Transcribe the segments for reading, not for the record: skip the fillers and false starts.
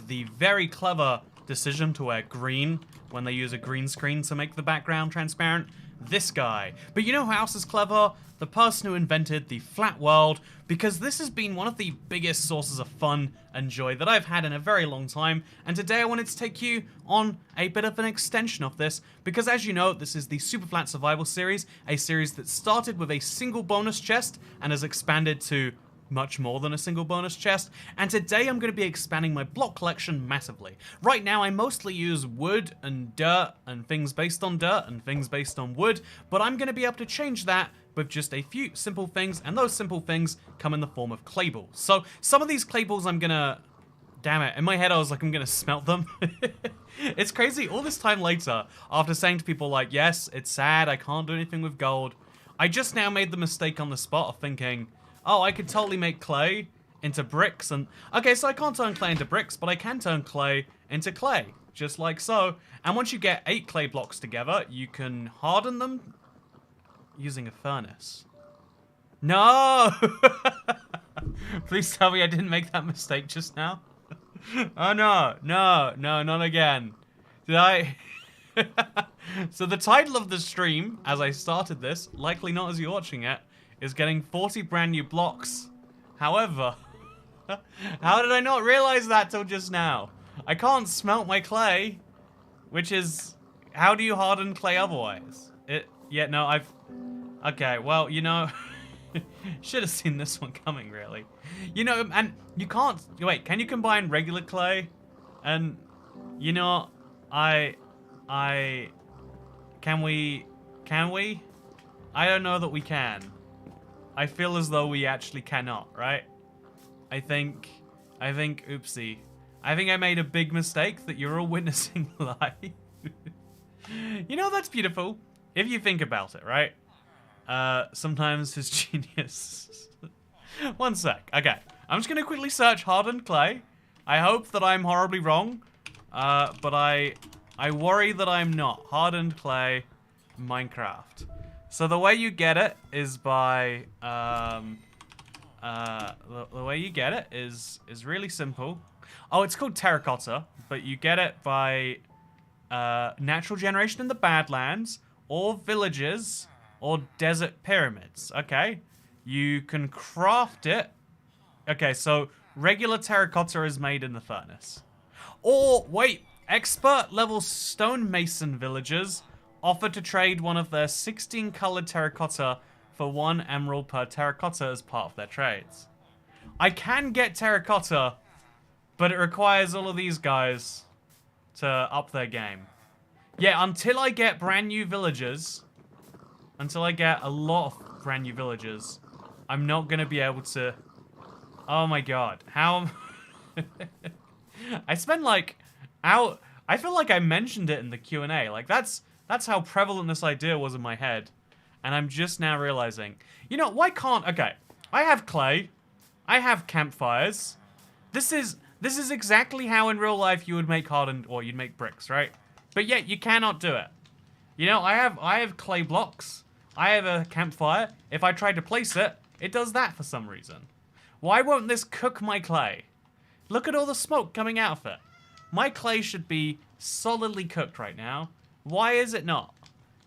the very clever decision to wear green when they use a green screen to make the background transparent. This guy. But you know who else is clever? The person who invented the flat world, because this has been one of the biggest sources of fun and joy that I've had in a very long time, and today I wanted to take you on a bit of an extension of this, because as you know, this is the Superflat Survival series, a series that started with a single bonus chest and has expanded to much more than a single bonus chest, and today I'm going to be expanding my block collection massively. Right now I mostly use wood and dirt and things based on dirt and things based on wood, but I'm going to be able to change that with just a few simple things, and those simple things come in the form of clay balls. So some of these clay balls I'm gonna... Damn it, in my head I was like, I'm gonna smelt them. It's crazy, all this time later, after saying to people like, yes, it's sad, I can't do anything with gold, I just now made the mistake on the spot of thinking, oh, I could totally make clay into bricks, and... Okay, so I can't turn clay into bricks, but I can turn clay into clay, just like so. And once you get 8 clay blocks together, you can harden them using a furnace. No! Please tell me I didn't make that mistake just now. Oh no, no, no, not again. Did I? So the title of the stream, as I started this, likely not as you're watching it, is getting 40 brand new blocks. However, how did I not realize that till just now? I can't smelt my clay, which is, how do you harden clay otherwise? Yeah, no, okay, well, you know, should have seen this one coming, really. You know, and you can't, wait, can you combine regular clay? And, you know, can we? I don't know that we can. I feel as though we actually cannot, right? I think, oopsie. I think I made a big mistake that you're all witnessing live. You know, that's beautiful. If you think about it, right? Sometimes his genius. One sec. Okay. I'm just going to quickly search Hardened Clay. I hope that I'm horribly wrong. But I worry that I'm not. Hardened Clay, Minecraft. So the way you get it is by... the way you get it is really simple. Oh, it's called terracotta. But you get it by natural generation in the Badlands, or villages, or desert pyramids, okay? You can craft it. Okay, so regular terracotta is made in the furnace. Or, wait, expert level stonemason villagers offer to trade one of their 16 colored terracotta for 1 emerald per terracotta as part of their trades. I can get terracotta, but it requires all of these guys to up their game. Yeah, until I get brand new villagers, until I get a lot of brand new villagers, I'm not going to be able to... Oh my god. How... I spent like... I feel like I mentioned it in the Q&A. Like, that's how prevalent this idea was in my head. And I'm just now realizing... You know, why can't... Okay, I have clay. I have campfires. This is exactly how in real life you would make hardened... Or you'd make bricks, right? But yet, you cannot do it. You know, I have clay blocks. I have a campfire. If I try to place it, it does that for some reason. Why won't this cook my clay? Look at all the smoke coming out of it. My clay should be solidly cooked right now. Why is it not?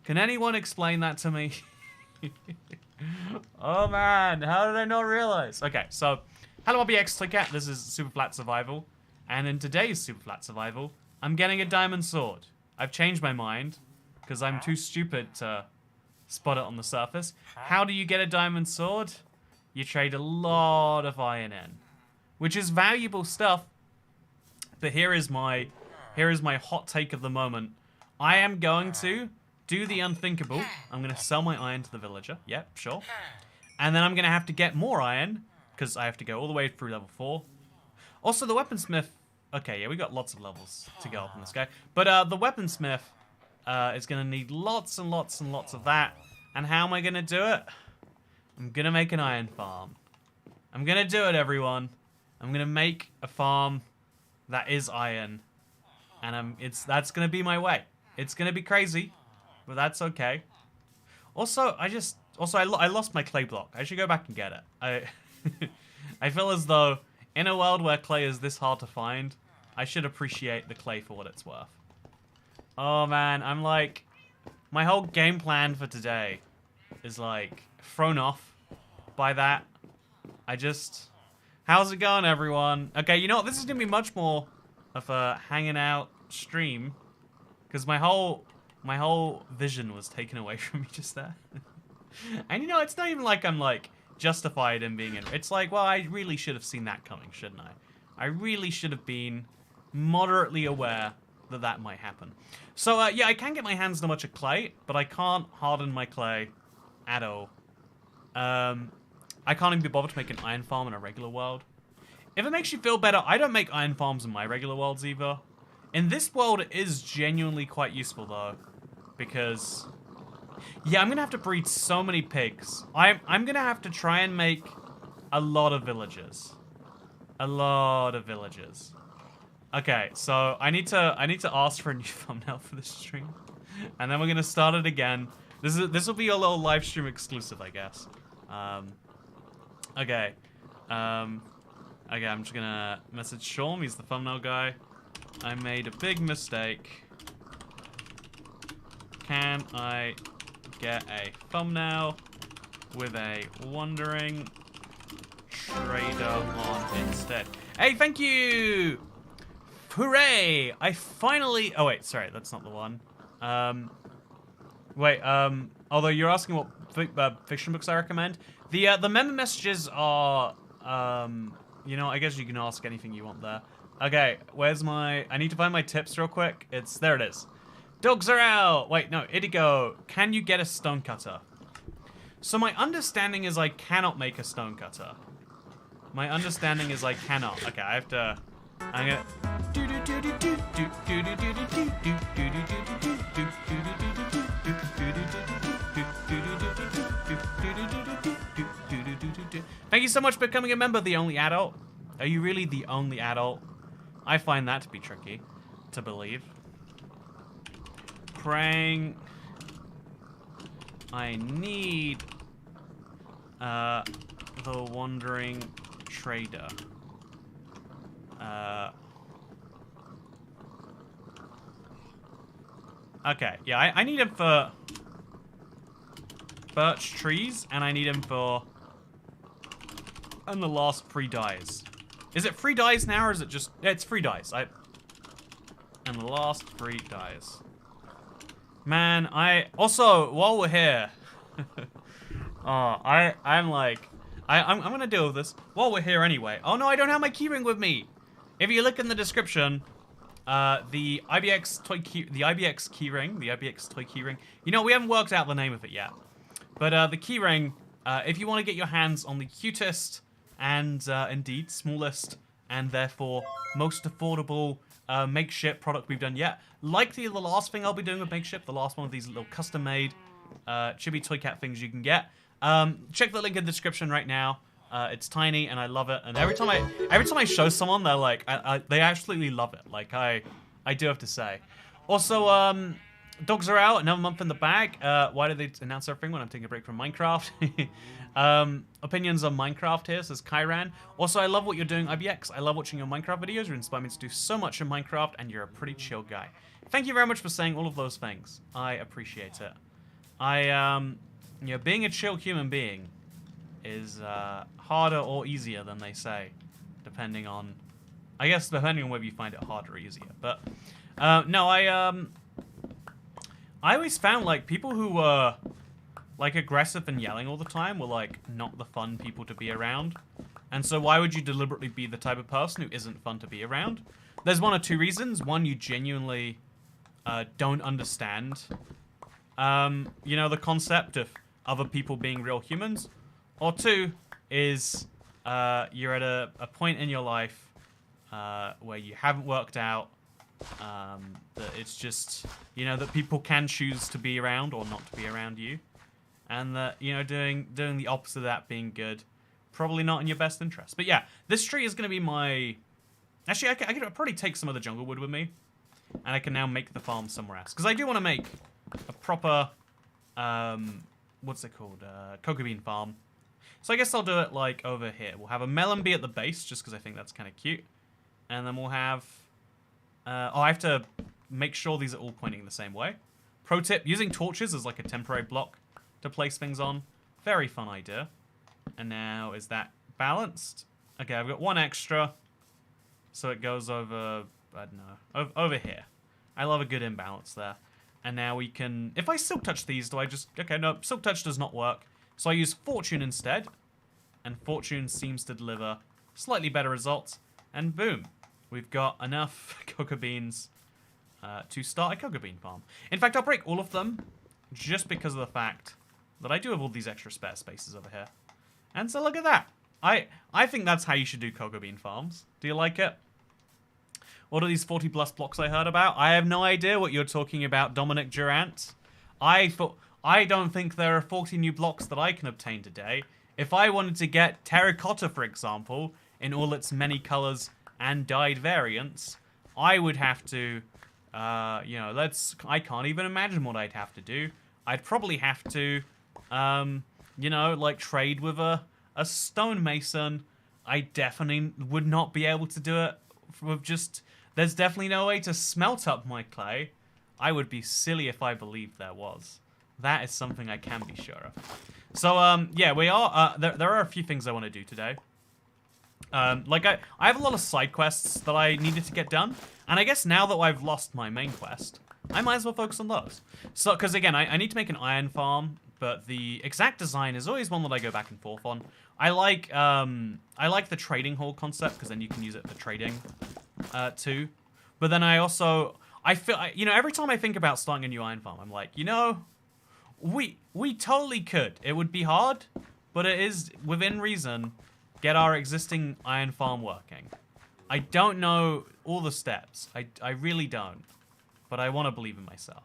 Can anyone explain that to me? Oh man, how did I not realize? Okay, so, hello RBX this is Superflat Survival. And in today's Superflat Survival, I'm getting a diamond sword. I've changed my mind, because I'm too stupid to spot it on the surface. How do you get a diamond sword? You trade a lot of iron in, which is valuable stuff. But here is my hot take of the moment. I am going to do the unthinkable. I'm going to sell my iron to the villager. Yep, sure. And then I'm going to have to get more iron, because I have to go all the way through level 4. Also, the weaponsmith... Okay, yeah, we got lots of levels to go up in this guy. But the weaponsmith is going to need lots and lots and lots of that. And how am I going to do it? I'm going to make an iron farm. I'm going to do it, everyone. I'm going to make a farm that is iron. And that's going to be my way. It's going to be crazy, but that's okay. Also, I lost my clay block. I should go back and get it. I feel as though in a world where clay is this hard to find, I should appreciate the clay for what it's worth. Oh, man. I'm like... My whole game plan for today is, like, thrown off by that. I just... How's it going, everyone? Okay, you know what? This is going to be much more of a hanging out stream. Because my whole vision was taken away from me just there. And, you know, it's not even like I'm, like, justified in being in... It's like, well, I really should have seen that coming, shouldn't I? I really should have been moderately aware that that might happen. So, yeah, I can get my hands on a bunch of clay, but I can't harden my clay at all. I can't even be bothered to make an iron farm in a regular world. If it makes you feel better, I don't make iron farms in my regular worlds either. In this world, it is genuinely quite useful, though, because... Yeah, I'm going to have to breed so many pigs. I'm going to have to try and make a lot of villages. A lot of villages. Okay, so I need to ask for a new thumbnail for this stream, and then we're gonna start it again. This will be a little live stream exclusive, I guess. Okay, I'm just gonna message Sean. He's the thumbnail guy. I made a big mistake. Can I get a thumbnail with a wandering trader on instead? Hey, thank you. Hooray! I finally... Oh, wait, sorry, that's not the one. Although you're asking what fiction books I recommend, the member messages are, you know, I guess you can ask anything you want there. Okay, where's my... I need to find my tips real quick. There it is. Dogs are out! Wait, no, Idigo, can you get a stonecutter? So my understanding is I cannot make a stonecutter. My understanding is I cannot. Okay, I have to... I'm gonna... Thank you so much for becoming a member, The Only Adult. Are you really the only adult? I find that to be tricky to believe. Praying. I need the Wandering Trader. Okay, yeah, I need him for Birch Trees, and I need him for... And the last 3 dyes. Is it 3 dyes now, or is it just... Yeah, it's 3 dyes. And the last 3 dyes. Man, Also, while we're here... I'm gonna deal with this while we're here anyway. Oh no, I don't have my keyring with me. If you look in the description, the IBX toy keyring. You know, we haven't worked out the name of it yet, but the keyring. If you want to get your hands on the cutest and indeed smallest and therefore most affordable makeshift product we've done yet, likely the last thing I'll be doing with makeshift, the last one of these little custom-made chibi toy cat things you can get. Check the link in the description right now. It's tiny and I love it. And every time I show someone, they're like, they absolutely love it. Like I do have to say. Also, dogs are out. Another month in the bag. Why did they announce everything when I'm taking a break from Minecraft? Opinions on Minecraft here, says Kyran. Also, I love what you're doing, IBX. I love watching your Minecraft videos. You inspire me to do so much in Minecraft, and you're a pretty chill guy. Thank you very much for saying all of those things. I appreciate it. You know, being a chill human being is harder or easier than they say, depending on, I guess, depending on whether you find it harder or easier. But no, I always found like people who were like aggressive and yelling all the time were like not the fun people to be around. And so why would you deliberately be the type of person who isn't fun to be around? There's one or two reasons. One, you genuinely don't understand, you know, the concept of other people being real humans. Or two is you're at a point in your life where you haven't worked out that it's just, you know, that people can choose to be around or not to be around you. And that, you know, doing the opposite of that being good, probably not in your best interest. But yeah, this tree is going to be my... Actually, I could probably take some of the jungle wood with me. And I can now make the farm somewhere else. Because I do want to make a proper... what's it called? Cocoa bean farm. So I guess I'll do it like over here. We'll have a melon bee at the base, just because I think that's kind of cute. And then we'll have I have to make sure these are all pointing the same way. Pro tip, using torches as like a temporary block to place things on. Very fun idea. And now, is that balanced? Okay, I've got one extra. So it goes over, I don't know, over here. I love a good imbalance there. And now we can, if I silk touch these, do I just, okay, no, silk touch does not work. So I use fortune instead. And fortune seems to deliver slightly better results. And boom, we've got enough cocoa beans to start a cocoa bean farm. In fact, I'll break all of them just because of the fact that I do have all these extra spare spaces over here. And so look at that. I think that's how you should do cocoa bean farms. Do you like it? What are these 40 plus blocks I heard about? I have no idea what you're talking about, Dominic Durant. I don't think there are 40 new blocks that I can obtain today. If I wanted to get terracotta, for example, in all its many colors and dyed variants, I would have to, you know, I can't even imagine what I'd have to do. I'd probably have to, you know, like trade with a stonemason. I definitely would not be able to do it with just, there's definitely no way to smelt up my clay. I would be silly if I believed there was. That is something I can be sure of. So, yeah, we are, there are a few things I want to do today. Like, I have a lot of side quests that I needed to get done. And I guess now that I've lost my main quest, I might as well focus on those. So, because again, I need to make an iron farm, but the exact design is always one that I go back and forth on. I like the trading hall concept, because then you can use it for trading, too. But then I feel, you know, every time I think about starting a new iron farm, I'm like, you know, we totally could. It would be hard, but it is within reason. Get our existing iron farm working. I don't know all the steps. I really don't, but I want to believe in myself.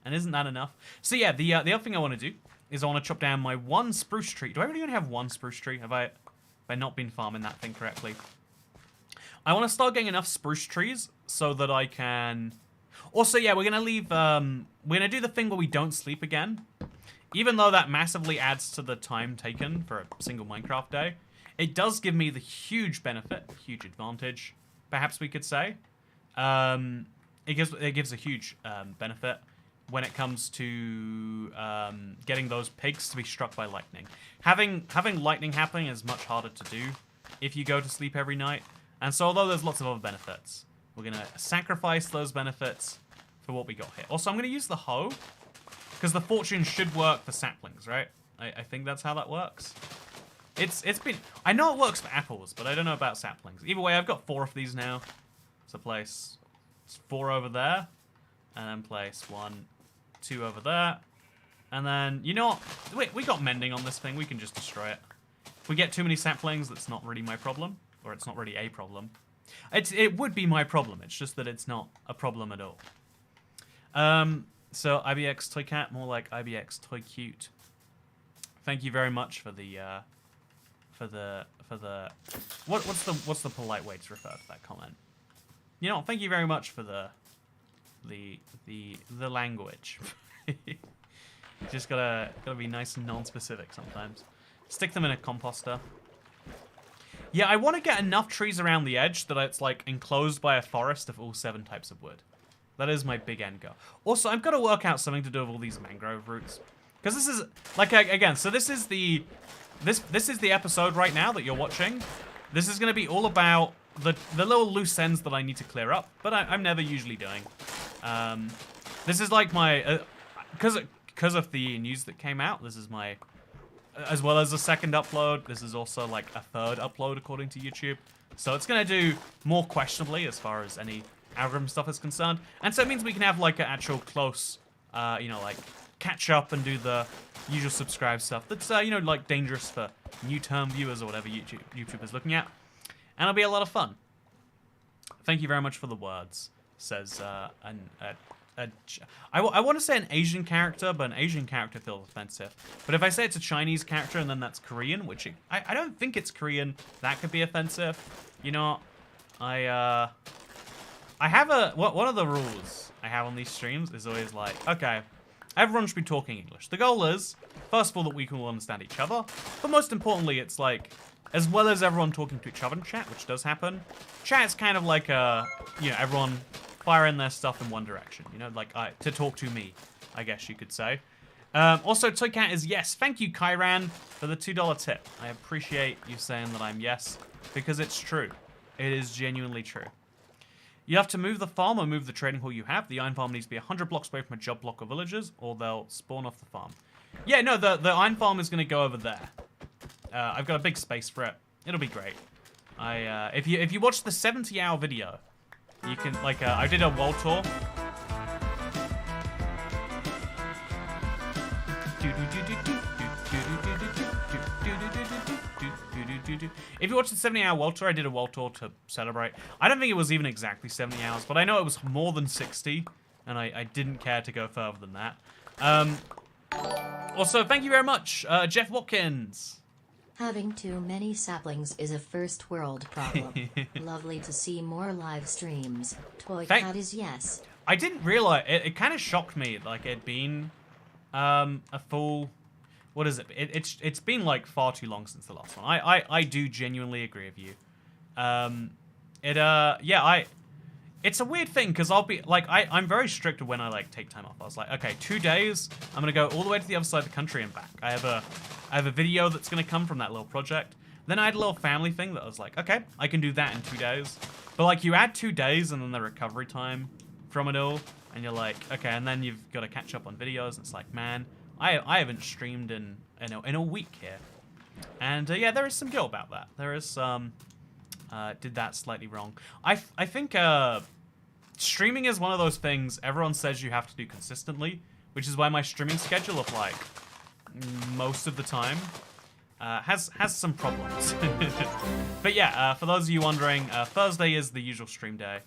And isn't that enough? So yeah, the other thing I want to do is I want to chop down my one spruce tree. Do I really only have one spruce tree? Have I not been farming that thing correctly? I want to start getting enough spruce trees so that I can. Also, yeah, we're gonna leave. We're gonna do the thing where we don't sleep again, even though that massively adds to the time taken for a single Minecraft day. It does give me the huge benefit, huge advantage, perhaps we could say. It gives a huge benefit when it comes to getting those pigs to be struck by lightning. Having lightning happening is much harder to do if you go to sleep every night. And so although there's lots of other benefits, we're going to sacrifice those benefits for what we got here. Also, I'm going to use the hoe, because the fortune should work for saplings, right? I think that's how that works. It's been... I know it works for apples, but I don't know about saplings. Either way, I've got 4 of these now. So place 4 over there. And then place 1, 2 over there. And then, you know what? Wait, we got mending on this thing. We can just destroy it. If we get too many saplings, that's not really my problem. Or it's not really a problem. It would be my problem. It's just that it's not a problem at all. So IBX Toy Cat, more like IBX Toy Cute. Thank you very much for the what's the polite way to refer to that comment? You know, thank you very much for the language. Just gotta be nice and non-specific sometimes. Stick them in a composter. Yeah, I want to get enough trees around the edge that it's like enclosed by a forest of all 7 types of wood. That is my big end goal. Also, I've got to work out something to do with all these mangrove roots, because this is like again. So this is the episode right now that you're watching. This is going to be all about the little loose ends that I need to clear up, but I'm never usually doing. This is like my because of the news that came out. This is my. As well as a second upload, this is also like a 3rd upload according to YouTube. So it's going to do more questionably as far as any algorithm stuff is concerned. And so it means we can have like an actual close, you know, like catch up and do the usual subscribe stuff. That's, you know, like dangerous for new term viewers or whatever YouTube is looking at. And it'll be a lot of fun. Thank you very much for the words, says I want to say an Asian character, but an Asian character feels offensive. But if I say it's a Chinese character and then that's Korean, which I don't think it's Korean, that could be offensive. You know, I have one of the rules I have on these streams is always like, okay, everyone should be talking English. The goal is, first of all, that we can all understand each other, but most importantly, it's like, as well as everyone talking to each other in chat, which does happen, chat is kind of like you know, everyone firing their stuff in one direction. You know, like to talk to me, I guess you could say. Also, Toycat is yes. Thank you, Kyran, for the $2 tip. I appreciate you saying that I'm yes, because it's true. It is genuinely true. You have to move the farm or move the trading hall you have. The iron farm needs to be 100 blocks away from a job block or villagers, or they'll spawn off the farm. Yeah, no, the iron farm is going to go over there. I've got a big space for it. It'll be great. If you watch the 70-hour video, you can I did a world tour. If you watch the 70-hour world tour, I did a world tour to celebrate. I don't think it was even exactly 70 hours, but I know it was more than 60, and I didn't care to go further than that. Also, thank you very much, Jeff Watkins. Having too many saplings is a first world problem. Lovely to see more live streams. Toycat is yes. I didn't realize it kind of shocked me, like it'd been a full. What is it? It's been like far too long since the last one. I do genuinely agree with you. It's a weird thing because I'll be like I'm very strict when I like take time off. I was like, okay, 2 days. I'm gonna go all the way to the other side of the country and back. I have a video that's gonna come from that little project. Then I had a little family thing that I was like, okay, I can do that in 2 days. But like you add 2 days and then the recovery time from it all, and you're like, okay, and then you've got to catch up on videos. And it's like, man, I haven't streamed in a week here, and yeah, there is some guilt about that. There is some did that slightly wrong. I think streaming is one of those things everyone says you have to do consistently, which is why my streaming schedule of like most of the time has some problems. But yeah, for those of you wondering, Thursday is the usual stream day.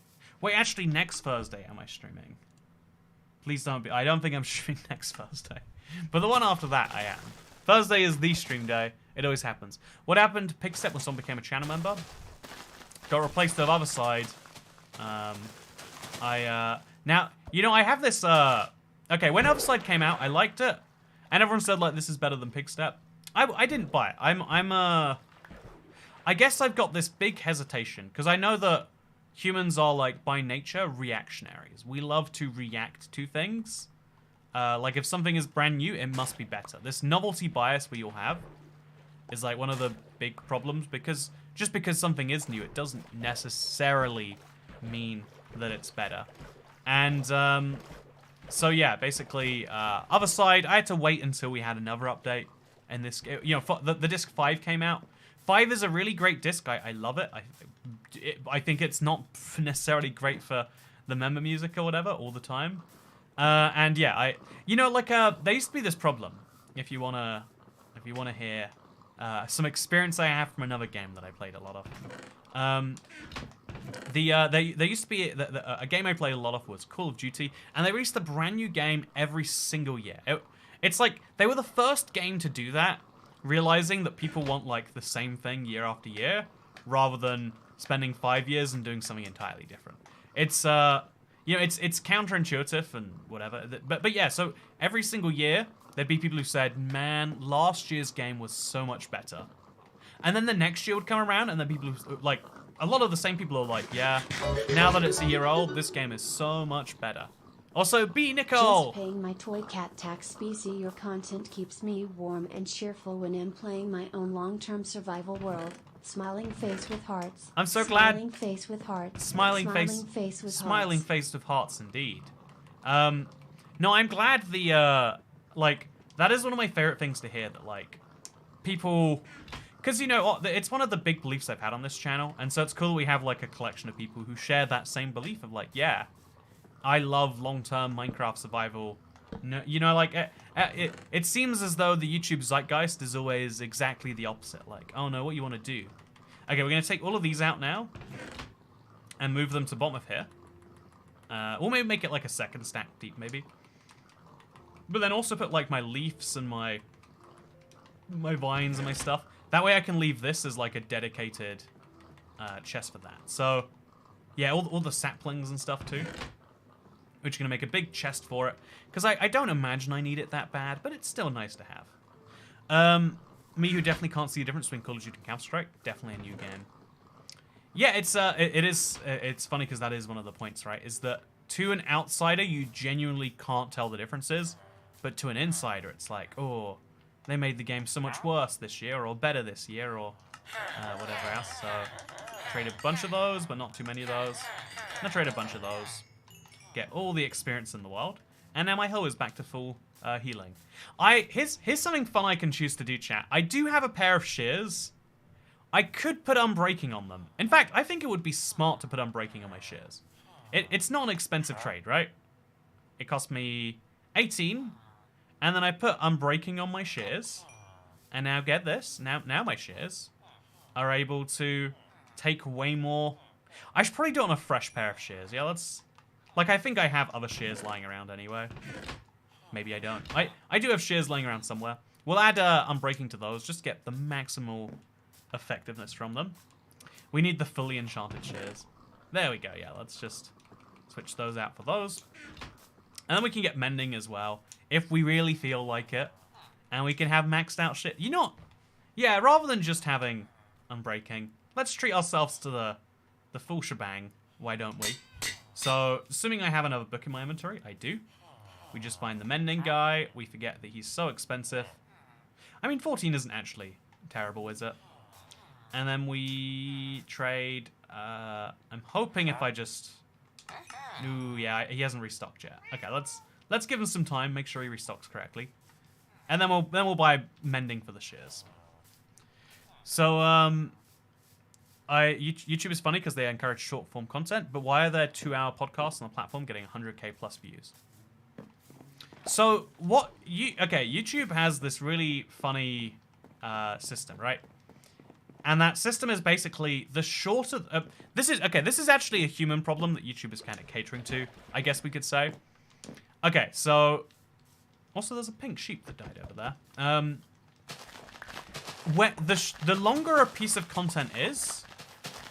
Wait, actually, next Thursday am I streaming? Please don't be. I don't think I'm streaming next Thursday. But the one after that, I am. Thursday is the stream day. It always happens. What happened to Pigstep when someone became a channel member? Got replaced to the other side. Now, you know, I have this, okay, when Otherside came out, I liked it. And everyone said, like, this is better than Pigstep. I didn't buy it. I guess I've got this big hesitation, because I know that humans are, like, by nature, reactionaries. We love to react to things. Like, if something is brand new, it must be better. This novelty bias we all have is, like, one of the big problems, because just because something is new, it doesn't necessarily mean that it's better. And, so yeah, basically, other side, I had to wait until we had another update. And this, you know, the disc 5 came out. 5 is a really great disc. I love it. I think it's not necessarily great for the member music or whatever all the time. And yeah, you know, like, there used to be this problem. If you wanna hear some experience I have from another game that I played a lot of. There used to be a game I played a lot of was Call of Duty, and they released a brand new game every single year. It's like they were the first game to do that, realizing that people want like the same thing year after year, rather than spending 5 years and doing something entirely different. It's you know, it's counterintuitive and whatever, but yeah. So every single year there'd be people who said, "Man, last year's game was so much better," and then the next year would come around, and then people who, like, a lot of the same people are like, "Yeah, now that it's a year old, this game is so much better." Also, B. Nicole! Just paying my toy cat tax. BC, your content keeps me warm and cheerful when I'm playing my own long-term survival world. Smiling face with hearts. I'm so glad. Smiling face with hearts. Smiling face with smiling hearts. face with hearts, indeed. No, I'm glad the, like, that is one of my favorite things to hear, that, like, people... Because, you know, it's one of the big beliefs I've had on this channel, and so it's cool we have, like, a collection of people who share that same belief of, like, yeah, I love long-term Minecraft survival. No, you know, like, it seems as though the YouTube zeitgeist is always exactly the opposite. Like, oh no, what you want to do? Okay, we're going to take all of these out now and move them to bottom of here. Or maybe make it like a second stack deep, maybe. But then also put, like, my leaves and my vines and my stuff. That way I can leave this as, like, a dedicated chest for that. So, yeah, all the saplings and stuff, too. Which is going to make a big chest for it. Because I don't imagine I need it that bad, but it's still nice to have. Me, who definitely can't see the difference between Call of Duty and Counter-Strike, definitely a new game. Yeah, it's funny because that is one of the points, right? Is that to an outsider you genuinely can't tell the differences, but to an insider it's like, oh, they made the game so much worse this year, or better this year, or whatever else. So trade a bunch of those, but not too many of those. And I trade a bunch of those. Get all the experience in the world, and now my hoe is back to full healing. Here's something fun I can choose to do, chat. I do have a pair of shears. I could put Unbreaking on them. In fact, I think it would be smart to put Unbreaking on my shears. It's not an expensive trade, right? It cost me 18, and then I put Unbreaking on my shears, and now get this. Now my shears are able to take way more. I should probably do it on a fresh pair of shears. Yeah, let's. Like, I think I have other shears lying around anyway. Maybe I don't. I do have shears lying around somewhere. We'll add Unbreaking to those, just to get the maximal effectiveness from them. We need the fully enchanted shears. There we go, yeah, let's just switch those out for those. And then we can get Mending as well, if we really feel like it. And we can have maxed out shit. You know, yeah, rather than just having Unbreaking, let's treat ourselves to the full shebang, why don't we? So, assuming I have another book in my inventory, I do. We just find the Mending guy, we forget that he's so expensive. I mean, 14 isn't actually terrible, is it? And then we trade, I'm hoping if I just, ooh, yeah, he hasn't restocked yet. Okay, let's give him some time, make sure he restocks correctly. And then we'll buy Mending for the shears. So, YouTube is funny because they encourage short form content, but why are there 2-hour podcasts on the platform getting 100k plus views? So, YouTube has this really funny system, right? And that system is basically the shorter... this is actually a human problem that YouTube is kind of catering to, I guess we could say. Okay, so... Also, there's a pink sheep that died over there. The longer a piece of content is,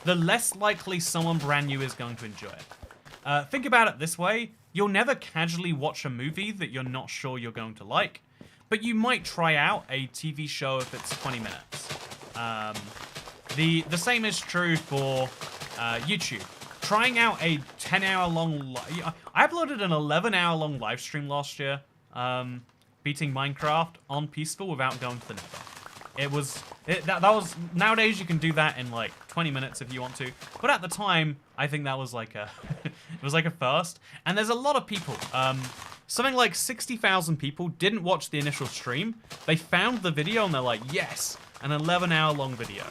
the less likely someone brand new is going to enjoy it. Think about it this way. You'll never casually watch a movie that you're not sure you're going to like, but you might try out a TV show if it's 20 minutes. The same is true for YouTube. Trying out a 10-hour-long... I uploaded an 11-hour-long live stream last year, beating Minecraft on Peaceful without going to the Nether. That was... Nowadays, you can do that in, like, 20 minutes if you want to. But at the time, I think that was, like, a... it was, like, a first. And there's a lot of people. Something like 60,000 people didn't watch the initial stream. They found the video, and they're like, yes, an 11-hour-long video.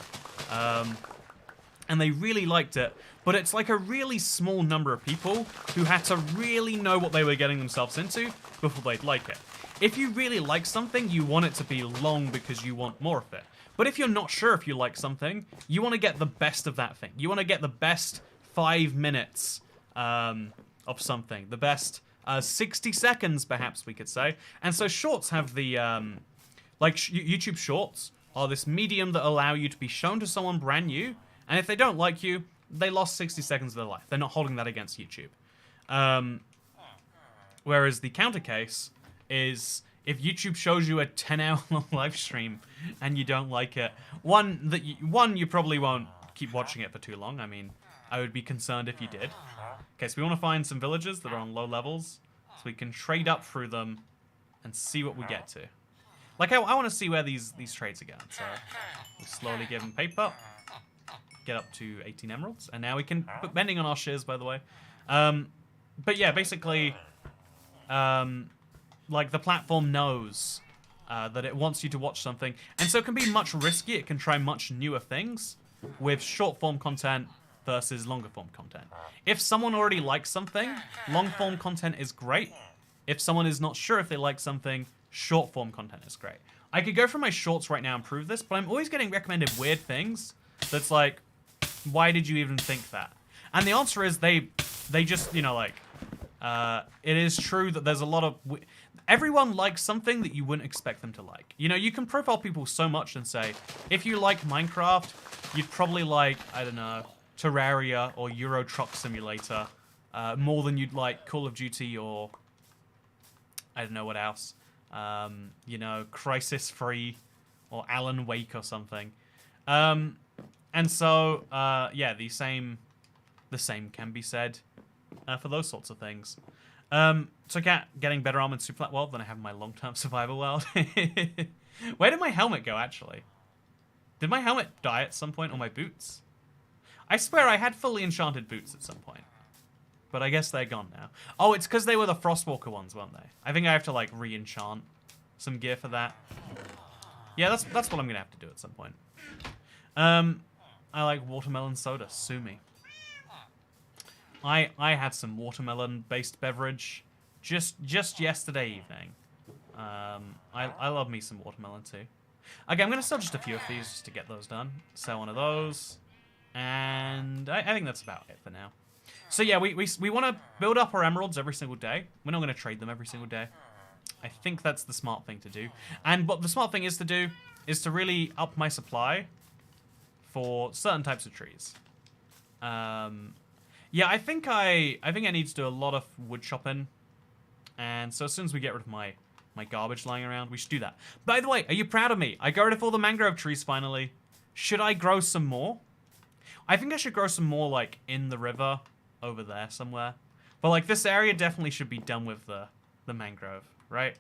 And they really liked it. But it's, like, a really small number of people who had to really know what they were getting themselves into before they'd like it. If you really like something, you want it to be long because you want more of it. But if you're not sure if you like something, you want to get the best of that thing. You want to get the best 5 minutes of something. The best 60 seconds, perhaps we could say. And so shorts have the... YouTube shorts are this medium that allow you to be shown to someone brand new. And if they don't like you, they lost 60 seconds of their life. They're not holding that against YouTube. Whereas the counter case is if YouTube shows you a 10-hour-long live stream and you don't like it, one, you probably won't keep watching it for too long. I mean, I would be concerned if you did. Okay, so we want to find some villages that are on low levels so we can trade up through them and see what we get to. Like, I want to see where these trades are going. So we'll slowly give them paper. Get up to 18 emeralds. And now we can put Mending on our shears, by the way. But yeah, basically... like, the platform knows that it wants you to watch something. And so it can be much riskier. It can try much newer things with short-form content versus longer-form content. If someone already likes something, long-form content is great. If someone is not sure if they like something, short-form content is great. I could go for my shorts right now and prove this, but I'm always getting recommended weird things that's like, why did you even think that? And the answer is they just, you know, like... it is true that there's a lot of... Everyone likes something that you wouldn't expect them to like. You know, you can profile people so much and say, if you like Minecraft, you'd probably like, I don't know, Terraria or Euro Truck Simulator more than you'd like Call of Duty or... I don't know what else. You know, Crisis Free or Alan Wake or something. And so, yeah, the same can be said for those sorts of things. So getting better armor in Superflat world than I have in my long-term survival world. Where did my helmet go, actually? Did my helmet die at some point, or my boots? I swear I had fully enchanted boots at some point. But I guess they're gone now. Oh, it's because they were the Frostwalker ones, weren't they? I think I have to, like, re-enchant some gear for that. Yeah, that's what I'm going to have to do at some point. I like watermelon soda. Sue me. I had some watermelon-based beverage just yesterday evening. I love me some watermelon too. Okay, I'm going to sell just a few of these just to get those done. Sell one of those. And I think that's about it for now. So yeah, we want to build up our emeralds every single day. We're not going to trade them every single day. I think that's the smart thing to do. And what the smart thing is to do is to really up my supply for certain types of trees. Yeah, I think I need to do a lot of wood chopping. And so as soon as we get rid of my garbage lying around, we should do that. By the way, are you proud of me? I got rid of all the mangrove trees finally. Should I grow some more? I think I should grow some more, like, in the river over there somewhere. But, like, this area definitely should be done with the mangrove, right?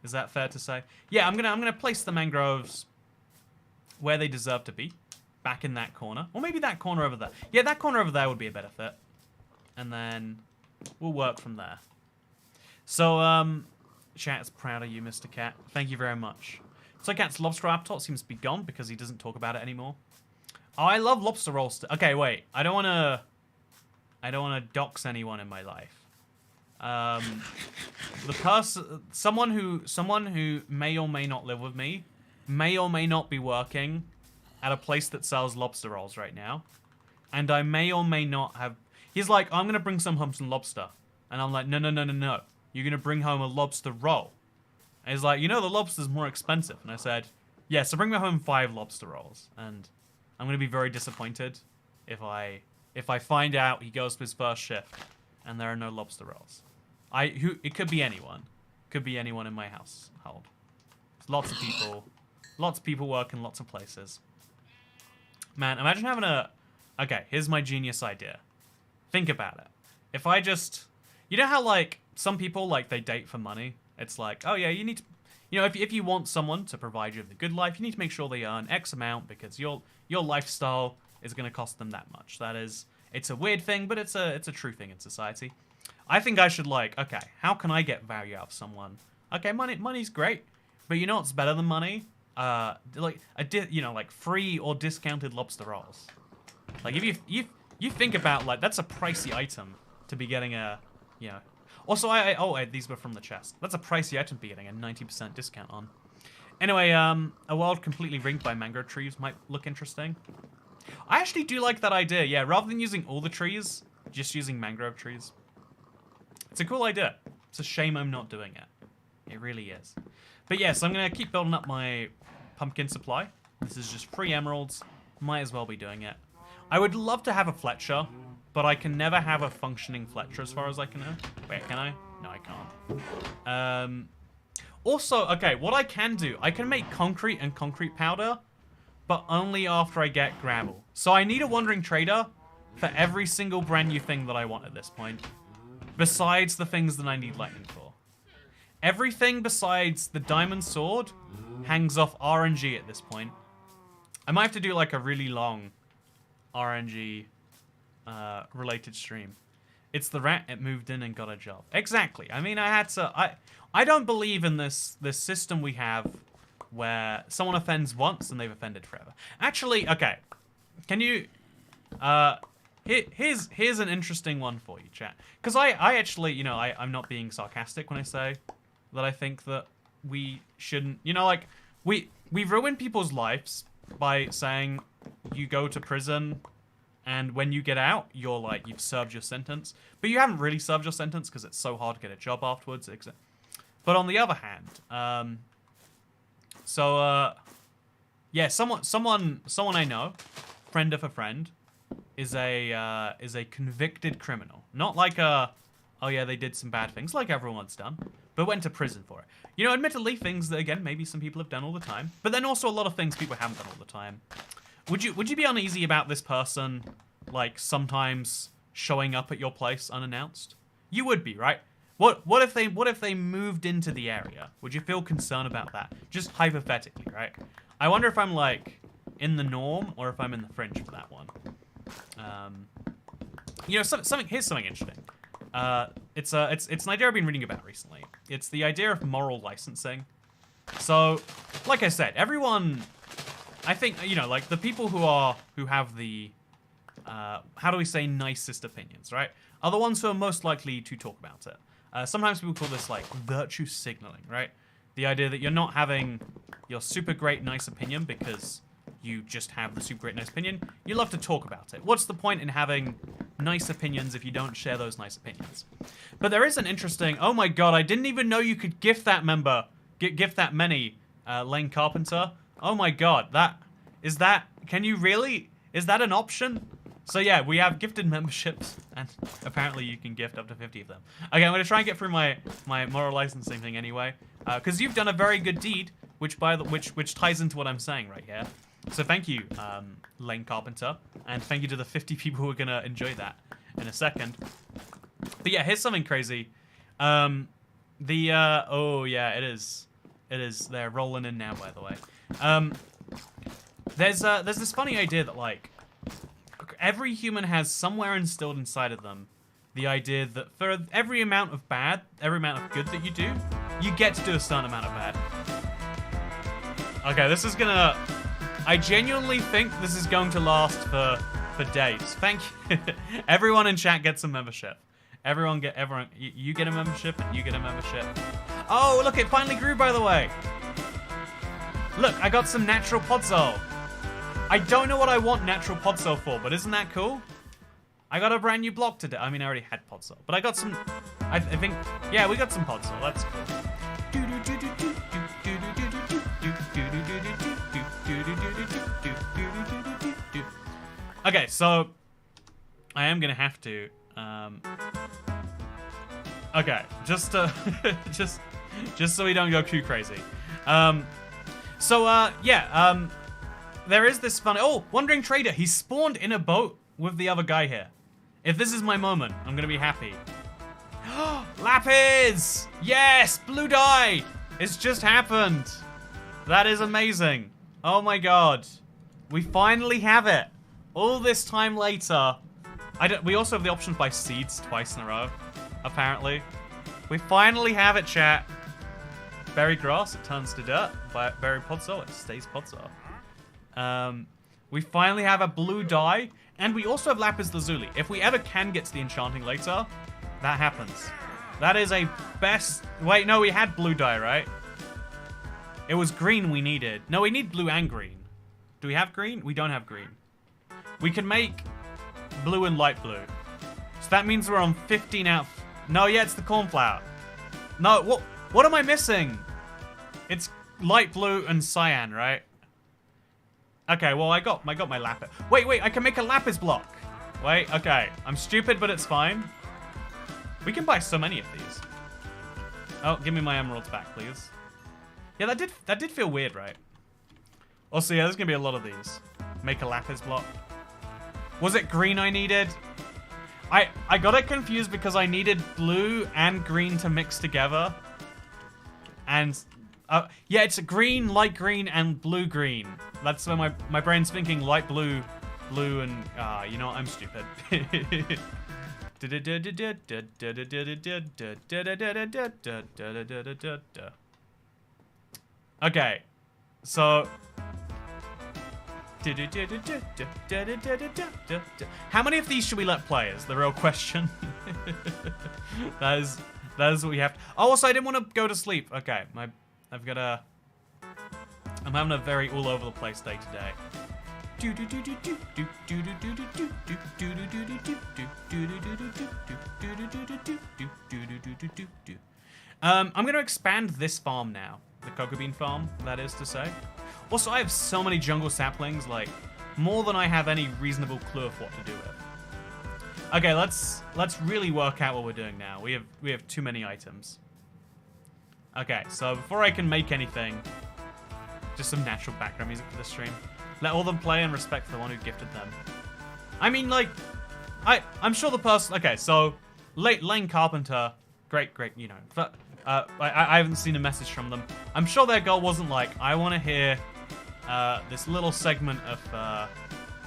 Is that fair to say? Yeah, I'm gonna place the mangroves where they deserve to be. Back in that corner. Or maybe that corner over there. Yeah, that corner over there would be a better fit. And then we'll work from there. So, chat is proud of you, Mr. Cat. Thank you very much. So Cat's lobster appetite seems to be gone because he doesn't talk about it anymore. Oh, I love lobster rolls. Okay, wait. I don't wanna dox anyone in my life. Someone who may or may not live with me, may or may not be working at a place that sells lobster rolls right now. And I may or may not have... He's like, I'm going to bring home some lobster. And I'm like, no. You're going to bring home a lobster roll. And he's like, you know the lobster's more expensive. And I said, yeah, so bring me home 5 lobster rolls. And I'm going to be very disappointed if I find out he goes to his first shift and there are no lobster rolls. It could be anyone. Could be anyone in my household. Lots of people work in lots of places. Man, imagine having a... Okay, here's my genius idea. Think about it. If I just... You know how, like, some people, like, they date for money? It's like, oh, yeah, you need to... You know, if you want someone to provide you with a good life, you need to make sure they earn X amount because your lifestyle is going to cost them that much. That is... It's a weird thing, but it's a true thing in society. I think I should, like, okay, how can I get value out of someone? Okay, money's great, but you know what's better than money? Like free or discounted lobster rolls. Like if you think about, like, that's a pricey item to be getting a, you know. Also, these were from the chest. That's a pricey item to be getting a 90% discount on. Anyway, a world completely ringed by mangrove trees might look interesting. I actually do like that idea. Yeah, rather than using all the trees, just using mangrove trees. It's a cool idea. It's a shame I'm not doing it. It really is. But yes, I'm going to keep building up my pumpkin supply. This is just free emeralds. Might as well be doing it. I would love to have a Fletcher, but I can never have a functioning Fletcher as far as I can know. Wait, can I? No, I can't. Also, okay, what I can do, I can make concrete and concrete powder, but only after I get gravel. So I need a wandering trader for every single brand new thing that I want at this point, besides the things that I need lightning for. Everything besides the diamond sword hangs off RNG at this point. I might have to do like a really long RNG related stream. It's the rat, it moved in and got a job. Exactly. I mean, I don't believe in this system we have where someone offends once and they've offended forever. Actually, okay. Can you... Here's an interesting one for you, chat. Because I actually, you know, I'm not being sarcastic when I say that I think that we shouldn't... You know, like, we ruin people's lives by saying you go to prison and when you get out, you're like, you've served your sentence. But you haven't really served your sentence because it's so hard to get a job afterwards. But on the other hand, yeah, someone I know, friend of a friend, is a convicted criminal. Not like oh yeah, they did some bad things like everyone's done, but went to prison for it. You know, admittedly, things that, again, maybe some people have done all the time, but then also a lot of things people haven't done all the time. would you be uneasy about this person, like, sometimes showing up at your place unannounced? You would be, right? What if they moved into the area? Would you feel concerned about that? Just hypothetically, right? I wonder if I'm like in the norm or if I'm in the fringe for that one. You know, here's something interesting. It's an idea I've been reading about recently. It's the idea of moral licensing. So, like I said, everyone, I think, you know, like the people who have the how do we say nicest opinions, right? Are the ones who are most likely to talk about it. Sometimes people call this like virtue signaling, right? The idea that you're not having your super great nice opinion because you just have the super great nice opinion. You love to talk about it. What's the point in having nice opinions if you don't share those nice opinions? But there is an interesting, oh my god, I didn't even know you could gift that member, gift that many, Lane Carpenter. Oh my god, can you really? Is that an option? So yeah, we have gifted memberships, and apparently you can gift up to 50 of them. Okay, I'm gonna try and get through my moral licensing thing anyway, because you've done a very good deed, which ties into what I'm saying right here. So thank you, Lane Carpenter, and thank you to the 50 people who are gonna enjoy that in a second. But yeah, here's something crazy. Oh yeah, it is. They're rolling in now, by the way. There's this funny idea that like, every human has somewhere instilled inside of them the idea that for every amount of bad, every amount of good that you do, you get to do a certain amount of bad. Okay, this is gonna... I genuinely think this is going to last for days. Thank you. Everyone in chat gets a membership. You get a membership and you get a membership. Oh, look, it finally grew, by the way. Look, I got some natural podzol. I don't know what I want natural podzol for, but isn't that cool? I got a brand new block today. I mean, I already had podzol, but I got some... I think... Yeah, we got some podzol. That's cool. Okay, so... I am gonna have to... Okay, just to... just so we don't go too crazy. There is this funny... Oh, Wandering Trader. He spawned in a boat with the other guy here. If this is my moment, I'm gonna be happy. Lapis! Yes! Blue dye! It's just happened. That is amazing. Oh my god. We finally have it. All this time later. We also have the option to buy seeds twice in a row, apparently. We finally have it, chat. Berry grass, it turns to dirt. Berry podzol, it stays podzol. We finally have a blue dye, and we also have lapis lazuli. If we ever can get to the enchanting later, that happens. That is a best... Wait, no, we had blue dye, right? It was green we needed. No, we need blue and green. Do we have green? We don't have green. We can make blue and light blue. So that means we're on 15 out... No, yeah, it's the cornflower. No, what am I missing? It's light blue and cyan, right? Okay, well, I got my lapis. Wait, I can make a lapis block. Wait, okay. I'm stupid, but it's fine. We can buy so many of these. Oh, give me my emeralds back, please. Yeah, that did feel weird, right? Also, yeah, there's gonna be a lot of these. Make a lapis block. Was it green I needed? I got it confused because I needed blue and green to mix together. And, yeah, it's a green, light green, and blue green. That's where my brain's thinking light blue, and, you know what, I'm stupid. Okay, so... How many of these should we let play is the real question. That is what we have to... Oh, also, I didn't want to go to sleep. Okay, I'm having a very all over the place day today. I'm going to expand this farm now. The cocoa bean farm, that is to say. Also, I have so many jungle saplings, like, more than I have any reasonable clue of what to do with. Okay, let's really work out what we're doing now. We have too many items. Okay, so before I can make anything, just some natural background music for the stream. Let all them play and respect for the one who gifted them. I mean, like, I'm sure the person... Okay, so, Lane Carpenter, great, you know. But, I haven't seen a message from them. I'm sure their goal wasn't like, I want to hear this little segment of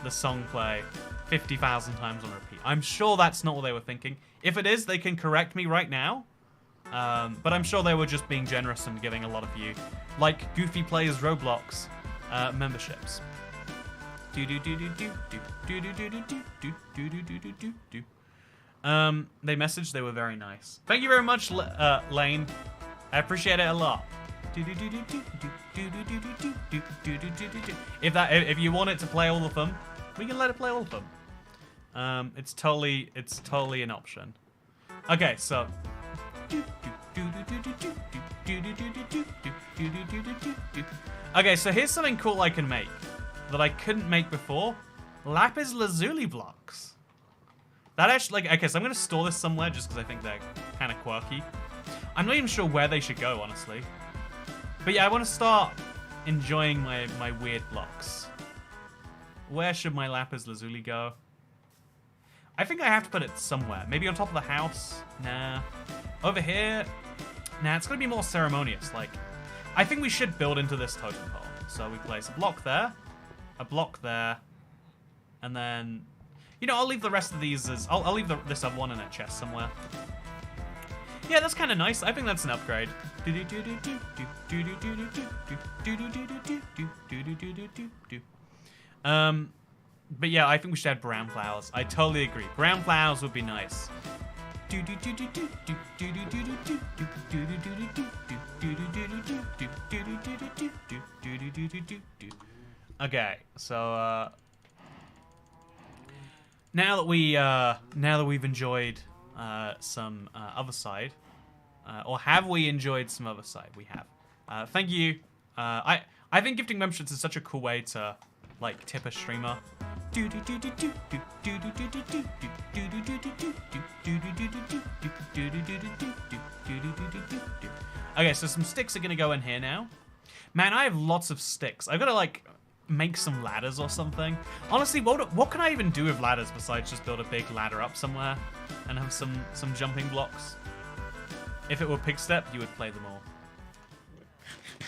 the song play 50,000 times on repeat. I'm sure that's not what they were thinking. If it is, they can correct me right now. But I'm sure they were just being generous and giving a lot of you, like Goofy Plays Roblox, memberships. They messaged, they were very nice. Thank you very much, Lane. I appreciate it a lot. If you want it to play all of them, we can let it play all of them. It's totally an option. Okay, so okay, so here's something cool I can make that I couldn't make before. Lapis lazuli blocks. That actually, like, okay, so I'm gonna store this somewhere just because I think they're kind of quirky. I'm not even sure where they should go, honestly. But yeah, I want to start enjoying my weird blocks. Where should my lapis lazuli go? I think I have to put it somewhere. Maybe on top of the house? Nah. Over here? Nah, it's gonna be more ceremonious. Like, I think we should build into this totem pole. So we place a block there, and then, you know, I'll leave the rest of these as, I'll leave this other one in a chest somewhere. Yeah, that's kind of nice. I think that's an upgrade. But yeah, I think we should add brown flowers. I totally agree. Brown flowers would be nice. Okay, so now that we've enjoyed some other side, or have we enjoyed some other side? We have. Thank you. I think gifting memberships is such a cool way to like tip a streamer. Okay, so some sticks are gonna go in here now. Man, I have lots of sticks. I've gotta like make some ladders or something. Honestly, what can I even do with ladders besides just build a big ladder up somewhere and have some jumping blocks? If it were Pigstep, you would play them all.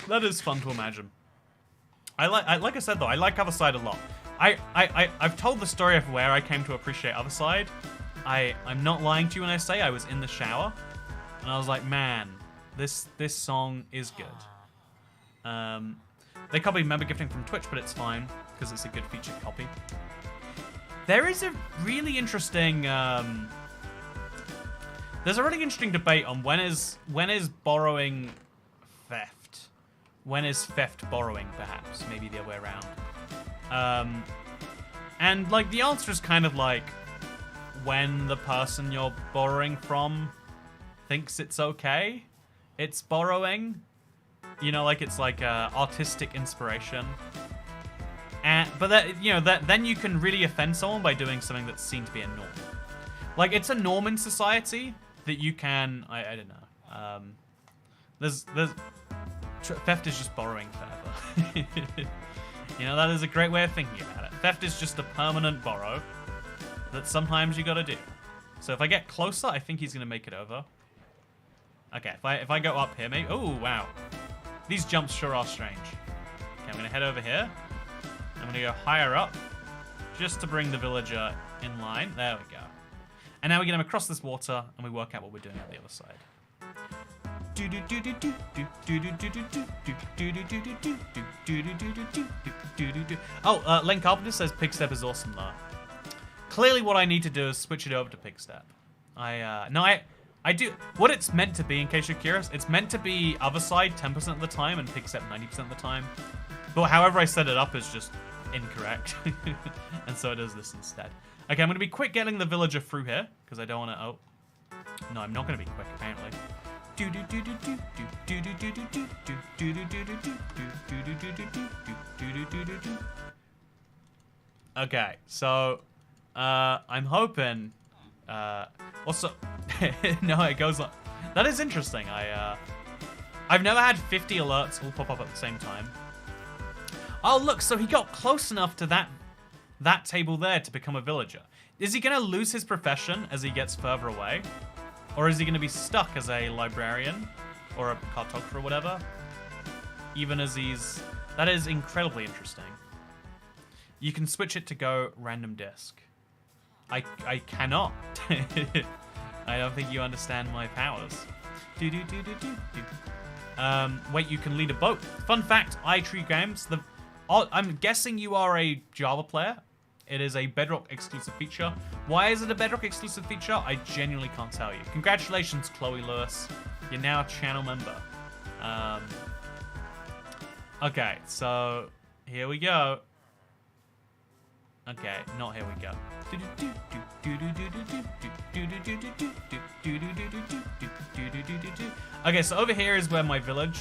That is fun to imagine. Like I said though, I like Otherside a lot. I've told the story of where I came to appreciate Otherside. I'm not lying to you when I say I was in the shower and I was like, man, this song is good. They copied member gifting from Twitch, but it's fine because it's a good featured copy. There is a really interesting there's a really interesting debate on when is borrowing theft. When is theft borrowing, perhaps? Maybe the other way around. And like the answer is kind of like when the person you're borrowing from thinks it's okay, it's borrowing. You know, like it's like artistic inspiration. But that, you know, then you can really offend someone by doing something that's seen to be a norm. Like it's a norm in society that you can, I don't know. Theft is just borrowing forever. You know, that is a great way of thinking about it. Theft is just a permanent borrow that sometimes you gotta do. So if I get closer, I think he's gonna make it over. Okay, if I go up here, maybe. Oh wow, these jumps sure are strange. Okay, I'm gonna head over here. I'm gonna go higher up, just to bring the villager in line. There we go. And now we get him across this water, and we work out what we're doing on the other side. Oh, Len Carpenter says Pigstep is awesome though. Clearly what I need to do is switch it over to Pigstep. I do, what it's meant to be, in case you're curious, it's meant to be Otherside 10% of the time and Pigstep 90% of the time. But however I set it up is just incorrect. And so it does this instead. Okay, I'm going to be quick getting the villager through here, because I don't want to, oh. No, I'm not going to be quick, apparently. Okay, so I'm hoping also no, it goes like that. Is interesting. I've never had 50 alerts all pop up at the same time. Oh, look, so he got close enough to that table there to become a villager. Is he going to lose his profession as he gets further away? Or is he going to be stuck as a librarian or a cartographer or whatever? Even as he's... That is incredibly interesting. You can switch it to go random disc. I cannot. I don't think you understand my powers. Wait, you can lead a boat. Fun fact, iTree Games, I'm guessing you are a Java player. It is a Bedrock exclusive feature. Why is it a Bedrock exclusive feature? I genuinely can't tell you. Congratulations, Chloe Lewis. You're now a channel member. Okay, so here we go. Okay, not here we go. Okay, so over here is where my village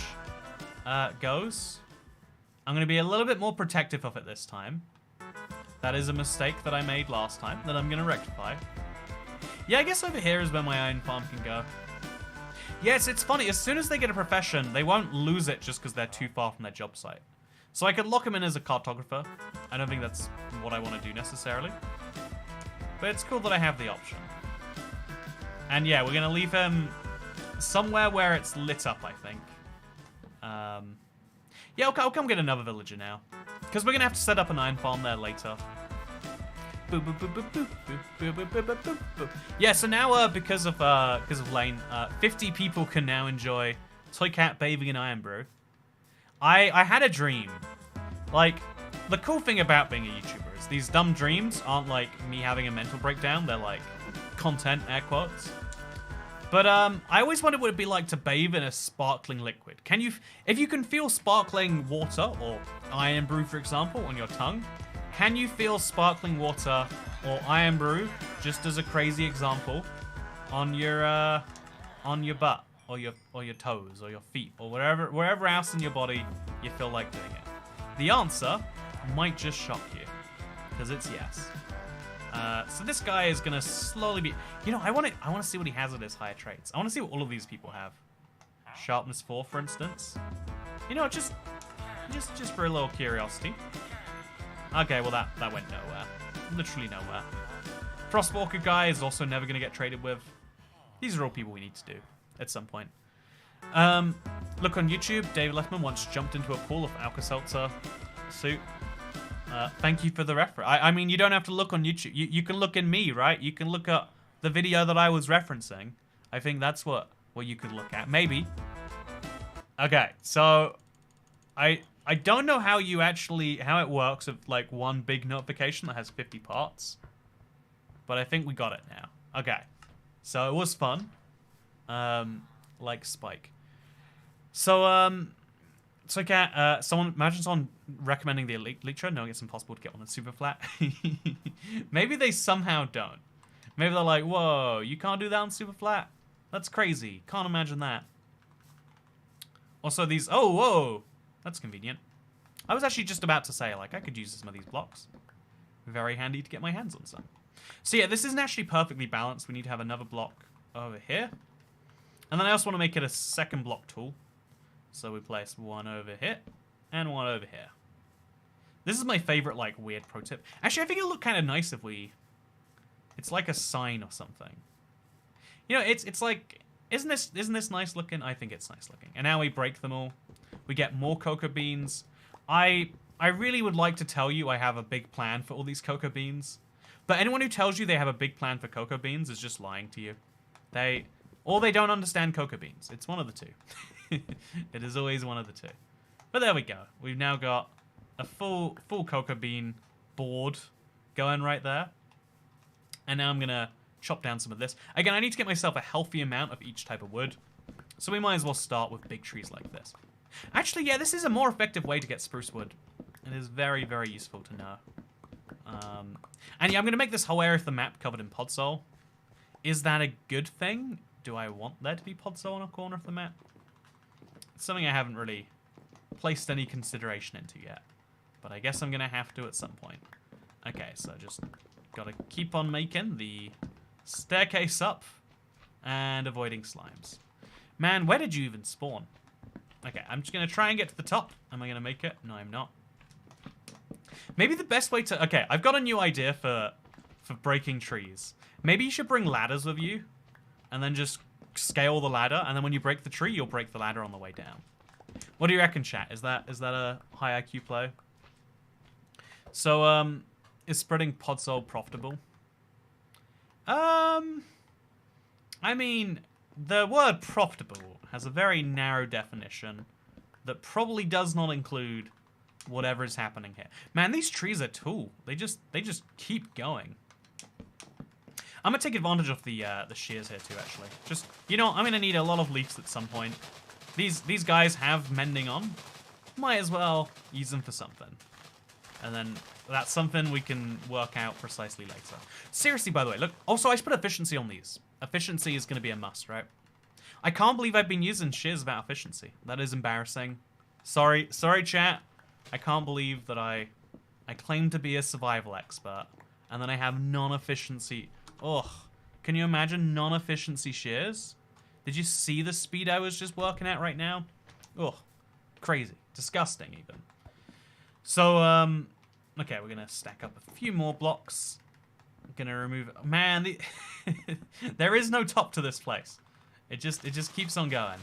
goes. I'm going to be a little bit more protective of it this time. That is a mistake that I made last time that I'm going to rectify. Yeah, I guess over here is where my iron farm can go. Yes, it's funny. As soon as they get a profession, they won't lose it just because they're too far from their job site. So I could lock him in as a cartographer. I don't think that's what I want to do necessarily. But it's cool that I have the option. And yeah, we're going to leave him somewhere where it's lit up, I think. Yeah, I'll come get another villager now. Because we're going to have to set up an iron farm there later. Yeah, so now because of Lane, 50 people can now enjoy Toy Cat bathing in Iron Brew. I had a dream. Like, the cool thing about being a YouTuber is these dumb dreams aren't like me having a mental breakdown. They're like content, air quotes. But I always wondered what it'd be like to bathe in a sparkling liquid. If you can feel sparkling water or Iron Brew, for example, on your tongue, can you feel sparkling water or Iron Brew, just as a crazy example, on your butt or your toes or your feet or wherever else in your body you feel like doing it? The answer might just shock you, because it's yes. So this guy is gonna slowly be. You know, I want to see what he has at his higher traits. I want to see what all of these people have. Sharpness 4, for instance. You know, just for a little curiosity. Okay, well that went nowhere. Literally nowhere. Frostwalker guy is also never gonna get traded with. These are all people we need to do at some point. Look on YouTube. David Leffman once jumped into a pool of Alka-Seltzer soup. Thank you for the reference. I mean, you don't have to look on YouTube. You can look in me, right? You can look at the video that I was referencing. I think that's what you could look at. Maybe. Okay, so I don't know how it works with like one big notification that has 50 parts. But I think we got it now. Okay. So it was fun. Like Spike. So imagine someone recommending the Elytra, knowing it's impossible to get on a Superflat. Maybe they somehow don't. Maybe they're like, whoa, you can't do that on Superflat? That's crazy. Can't imagine that. Also these, oh, whoa. That's convenient. I was actually just about to say, like, I could use some of these blocks. Very handy to get my hands on some. So yeah, this isn't actually perfectly balanced. We need to have another block over here. And then I also want to make it a second block tool. So we place one over here and one over here. This is my favorite, like, weird pro tip. Actually, I think it'll look kind of nice if it's like a sign or something. You know, it's like, isn't this nice looking? I think it's nice looking. And now we break them all. We get more cocoa beans. I really would like to tell you I have a big plan for all these cocoa beans. But anyone who tells you they have a big plan for cocoa beans is just lying to you. Or they don't understand cocoa beans. It's one of the two. It is always one of the two. But there we go. We've now got a full cocoa bean board going right there. And now I'm going to chop down some of this. Again, I need to get myself a healthy amount of each type of wood. So we might as well start with big trees like this. Actually, yeah, this is a more effective way to get spruce wood. It is very, very useful to know. And yeah, I'm going to make this whole area of the map covered in podzol. Is that a good thing? Do I want there to be podzol on a corner of the map? It's something I haven't really placed any consideration into yet. But I guess I'm going to have to at some point. Okay, so just got to keep on making the staircase up and avoiding slimes. Man, where did you even spawn? Okay, I'm just going to try and get to the top. Am I going to make it? No, I'm not. Maybe the best way to... Okay, I've got a new idea for breaking trees. Maybe you should bring ladders with you, and then just scale the ladder, and then when you break the tree, you'll break the ladder on the way down. What do you reckon, chat? Is that a high IQ play? So, is spreading podzol profitable? I mean, the word profitable has a very narrow definition that probably does not include whatever is happening here. Man, these trees are tall. They just keep going. I'm gonna take advantage of the shears here too, actually. Just, you know, I'm gonna need a lot of leaves at some point. These guys have mending on. Might as well use them for something. And then that's something we can work out precisely later. Seriously, by the way, look. Also, I should put efficiency on these. Efficiency is gonna be a must, right? I can't believe I've been using shears without efficiency. That is embarrassing. Sorry, chat. I can't believe that I claim to be a survival expert, and then I have non-efficiency. Ugh. Can you imagine non-efficiency shears? Did you see the speed I was just working at right now? Ugh. Crazy. Disgusting, even. So, okay, we're gonna stack up a few more blocks. I'm gonna remove... Man, there is no top to this place. It just keeps on going.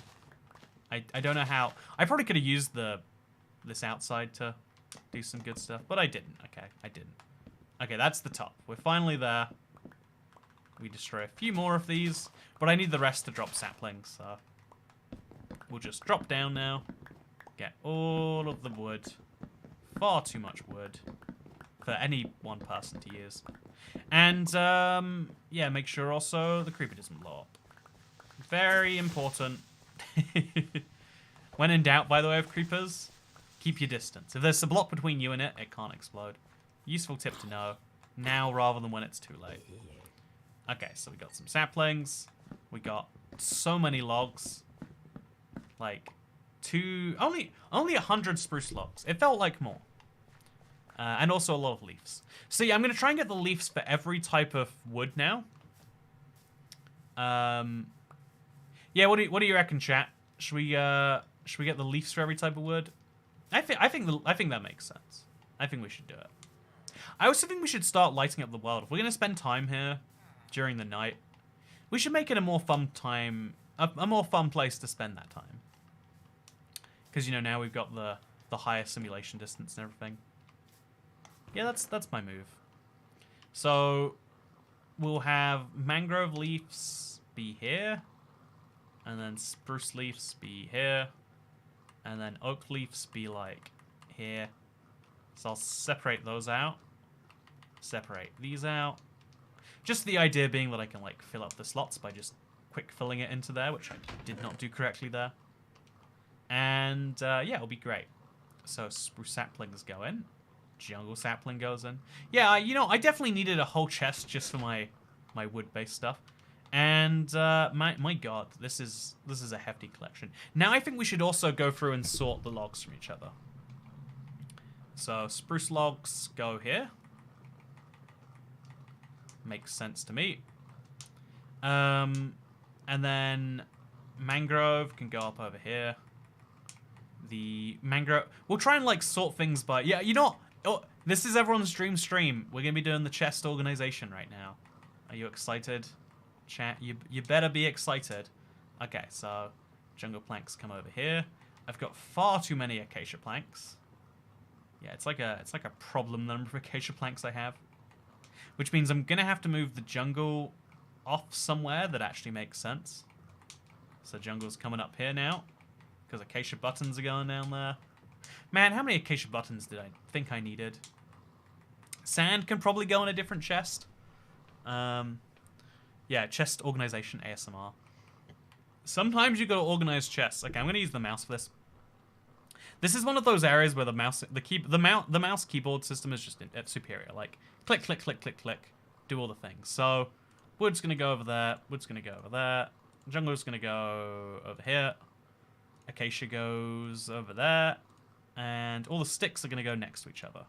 I don't know how... I probably could have used this outside to do some good stuff, but I didn't. Okay, I didn't. Okay, that's the top. We're finally there. We destroy a few more of these, but I need the rest to drop saplings, so we'll just drop down now. Get all of the wood. Far too much wood for any one person to use. And, yeah, make sure also the creeper doesn't blow up. Very important. When in doubt, by the way, of creepers, keep your distance. If there's a block between you and it, it can't explode. Useful tip to know. Now rather than when it's too late. Okay, so we got some saplings. We got so many logs. Like, only 100 spruce logs. It felt like more. And also a lot of leaves. So yeah, I'm going to try and get the leaves for every type of wood now. Yeah, what do you reckon, chat? Should we get the leaves for every type of wood? I think that makes sense. I think we should do it. I also think we should start lighting up the world. If we're going to spend time here during the night, we should make it a more fun time, a more fun place to spend that time. Because, you know, now we've got the higher simulation distance and everything. Yeah, that's my move. So we'll have mangrove leaves be here, and then spruce leaves be here, and then oak leaves be like here. So I'll separate those out. Separate these out. Just the idea being that I can like fill up the slots by just quick filling it into there, which I did not do correctly there. And yeah, it'll be great. So spruce saplings go in. Jungle sapling goes in. Yeah, you know, I definitely needed a whole chest just for my wood-based stuff. And my god, this is a hefty collection. Now I think we should also go through and sort the logs from each other. So spruce logs go here. Makes sense to me. And then mangrove can go up over here. The mangrove... We'll try and, like, sort things by... Yeah, you know what? Oh, this is everyone's dream stream. We're going to be doing the chest organization right now. Are you excited? Chat, you better be excited. Okay, so jungle planks come over here. I've got far too many acacia planks. Yeah, it's like a problem number of acacia planks I have. Which means I'm going to have to move the jungle off somewhere that actually makes sense. So jungle's coming up here now. Because acacia buttons are going down there. Man, how many acacia buttons did I think I needed? Sand can probably go in a different chest. Yeah, chest organization ASMR. Sometimes you gotta organize chests. Okay, I'm gonna use the mouse for this. This is one of those areas where the mouse keyboard system is just superior. Like, click, click, click, click, click. Do all the things. So, wood's gonna go over there. Wood's gonna go over there. Jungle's gonna go over here. Acacia goes over there. And all the sticks are gonna go next to each other.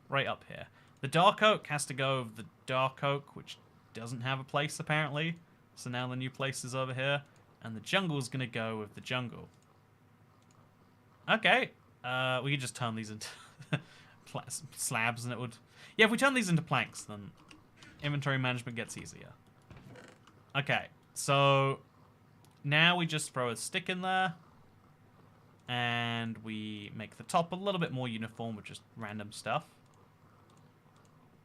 Right up here. The dark oak has to go over the dark oak, which doesn't have a place apparently. So now the new place is over here. And the jungle's gonna go with the jungle. Okay. We can just turn these into... slabs, and it would... Yeah, if we turn these into planks, then inventory management gets easier. Okay, so now we just throw a stick in there, and we make the top a little bit more uniform with just random stuff.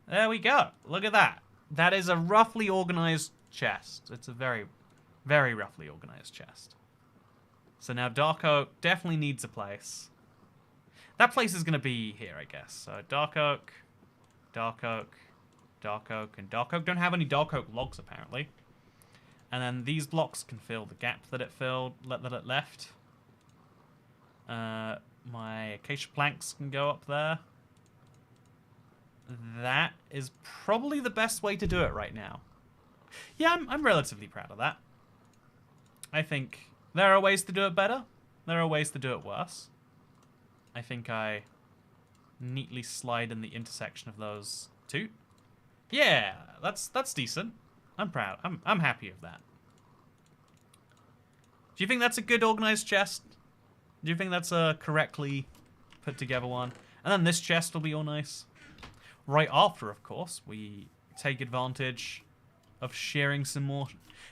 There we go. Look at that. That is a roughly organized chest. It's a very, very roughly organized chest. So now dark oak definitely needs a place. That place is going to be here, I guess. So dark oak, dark oak, dark oak, and dark oak. Don't have any dark oak logs, apparently. And then these blocks can fill the gap that it filled, that it left. My acacia planks can go up there. That is probably the best way to do it right now. Yeah, I'm relatively proud of that. I think there are ways to do it better. There are ways to do it worse. I think I neatly slide in the intersection of those two. Yeah, that's decent. I'm proud. I'm happy of that. Do you think that's a good organized chest? Do you think that's a correctly put together one? And then this chest will be all nice. Right after, of course, we take advantage of shearing some more.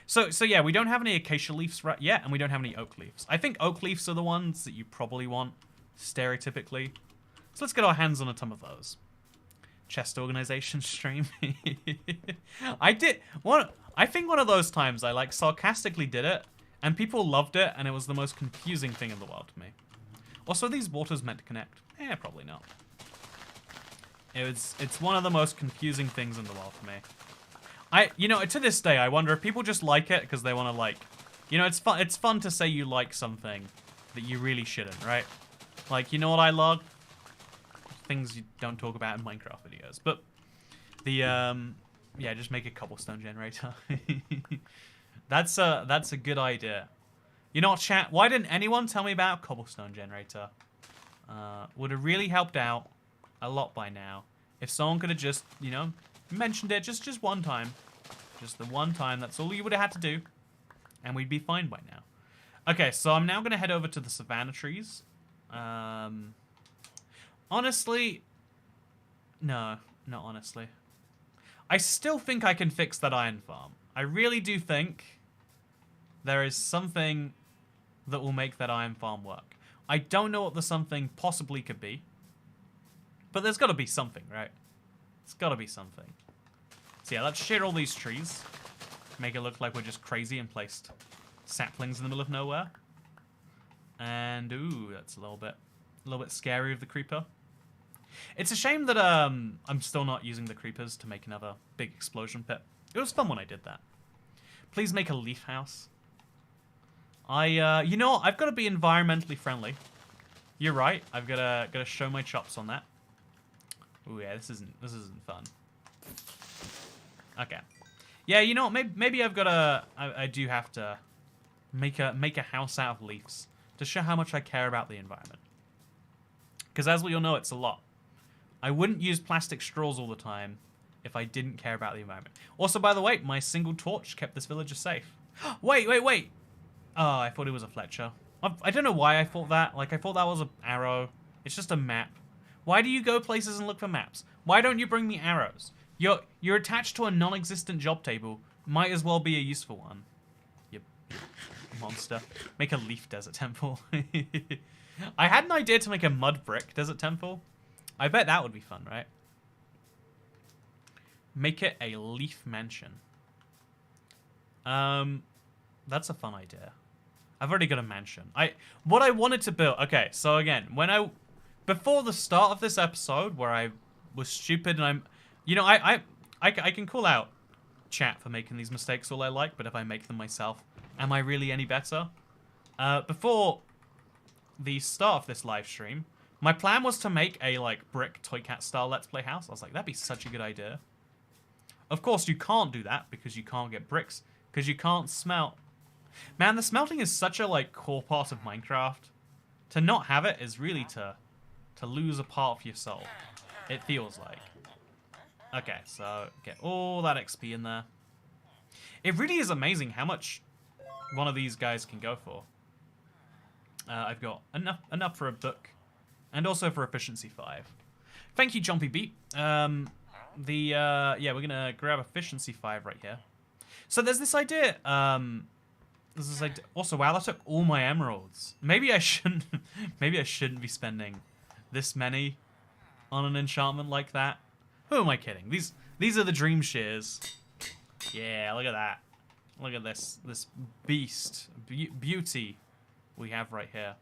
So yeah, we don't have any acacia leaves right yet, and we don't have any oak leaves. I think oak leaves are the ones that you probably want, stereotypically. So let's get our hands on a ton of those. Chest organization stream. I think one of those times I like sarcastically did it, and people loved it, and it was the most confusing thing in the world to me. Also, are these waters meant to connect? Eh, probably not. It's one of the most confusing things in the world for me. You know, to this day, I wonder if people just like it because they want to like, you know, it's fun to say you like something that you really shouldn't, right? Like, you know what I love? Things you don't talk about in Minecraft videos. But the, yeah, just make a cobblestone generator. That's a good idea. You know what, chat? Why didn't anyone tell me about cobblestone generator? Would have really helped out a lot by now. If someone could have just, you know, mentioned it just one time. Just the one time. That's all you would have had to do. And we'd be fine by now. Okay, so I'm now going to head over to the savannah trees. Honestly, no, not honestly. I still think I can fix that iron farm. I really do think there is something that will make that iron farm work. I don't know what the something possibly could be. But there's got to be something, right? It's got to be something. So yeah, let's shear all these trees. Make it look like we're just crazy and placed saplings in the middle of nowhere. And, ooh, that's a little bit scary of the creeper. It's a shame that I'm still not using the creepers to make another big explosion pit. It was fun when I did that. Please make a leaf house. You know what? I've got to be environmentally friendly. You're right. I've got to show my chops on that. Ooh, yeah, this isn't fun. Okay. Yeah, you know what? Maybe I've got to. I do have to make a house out of leaves to show how much I care about the environment. Because as we all know, it's a lot. I wouldn't use plastic straws all the time if I didn't care about the environment. Also, by the way, my single torch kept this villager safe. Wait. Oh, I thought it was a Fletcher. I don't know why I thought that. Like, I thought that was an arrow. It's just a map. Why do you go places and look for maps? Why don't you bring me arrows? You're attached to a non-existent job table. Might as well be a useful one. You monster. Make a leaf desert temple. I had an idea to make a mud brick desert temple. I bet that would be fun, right? Make it a leaf mansion. That's a fun idea. I've already got a mansion. What I wanted to build. Okay, so again, before the start of this episode, where I was stupid and I can call out chat for making these mistakes all I like, but if I make them myself, am I really any better? Before the start of this live stream, my plan was to make a like brick Toy Cat style Let's Play house. I was like, that'd be such a good idea. Of course, you can't do that because you can't get bricks because you can't smelt. Man, the smelting is such a like core part of Minecraft. To not have it is really to lose a part of your soul. It feels like. Okay, so get all that XP in there. It really is amazing how much one of these guys can go for. I've got enough for a book, and also for efficiency 5. Thank you, Jumpy Beat. Yeah, we're gonna grab efficiency 5 right here. So there's this idea. Also, wow, that took all my emeralds. Maybe I shouldn't. Maybe I shouldn't be spending this many on an enchantment like that. Who am I kidding? These are the dream shears. Yeah, look at that. Look at this beast beauty we have right here.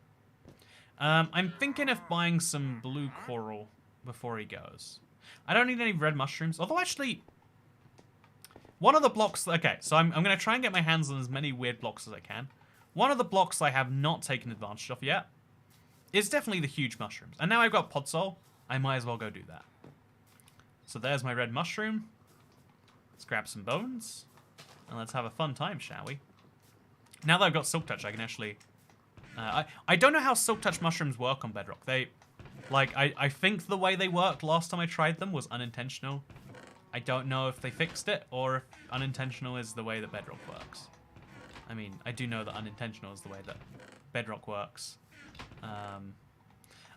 I'm thinking of buying some blue coral before he goes. I don't need any red mushrooms. Although, actually, one of the blocks... Okay, so I'm going to try and get my hands on as many weird blocks as I can. One of the blocks I have not taken advantage of yet is definitely the huge mushrooms. And now I've got Podzol, I might as well go do that. So there's my red mushroom. Let's grab some bones. And let's have a fun time, shall we? Now that I've got Silk Touch, I can actually... I don't know how Silk Touch mushrooms work on Bedrock. They... Like, I think the way they worked last time I tried them was unintentional. I don't know if they fixed it, or if unintentional is the way that Bedrock works. I mean, I do know that unintentional is the way that Bedrock works.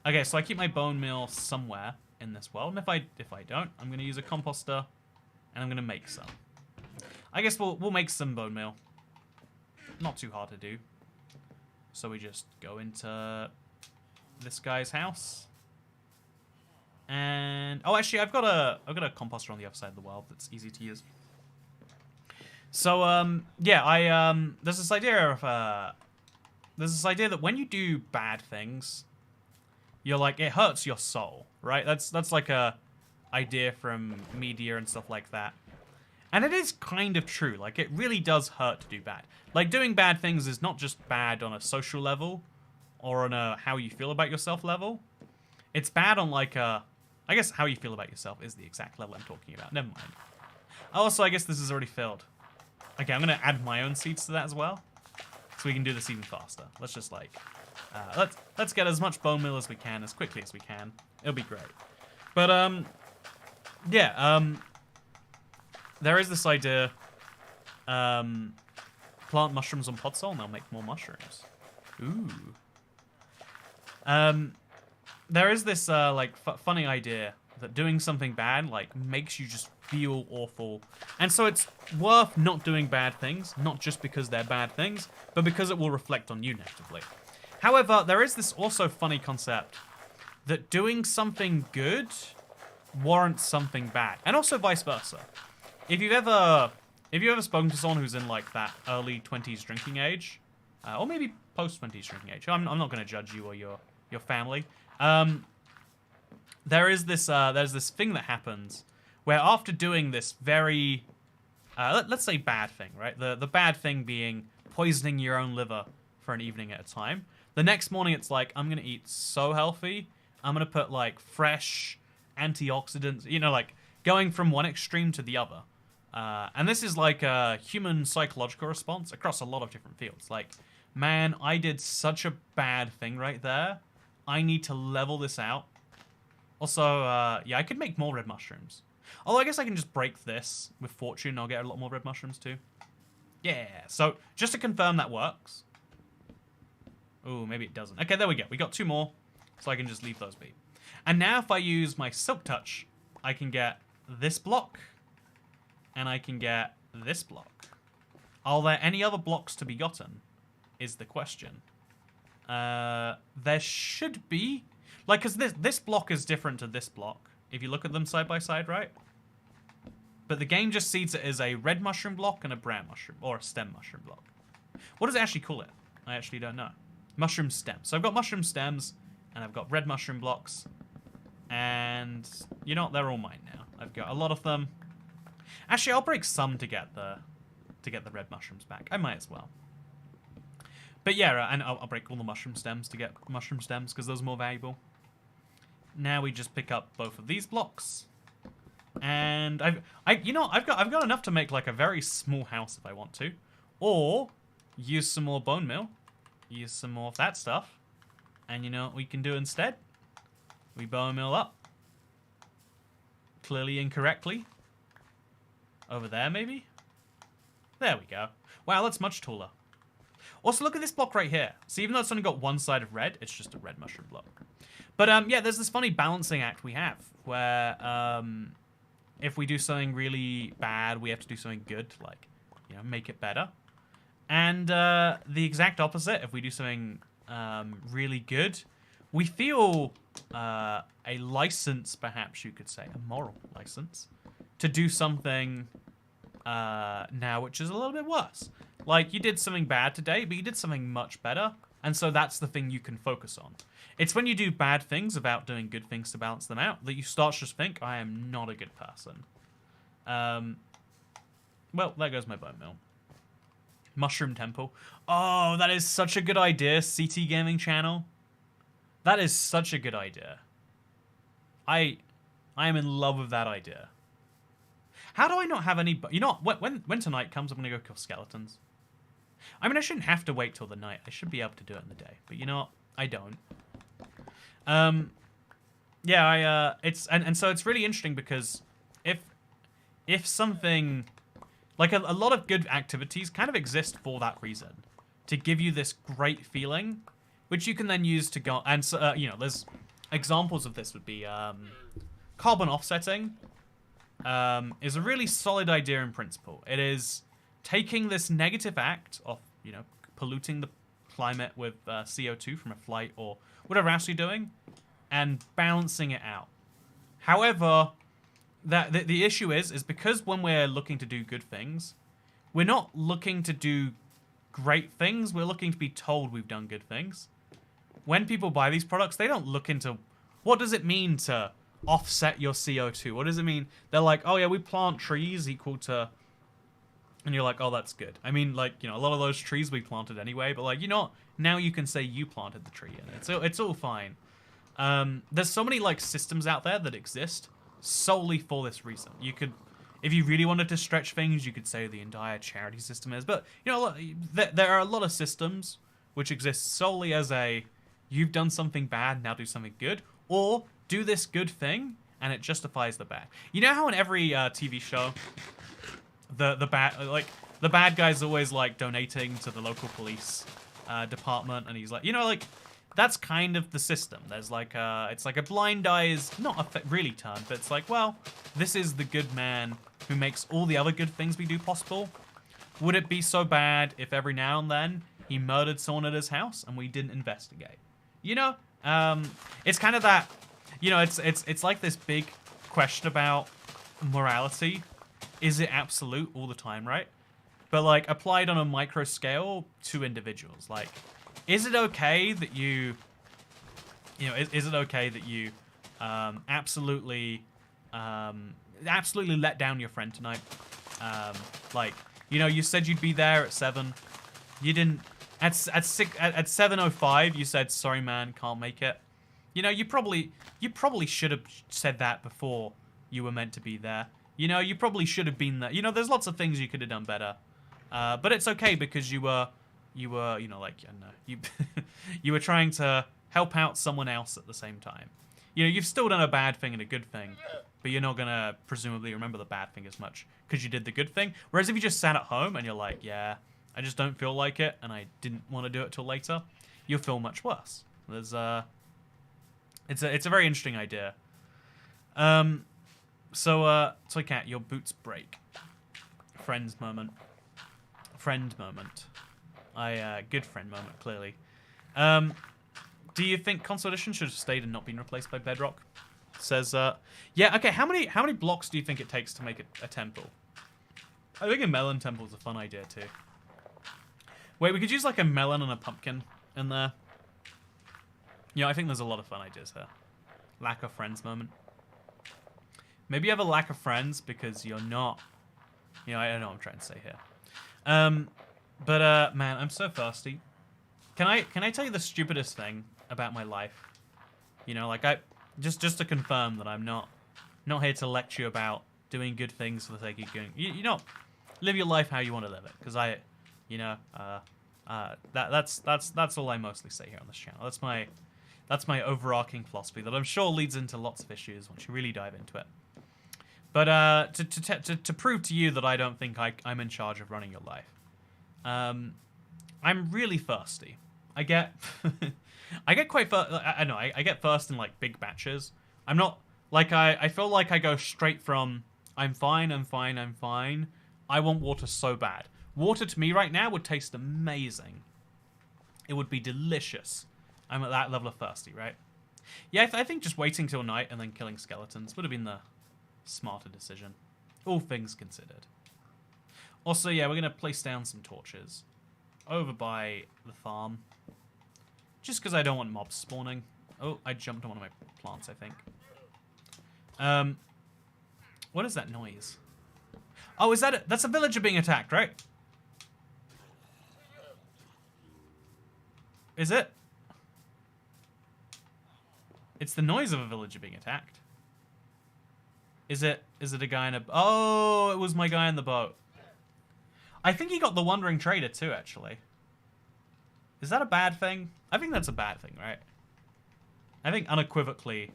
Okay, so I keep my bone meal somewhere in this world, and if I don't, I'm going to use a composter, and I'm going to make some. I guess we'll make some bone meal. Not too hard to do. So we just go into this guy's house. And oh, actually, I've got a composter on the other side of the world that's easy to use. So yeah, there's this idea of that when you do bad things, you're like, it hurts your soul, right? That's like a idea from media and stuff like that. And it is kind of true. Like, it really does hurt to do bad. Like, doing bad things is not just bad on a social level or on a how you feel about yourself level. It's bad on, like, I guess how you feel about yourself is the exact level I'm talking about. Never mind. Also, I guess this is already filled. Okay, I'm going to add my own seeds to that as well, so we can do this even faster. Let's just, like, let's get as much bone meal as we can, as quickly as we can. It'll be great. But, yeah, there is this idea, plant mushrooms on Podzol and they'll make more mushrooms. Ooh. There is this, like, funny idea that doing something bad, like, makes you just feel awful. And so it's worth not doing bad things, not just because they're bad things, but because it will reflect on you negatively. However, there is this also funny concept that doing something good warrants something bad. And also vice versa. If you've ever spoken to someone who's in, like, that early 20s drinking age, or maybe post-20s drinking age, I'm not going to judge you or your family. There's this thing that happens where after doing this very, let's say bad thing, right? The bad thing being poisoning your own liver for an evening at a time. The next morning it's like, I'm going to eat so healthy. I'm going to put, like, fresh antioxidants, you know, like, going from one extreme to the other. And this is like a human psychological response across a lot of different fields. Like, man, I did such a bad thing right there. I need to level this out. Also, yeah, I could make more red mushrooms. Although I guess I can just break this with fortune and I'll get a lot more red mushrooms too. Yeah, so just to confirm that works. Oh, maybe it doesn't. Okay, there we go. We got 2 more, so I can just leave those be. And now if I use my Silk Touch, I can get this block, and I can get this block. Are there any other blocks to be gotten, is the question. There should be. Like, because this block is different to this block, if you look at them side by side, right? But the game just sees it as a red mushroom block and a brown mushroom, or a stem mushroom block. What does it actually call it? I actually don't know. Mushroom stems. So I've got mushroom stems, and I've got red mushroom blocks. And, you know what, they're all mine now. I've got a lot of them. Actually, I'll break some to get the red mushrooms back. I might as well. But yeah, and I'll break all the mushroom stems to get mushroom stems, because those are more valuable. Now we just pick up both of these blocks. And I've got enough to make, like, a very small house if I want to. Or use some more bone meal. Use some more of that stuff. And you know what we can do instead? We bone meal up. Clearly incorrectly. Over there, maybe? There we go. Wow, that's much taller. Also, look at this block right here. So even though it's only got one side of red, it's just a red mushroom block. But yeah, there's this funny balancing act we have where if we do something really bad, we have to do something good, like, you know, make it better. And the exact opposite, if we do something really good, we feel a license, perhaps you could say, a moral license, to do something now which is a little bit worse. Like, you did something bad today, but you did something much better, and so that's the thing you can focus on. It's when you do bad things without doing good things to balance them out that you start to just think, I am not a good person. Well, there goes my bone meal. Mushroom Temple. Oh, that is such a good idea, CT Gaming Channel. That is such a good idea. I am in love with that idea. How do I not have any... You know what? When tonight comes, I'm going to go kill skeletons. I mean, I shouldn't have to wait till the night. I should be able to do it in the day. But you know what? I don't. Yeah, it's... And so it's really interesting because if something... Like, a lot of good activities kind of exist for that reason. To give you this great feeling, which you can then use to go... And, so, you know, there's... Examples of this would be carbon offsetting is a really solid idea in principle. It is taking this negative act of, you know, polluting the climate with CO2 from a flight or whatever else you're doing and balancing it out. However, the issue is because when we're looking to do good things, we're not looking to do great things. We're looking to be told we've done good things. When people buy these products, they don't look into what does it mean to offset your CO2? What does it mean? They're like, oh yeah, we plant trees equal to... And you're like, oh, that's good. I mean, like, you know, a lot of those trees we planted anyway, but like, you know, now you can say you planted the tree and it's all fine. There's so many like systems out there that exist solely for this reason. You could, if you really wanted to stretch things, you could say the entire charity system is, but you know, there are a lot of systems which exist solely as a, you've done something bad, now do something good, or do this good thing and it justifies the bad. You know how in every TV show, the bad guy's always like donating to the local police department, and he's like, you know, like that's kind of the system. There's like it's like a blind eye is not really turned, but it's like, well, this is the good man who makes all the other good things we do possible. Would it be so bad if every now and then he murdered someone at his house and we didn't investigate? You know, it's kind of that, you know, it's like this big question about morality. Is it absolute all the time, right? But like applied on a micro scale to individuals, like, is it okay that you know, is it okay that you absolutely let down your friend tonight? Like, you know, you said you'd be there at 7. You didn't. At 7:05, you said, sorry, man, can't make it. You know, you probably should have said that before you were meant to be there. You know, you probably should have been there. You know, there's lots of things you could have done better. But it's okay because you were, you know, like, I don't know, you were trying to help out someone else at the same time. You know, you've still done a bad thing and a good thing, but you're not going to presumably remember the bad thing as much because you did the good thing. Whereas if you just sat at home and you're like, yeah, I just don't feel like it and I didn't want to do it till later, you'll feel much worse. There's it's a very interesting idea. So Toy Cat, your boots break. Friends moment. Friend moment. Good friend moment, clearly. Do you think Console Edition should have stayed and not been replaced by Bedrock? Says, yeah, okay, how many blocks do you think it takes to make a temple? I think a melon temple is a fun idea, too. Wait, we could use, like, a melon and a pumpkin in there. Yeah, I think there's a lot of fun ideas here. Lack of friends moment. Maybe you have a lack of friends because you're not... You know, I don't know what I'm trying to say here. Man, I'm so thirsty. Can I tell you the stupidest thing about my life? You know, like, just to confirm that I'm not here to lecture you about doing good things for the sake of doing... You know, live your life how you want to live it. Because you know, that's all I mostly say here on this channel. That's my overarching philosophy that I'm sure leads into lots of issues once you really dive into it. But to prove to you that I don't think I'm in charge of running your life, I'm really thirsty. I get I get quite I know I get first in like big batches. I'm not like I feel like I go straight from I'm fine, I'm fine, I'm fine. I want water so bad. Water to me right now would taste amazing. It would be delicious. I'm at that level of thirsty, right? Yeah, I think just waiting till night and then killing skeletons would have been the smarter decision. All things considered. Also, yeah, we're going to place down some torches over by the farm. Just because I don't want mobs spawning. Oh, I jumped on one of my plants, I think. What is that noise? Oh, is that it? That's a villager being attacked, right? Is it? It's the noise of a villager being attacked. Is it a guy in a... Oh, it was my guy in the boat. I think he got the Wandering Trader too, actually. Is that a bad thing? I think that's a bad thing, right? I think unequivocally...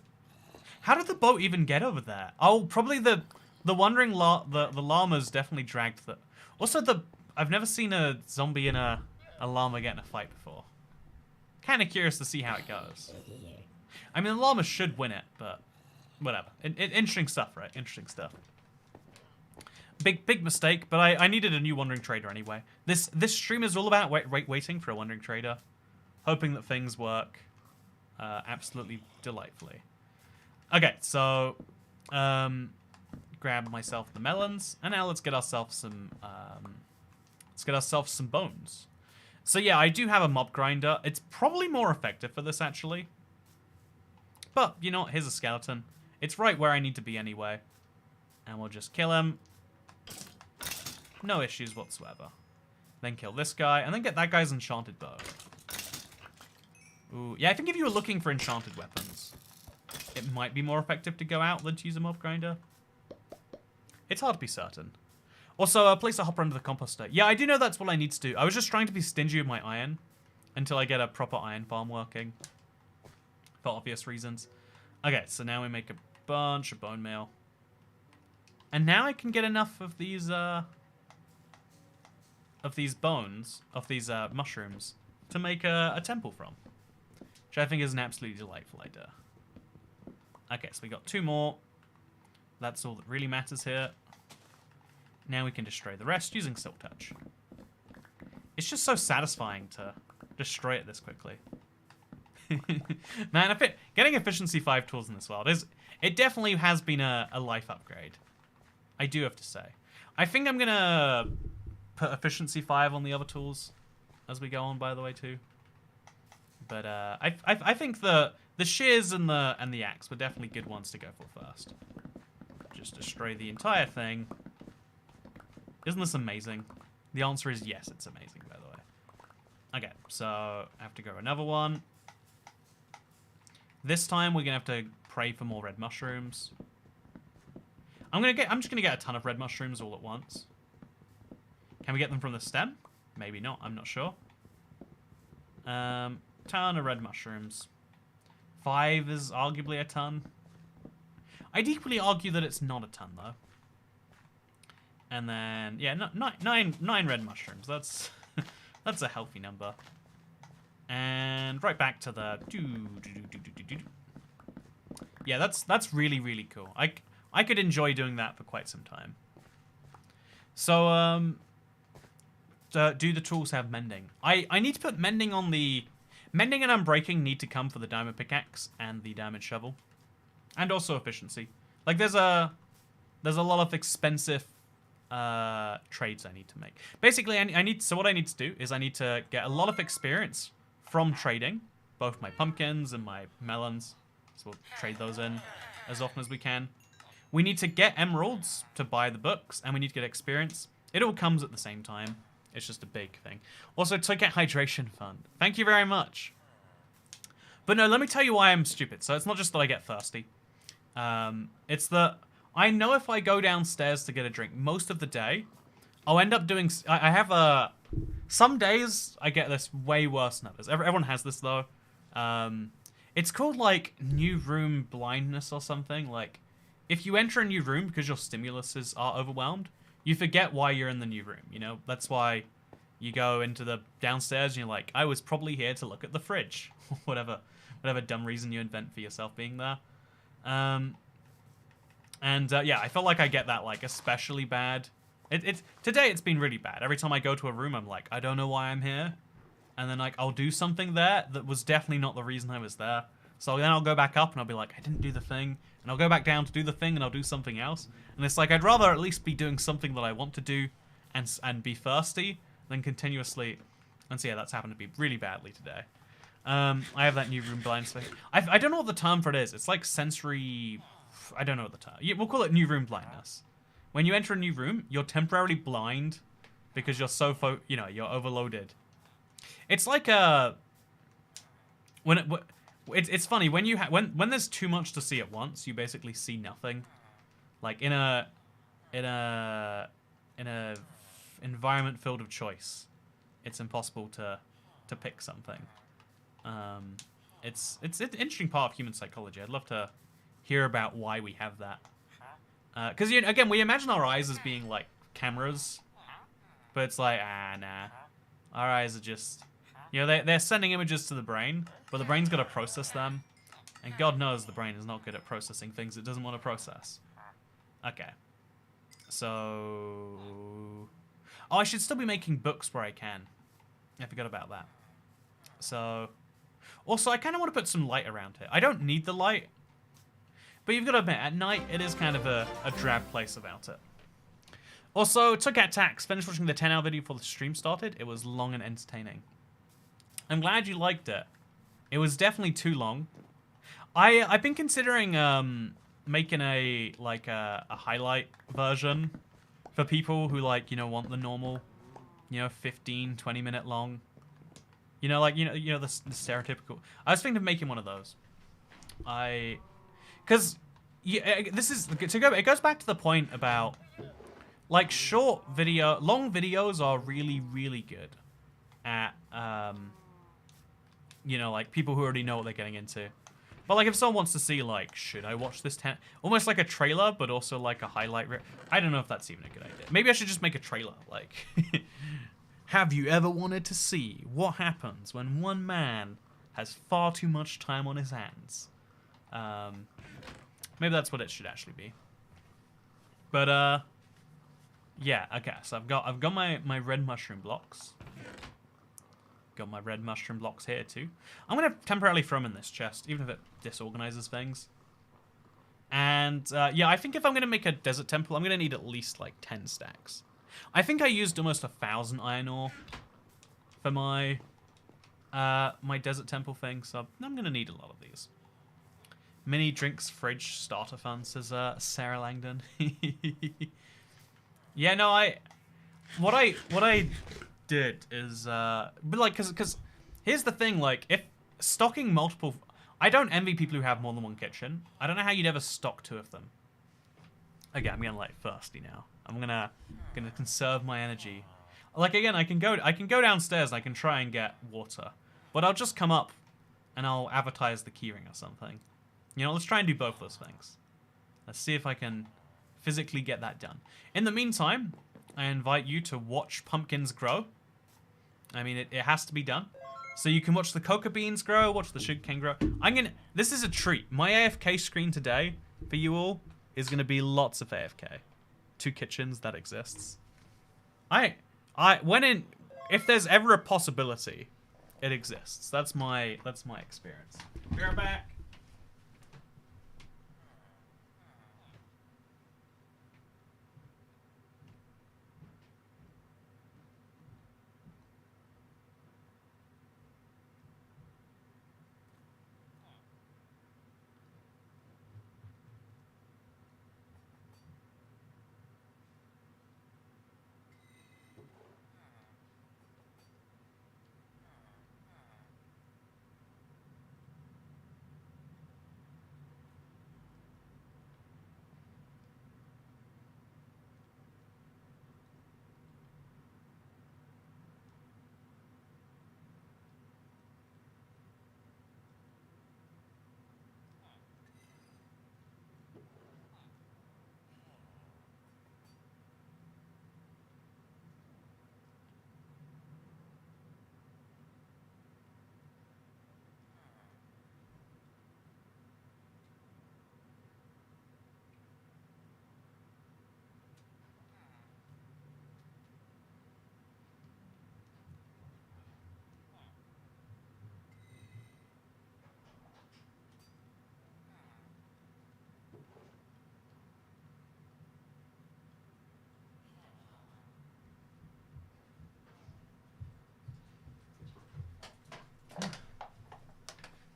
How did the boat even get over there? Oh, probably the Wandering... The llamas definitely dragged the... Also, I've never seen a zombie and a llama get in a fight before. Kind of curious to see how it goes. I mean, the llama should win it, but... Whatever. Interesting stuff, right? Interesting stuff. Big mistake, but I needed a new Wandering Trader anyway. This stream is all about waiting for a Wandering Trader. Hoping that things work absolutely delightfully. Okay, so... grab myself the melons, and now let's get ourselves some... bones. So yeah, I do have a mob grinder. It's probably more effective for this, actually. But, you know what? Here's a skeleton. It's right where I need to be anyway. And we'll just kill him. No issues whatsoever. Then kill this guy, and then get that guy's enchanted bow. Ooh, yeah, I think if you were looking for enchanted weapons, it might be more effective to go out than to use a mob grinder. It's hard to be certain. Also, place a hopper under the composter. Yeah, I do know that's what I need to do. I was just trying to be stingy with my iron until I get a proper iron farm working. For obvious reasons. Okay, so now we make a bunch of bone meal. And now I can get enough of these mushrooms, to make a temple from. Which I think is an absolutely delightful idea. Okay, so we got 2 more. That's all that really matters here. Now we can destroy the rest using Silk Touch. It's just so satisfying to destroy it this quickly. Man, getting efficiency 5 tools in this world it definitely has been a life upgrade. I do have to say. I think I'm gonna put efficiency 5 on the other tools as we go on, by the way, too. But I think the shears and the axe were definitely good ones to go for first. Just destroy the entire thing. Isn't this amazing? The answer is yes, it's amazing, by the way. Okay, so I have to go another one. This time we're gonna have to pray for more red mushrooms. I'm just gonna get a ton of red mushrooms all at once. Can we get them from the stem? Maybe not, I'm not sure. Ton of red mushrooms. 5 is arguably a ton. I'd equally argue that it's not a ton though. And then, yeah, 9 red mushrooms. That's that's a healthy number. And right back to the yeah, that's really, really cool. I could enjoy doing that for quite some time. So do the tools have mending? I need to put mending on the mending and unbreaking need to come for the diamond pickaxe and the diamond shovel, and also efficiency. Like there's a lot of expensive trades I need to make. Basically, so what I need to do is I need to get a lot of experience from trading, both my pumpkins and my melons. So we'll trade those in as often as we can. We need to get emeralds to buy the books, and we need to get experience. It all comes at the same time. It's just a big thing. Also, to get hydration fund. Thank you very much. But no, let me tell you why I'm stupid. So it's not just that I get thirsty. It's that I know if I go downstairs to get a drink most of the day, I'll end up doing... I have some days I get this way worse than others. Everyone has this, though. It's called, like, new room blindness or something. Like, if you enter a new room because your stimuluses are overwhelmed, you forget why you're in the new room, you know? That's why You go into the downstairs and you're like, I was probably here to look at the fridge. whatever dumb reason you invent for yourself being there. Yeah, I felt like I get that like especially bad. Today it's been really bad. Every time I go to a room, I'm like, I don't know why I'm here. And then like I'll do something there that was definitely not the reason I was there. So then I'll go back up and I'll be like, I didn't do the thing. And I'll go back down to do the thing and I'll do something else. And it's like, I'd rather at least be doing something that I want to do and be thirsty than continuously. And so yeah, that's happened to me really badly today. I have that new room blindness thing. I don't know what the term for it is. It's like sensory... I don't know what the term... We'll call it new room blindness. When you enter a new room, you're temporarily blind because you're so... you're overloaded. It's like a... It's funny when you when there's too much to see at once, you basically see nothing. Like in a environment filled with choice, it's impossible to pick something. It's an interesting part of human psychology. I'd love to hear about why we have that. Because again, we imagine our eyes as being like cameras, but it's like nah, our eyes are just. They're sending images to the brain, but the brain's got to process them. And God knows the brain is not good at processing things it doesn't want to process. Okay. So... Oh, I should still be making books where I can. I forgot about that. So... Also, I kind of want to put some light around here. I don't need the light. But you've got to admit, at night, it is kind of a drab place about it. Also, took out tax. Finished watching the 10-hour video before the stream started. It was long and entertaining. I'm glad you liked it. It was definitely too long. I've been considering making a highlight version for people who want the normal, 15, 20 minute long. The stereotypical. I was thinking of making one of those. Because this is it goes back to the point about long videos are really, really good at people who already know what they're getting into. But like if someone wants to see should I watch this almost like a trailer but also like a highlight I don't know if that's even a good idea. Maybe I should just make a trailer have you ever wanted to see what happens when one man has far too much time on his hands? Maybe that's what it should actually be. But yeah, okay, so I've got my red mushroom blocks. Got my red mushroom blocks here too. I'm gonna temporarily throw them in this chest, even if it disorganizes things. And yeah, I think if I'm gonna make a desert temple, I'm gonna need at least 10 stacks. I think I used almost 1,000 iron ore for my my desert temple thing, so I'm gonna need a lot of these. Mini drinks fridge starter fun, says Sarah Langdon. Yeah, no, what I did is but because here's the thing, if stocking multiple, I don't envy people who have more than one kitchen. I don't know how you'd ever stock 2 of them. Again, I'm getting thirsty now. I'm gonna conserve my energy. Again, I can go downstairs and I can try and get water, but I'll just come up and I'll advertise the keyring or something. Let's try and do both those things. Let's see if I can physically get that done. In the meantime, I invite you to watch pumpkins grow. I mean, it has to be done. So you can watch the coca beans grow, watch the sugarcane grow. This is a treat. My AFK screen today for you all is gonna be lots of AFK. 2 kitchens, that exists. If there's ever a possibility, it exists. That's my experience. Be right back.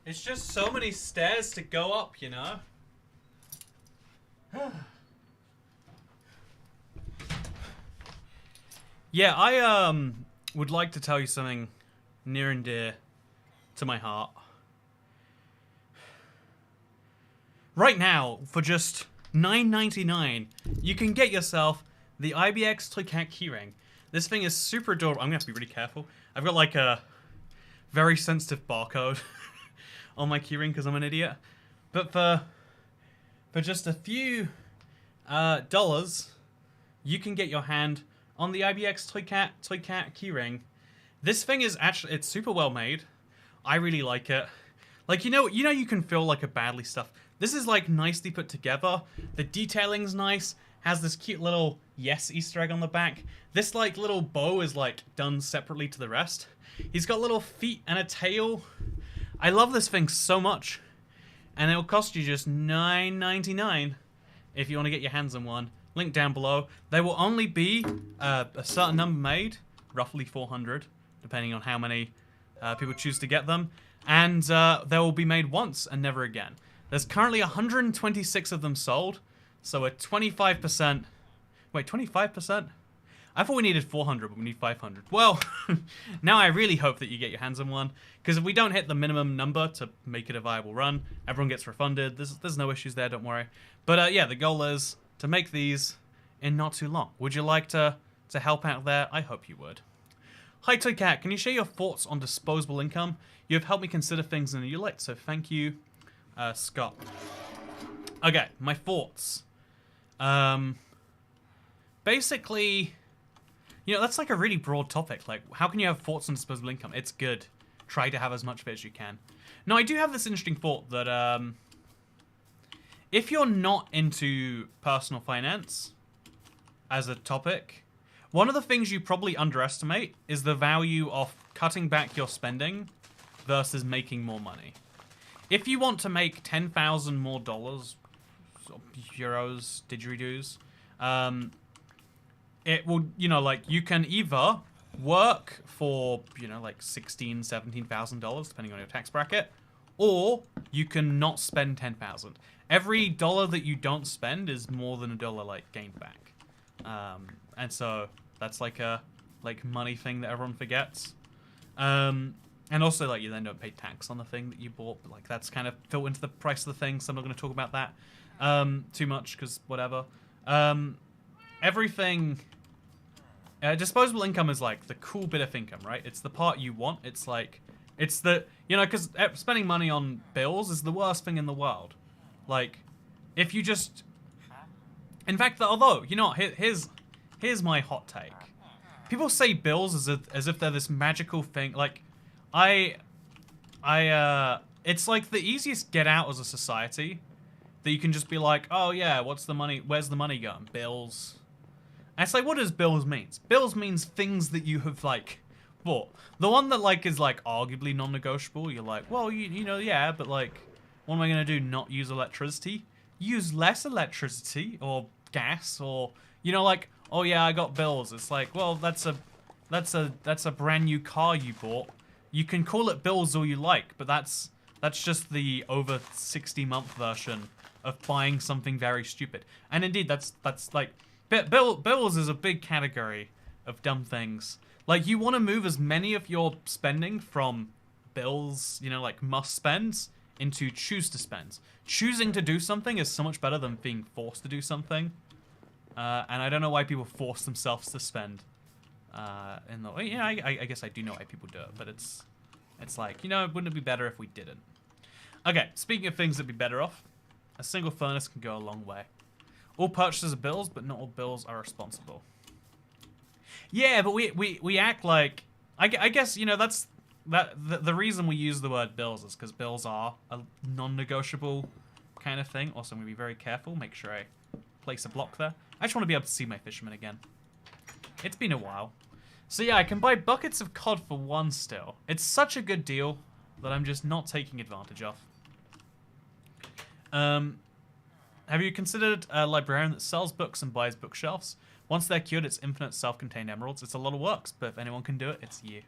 It's just so many stairs to go up, you know? Yeah, I would like to tell you something near and dear to my heart. Right now, for just $9.99, you can get yourself the IBX Toy Cat keyring. This thing is super adorable. I'm gonna have to be really careful. I've got like a very sensitive barcode on my keyring because I'm an idiot. But for just a few dollars, you can get your hand on the IBX Toy Cat keyring. This thing is actually, it's super well made. I really like it. Like, you know you can feel like a badly stuffed. This is like nicely put together. The detailing's nice. Has this cute little yes Easter egg on the back. This like little bow is like done separately to the rest. He's got little feet and a tail. I love this thing so much. And it'll cost you just $9.99 if you want to get your hands on one. Link down below. There will only be a certain number made, roughly 400, depending on how many people choose to get them. And they will be made once and never again. There's currently 126 of them sold, so a 25%... Wait, 25%? I thought we needed 400, but we need 500. Well, now I really hope that you get your hands on one, because if we don't hit the minimum number to make it a viable run, everyone gets refunded. There's no issues there, don't worry. But yeah, the goal is to make these in not too long. Would you like to help out there? I hope you would. Hi Toy Cat, can you share your thoughts on disposable income? You have helped me consider things in a new light, so thank you, Scott. Okay, my thoughts. Basically, you know, that's like a really broad topic. Like, how can you have thoughts on disposable income? It's good. Try to have as much of it as you can. Now, I do have this interesting thought that if you're not into personal finance as a topic, one of the things you probably underestimate is the value of cutting back your spending versus making more money. If you want to make 10,000 more dollars, euros, didgeridoos, it will, you know, like, you can either work for, you know, like $16,000, $17,000, depending on your tax bracket, or you can not spend 10,000. Every dollar that you don't spend is more than a dollar, like, gained back. And so that's like a money thing that everyone forgets. And also, like, you then don't pay tax on the thing that you bought, but like that's kind of built into the price of the thing, so I'm not going to talk about that too much, because whatever. Everything... disposable income is like the cool bit of income, right? It's the part you want. It's like, it's the, you know, because spending money on bills is the worst thing in the world. Like, if you just... In fact, although, you know, here's my hot take. People say bills as if they're this magical thing. Like, it's like the easiest get out as a society that you can just be like, oh yeah, what's the money? Where's the money going? Bills. And it's like, what does bills mean? Bills means things that you have like bought. The one that like is like arguably non-negotiable. You're like, well, you know, yeah, but like, what am I gonna do? Not use electricity? Use less electricity or gas, or you know, like, oh yeah, I got bills. It's like, well, that's a brand new car you bought. You can call it bills all you like, but that's just the over 60-month version of buying something very stupid. And indeed, that's like, bills is a big category of dumb things. Like, you want to move as many of your spending from bills, you know, like must spends, into choose to spends. Choosing to do something is so much better than being forced to do something. And I don't know why people force themselves to spend. You know, I guess I do know why people do it, but it's like, you know, wouldn't it be better if we didn't? Okay, speaking of things that'd be better off, a single furnace can go a long way. All purchases are bills, but not all bills are responsible. Yeah, but we act like, I guess, you know, that's the reason we use the word bills is because bills are a non-negotiable kind of thing. Also, I'm gonna be very careful, make sure I place a block there. I just want to be able to see my fisherman again. It's been a while. So yeah, I can buy buckets of cod for 1 still. It's such a good deal that I'm just not taking advantage of. Have you considered a librarian that sells books and buys bookshelves? Once they're cured, it's infinite self-contained emeralds. It's a lot of work, but if anyone can do it, it's you.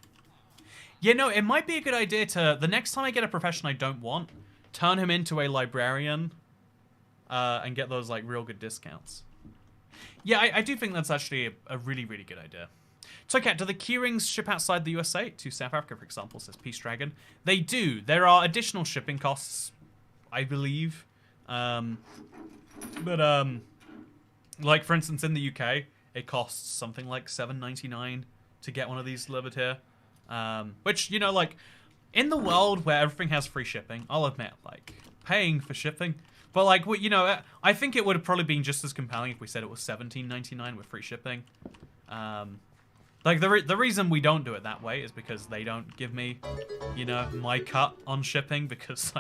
Yeah, no, it might be a good idea to, the next time I get a profession I don't want, turn him into a librarian and get those, like, real good discounts. Yeah, I do think that's actually a really, really good idea. So, Kat, do the keyrings ship outside the USA to South Africa, for example, says Peace Dragon? They do. There are additional shipping costs, I believe. Like, for instance, in the UK, it costs something like $7.99 to get one of these delivered here. Which, you know, like, in the world where everything has free shipping, I'll admit, like, paying for shipping. But, like, you know, I think it would have probably been just as compelling if we said it was $17.99 with free shipping. Like, the reason we don't do it that way is because they don't give me, you know, my cut on shipping because,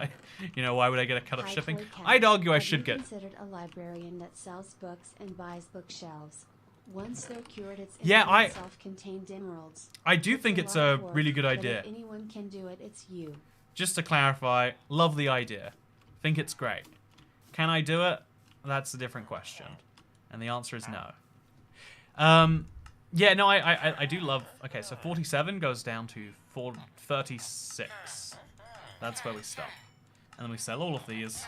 you know, why would I get a cut of shipping? I'd argue I should get... considered a librarian that sells books and buys bookshelves. Once they're cured, it's self-contained emeralds. I do think it's a really good idea. If anyone can do it, it's you. Just to clarify, love the idea. Think it's great. Can I do it? That's a different question. And the answer is no. Yeah, no, I do love... Okay, so 47 goes down to 36. That's where we stop. And then we sell all of these.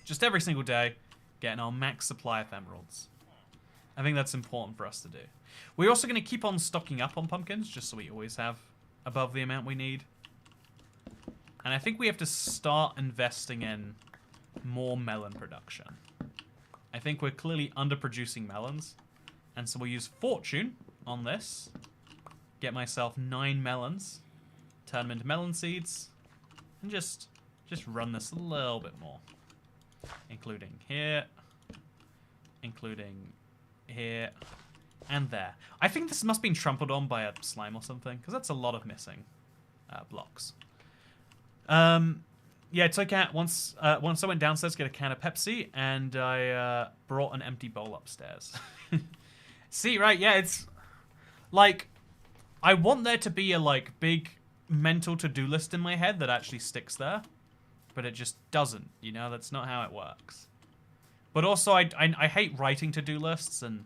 Just every single day, getting our max supply of emeralds. I think that's important for us to do. We're also going to keep on stocking up on pumpkins, just so we always have above the amount we need. And I think we have to start investing in more melon production. I think we're clearly underproducing melons. And so we'll use Fortune on this. Get myself 9 melons. Turn them into melon seeds. And just run this a little bit more. Including here. Including here. And there. I think this must have been trampled on by a slime or something. Because that's a lot of missing blocks. Yeah, it's okay. Once I went downstairs to get a can of Pepsi. And I brought an empty bowl upstairs. See, right, yeah, it's, like, I want there to be a, like, big mental to-do list in my head that actually sticks there, but it just doesn't, you know, that's not how it works. But also, I hate writing to-do lists, and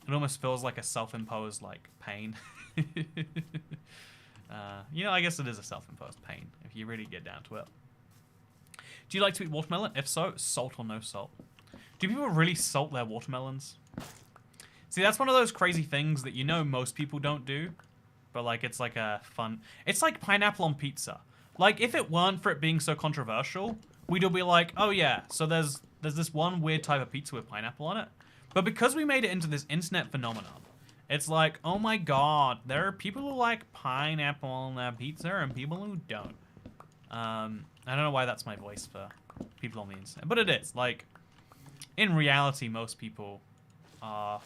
it almost feels like a self-imposed, like, pain. You know, I guess it is a self-imposed pain, if you really get down to it. Do you like to eat watermelon? If so, salt or no salt? Do people really salt their watermelons? See, that's one of those crazy things that you know most people don't do. But, like, it's like a fun... It's like pineapple on pizza. Like, if it weren't for it being so controversial, we'd all be like, oh yeah, so there's this one weird type of pizza with pineapple on it. But because we made it into this internet phenomenon, it's like, oh my god, there are people who like pineapple on their pizza and people who don't. I don't know why that's my voice for people on the internet, but it is. Like, in reality, most people are...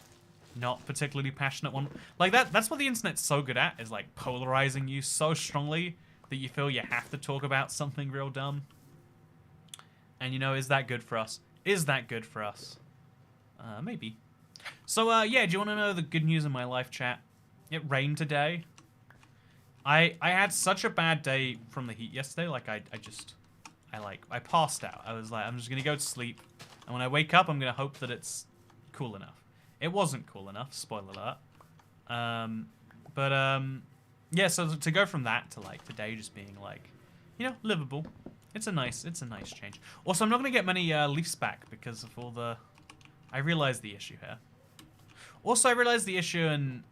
not particularly passionate one. Like, that's what the internet's so good at, is, like, polarizing you so strongly that you feel you have to talk about something real dumb. And, you know, is that good for us? Is that good for us? Maybe. So, yeah, do you want to know the good news in my life, chat? It rained today. I had such a bad day from the heat yesterday, like, I passed out. I was like, I'm just gonna go to sleep, and when I wake up, I'm gonna hope that it's cool enough. It wasn't cool enough, spoiler alert. Yeah, so to go from that to, like, today just being, like, you know, livable. It's a nice change. Also, I'm not going to get many leaves back because of all the... I realized the issue here. Also, I realized the issue in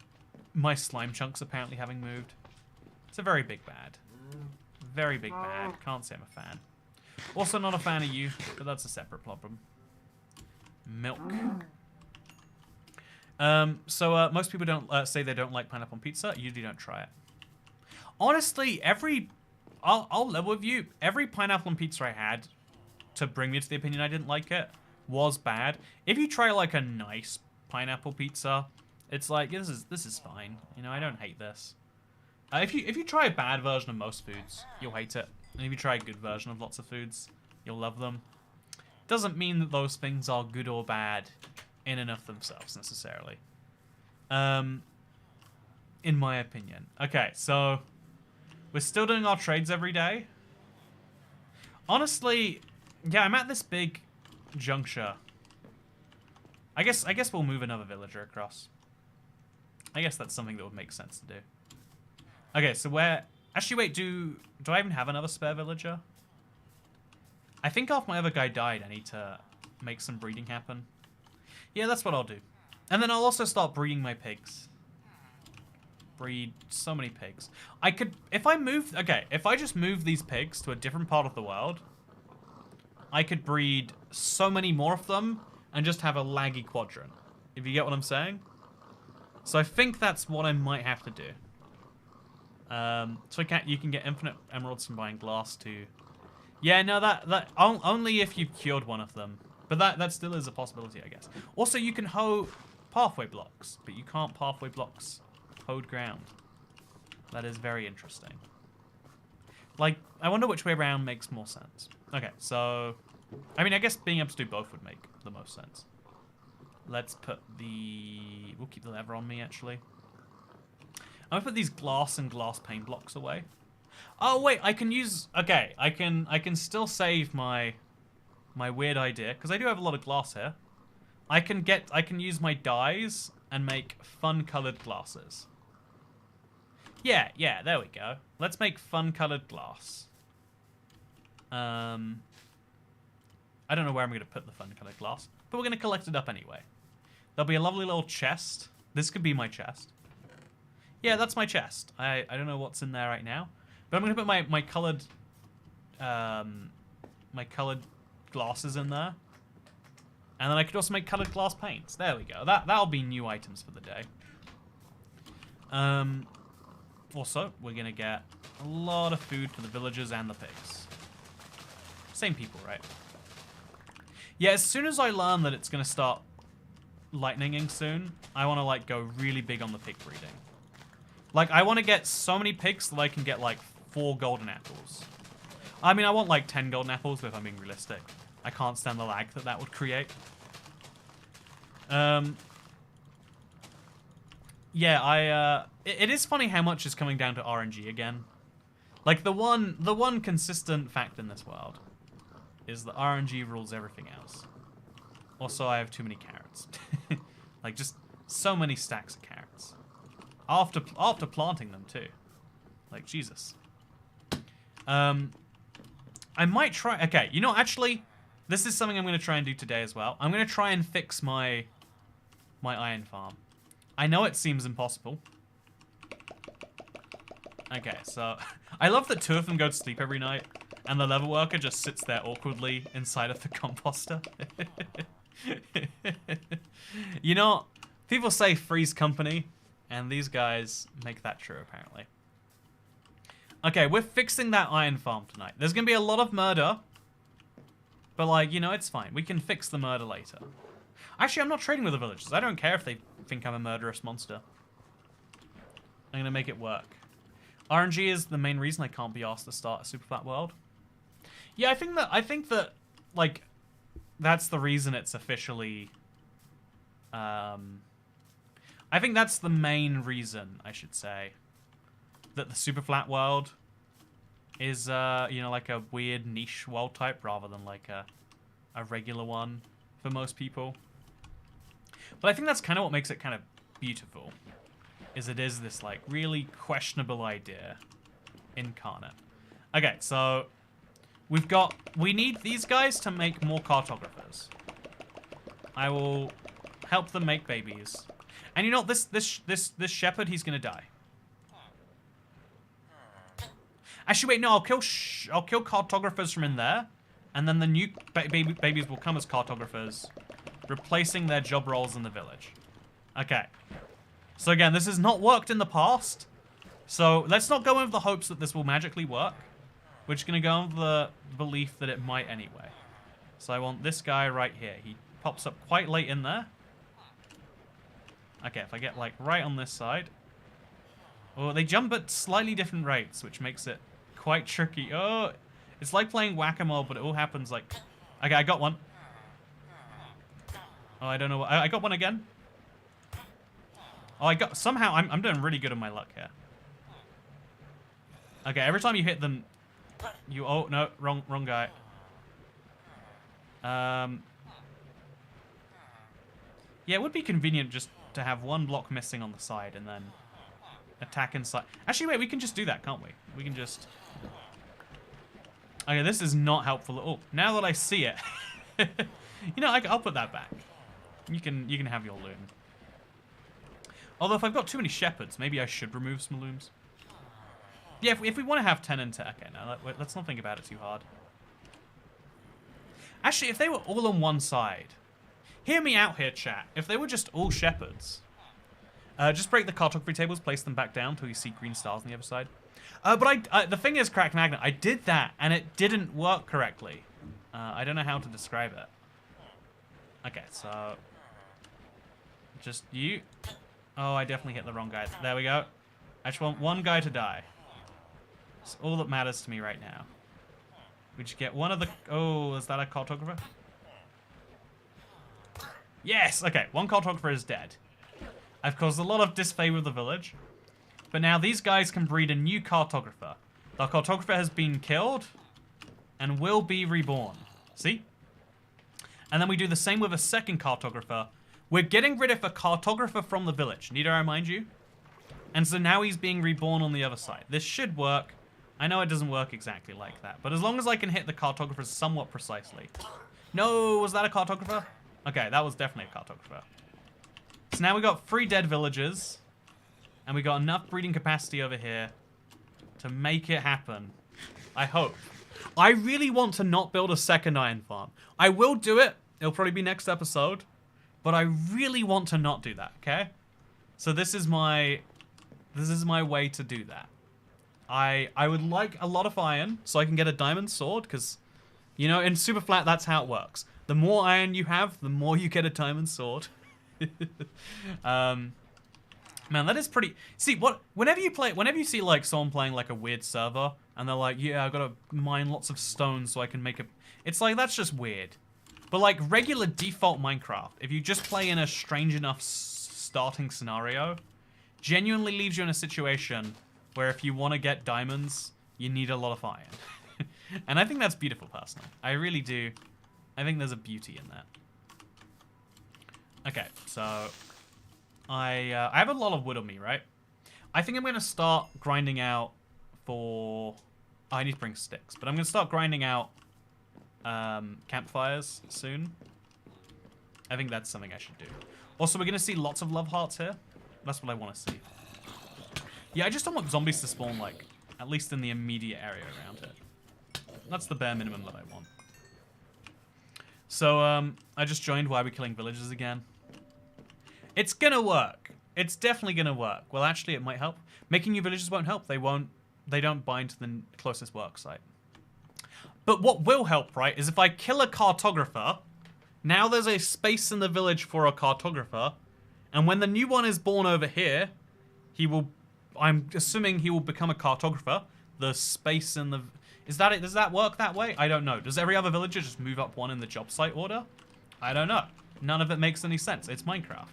my slime chunks apparently having moved. It's a very big bad. Very big bad. Can't say I'm a fan. Also not a fan of you, but that's a separate problem. Milk. Most people don't say they don't like pineapple on pizza. Usually don't try it. Honestly, I'll level with you. Every pineapple on pizza I had to bring me to the opinion I didn't like it was bad. If you try like a nice pineapple pizza, it's like this is fine. You know, I don't hate this. If you try a bad version of most foods, you'll hate it. And if you try a good version of lots of foods, you'll love them. Doesn't mean that those things are good or bad in and of themselves necessarily. In my opinion. Okay, so we're still doing our trades every day. Honestly, yeah, I'm at this big juncture. I guess we'll move another villager across. I guess that's something that would make sense to do. Okay, so where... Actually, wait, do I even have another spare villager? I think after my other guy died, I need to make some breeding happen. Yeah, that's what I'll do. And then I'll also start breeding my pigs. Breed so many pigs. I could... If I move... Okay, if I just move these pigs to a different part of the world, I could breed so many more of them and just have a laggy quadrant. If you get what I'm saying? So I think that's what I might have to do. So you can get infinite emeralds from buying glass too. Yeah, no, that only if you've cured one of them. But that still is a possibility, I guess. Also, you can hoe pathway blocks, but you can't pathway blocks hoed ground. That is very interesting. Like, I wonder which way around makes more sense. Okay, so... I mean, I guess being able to do both would make the most sense. Let's put the... We'll keep the lever on me, actually. I'm gonna put these glass and glass pane blocks away. Oh, wait, I can use... Okay, I can still save my weird idea, because I do have a lot of glass here. I can use my dyes and make fun-colored glasses. Yeah, there we go. Let's make fun-colored glass. I don't know where I'm going to put the fun-colored glass, but we're going to collect it up anyway. There'll be a lovely little chest. This could be my chest. Yeah, that's my chest. I don't know what's in there right now, but I'm going to put my colored glasses in there. And then I could also make colored glass paints. There we go. That'll be new items for the day. Also, we're going to get a lot of food for the villagers and the pigs. Same people, right? Yeah, as soon as I learn that it's going to start lightninging soon, I want to, like, go really big on the pig breeding. Like, I want to get so many pigs that I can get, like, 4 golden apples. I mean, I want, like, 10 golden apples, but if I'm being realistic, I can't stand the lag that would create. Yeah, it is funny how much is coming down to RNG again. Like, the one consistent fact in this world is that RNG rules everything else. Also, I have too many carrots. Like, just so many stacks of carrots. After planting them, too. Like, Jesus. I might try... Okay, you know, actually, this is something I'm going to try and do today as well. I'm going to try and fix my iron farm. I know it seems impossible. Okay, so... I love that 2 of them go to sleep every night, and the level worker just sits there awkwardly inside of the composter. You know, people say three's company, and these guys make that true, apparently. Okay, we're fixing that iron farm tonight. There's going to be a lot of murder, but, like, you know, it's fine. We can fix the murder later. Actually, I'm not trading with the villagers. I don't care if they think I'm a murderous monster. I'm going to make it work. RNG is the main reason I can't be asked to start a Superflat world. Yeah, I think that, like, that's the reason it's officially... I think that's the main reason, I should say, that the Superflat world is, you know, like a weird niche world type rather than, like, a regular one for most people. But I think that's kind of what makes it kind of beautiful, is it is this, like, really questionable idea incarnate. Okay, so we need these guys to make more cartographers. I will help them make babies. And you know, this shepherd, he's gonna die. Actually, wait, no, I'll kill cartographers from in there, and then the new babies will come as cartographers, replacing their job roles in the village. Okay. So again, this has not worked in the past, so let's not go in with the hopes that this will magically work. We're just gonna go with the belief that it might anyway. So I want this guy right here. He pops up quite late in there. Okay, if I get, like, right on this side. Oh, they jump at slightly different rates, which makes it quite tricky. Oh, it's like playing whack-a-mole, but it all happens like... Okay, I got one. Oh, I don't know what... I got one again. Oh, I got... Somehow, I'm doing really good on my luck here. Okay, every time you hit them, you... Oh, no, wrong guy. Yeah, it would be convenient just to have one block missing on the side, and then attack inside. Actually, wait, we can just do that, can't we? We can just... Okay, this is not helpful at all. Now that I see it, you know, I'll put that back. You can have your loom. Although if I've got too many shepherds, maybe I should remove some looms. Yeah, if we want to have 10 and 10, okay, now let's not think about it too hard. Actually, if they were all on one side, hear me out here, chat. If they were just all shepherds, just break the cartography tables, place them back down until you see green stars on the other side. But the thing is, Cracked Magnet, I did that and it didn't work correctly. I don't know how to describe it. Okay, so just you. Oh, I definitely hit the wrong guy. There we go. I just want one guy to die. That's all that matters to me right now. We just get one of the... Oh, is that a cartographer? Yes! Okay, one cartographer is dead. I've caused a lot of disfavor with the village. But now these guys can breed a new cartographer. The cartographer has been killed and will be reborn. See? And then we do the same with a second cartographer. We're getting rid of a cartographer from the village. Need I remind you? And so now he's being reborn on the other side. This should work. I know it doesn't work exactly like that, but as long as I can hit the cartographers somewhat precisely. No, was that a cartographer? Okay, that was definitely a cartographer. So now we got 3 dead villagers, and we got enough breeding capacity over here to make it happen. I hope. I really want to not build a second iron farm. I will do it. It'll probably be next episode, but I really want to not do that, okay? So this is my way to do that. I would like a lot of iron so I can get a diamond sword, because, you know, in Superflat, that's how it works. The more iron you have, the more you get a diamond sword. Man, that is pretty... See, whenever you see, like, someone playing, like, a weird server, and they're like, yeah, I gotta mine lots of stones so I can make a... It's like, that's just weird. But, like, regular default Minecraft, if you just play in a strange enough starting scenario, genuinely leaves you in a situation where if you want to get diamonds, you need a lot of iron. And I think that's beautiful, personally. I really do. I think there's a beauty in that. Okay, so I have a lot of wood on me, right? I think I'm going to start grinding out for... Oh, I need to bring sticks, but I'm going to start grinding out campfires soon. I think that's something I should do. Also, we're going to see lots of love hearts here. That's what I want to see. Yeah, I just don't want zombies to spawn, like, at least in the immediate area around it. That's the bare minimum that I want. So, I just joined Why Are We Killing Villagers again. It's gonna work. It's definitely gonna work. Well, actually, it might help. Making new villagers won't help. They don't bind to the closest work site. But what will help, right, is if I kill a cartographer, now there's a space in the village for a cartographer, and when the new one is born over here, he will... I'm assuming he will become a cartographer. The space in the... Is that it? Does that work that way? I don't know. Does every other villager just move up one in the job site order? I don't know. None of it makes any sense. It's Minecraft.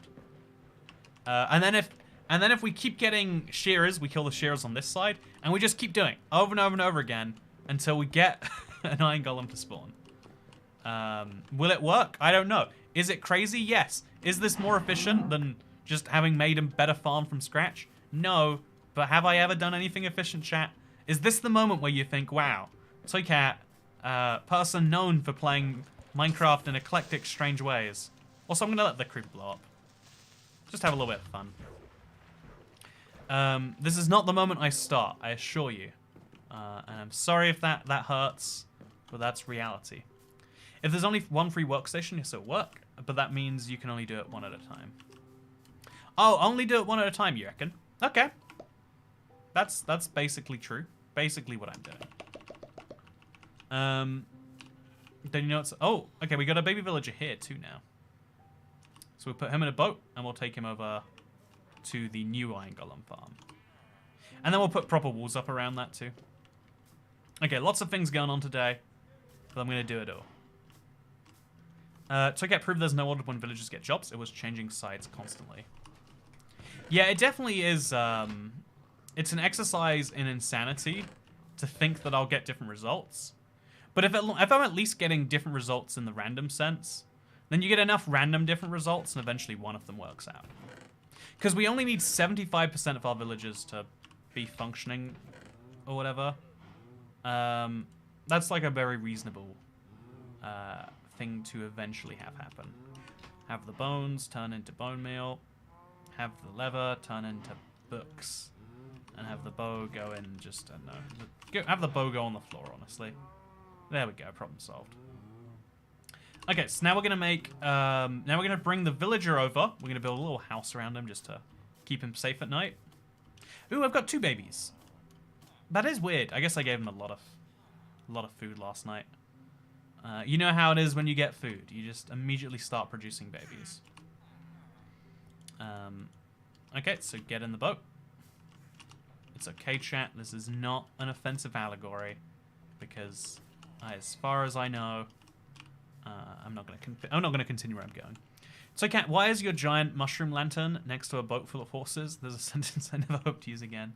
And then if we keep getting shearers, we kill the shearers on this side, and we just keep doing over and over and over again until we get an iron golem to spawn. Will it work? I don't know. Is it crazy? Yes. Is this more efficient than just having made a better farm from scratch? No. But have I ever done anything efficient, chat? Is this the moment where you think, wow, Toycat, person known for playing Minecraft in eclectic, strange ways. Also, I'm going to let the creeper blow up. Just have a little bit of fun. This is not the moment I start, I assure you. And I'm sorry if that hurts, but that's reality. If there's only one free workstation, yes, it'll work. But that means you can only do it one at a time. Oh, only do it one at a time, you reckon? Okay. That's basically true. Basically what I'm doing. Then you know it's... Oh, okay, we got a baby villager here too now. So we'll put him in a boat, and we'll take him over to the new Iron Golem farm. And then we'll put proper walls up around that too. Okay, lots of things going on today, but I'm going to do it all. Toycat proved there's no order when villagers get jobs. It was changing sides constantly. Yeah, it definitely is... it's an exercise in insanity to think that I'll get different results. But if I'm at least getting different results in the random sense, then you get enough random different results, and eventually one of them works out. Because we only need 75% of our villagers to be functioning or whatever. That's like a very reasonable thing to eventually have happen. Have the bones turn into bone meal. Have the leather turn into books. And have the bow go in just, I don't know. Have the bow go on the floor, honestly. There we go, problem solved. Okay, so now we're gonna make, now we're gonna bring the villager over. We're gonna build a little house around him just to keep him safe at night. Ooh, I've got 2 babies. That is weird. I guess I gave him a lot of food last night. You know how it is when you get food. You just immediately start producing babies. Okay, so get in the boat. It's okay, chat. This is not an offensive allegory, because, as far as I know, I'm not gonna continue where I'm going. So, Cat, why is your giant mushroom lantern next to a boat full of horses? There's a sentence I never hope to use again.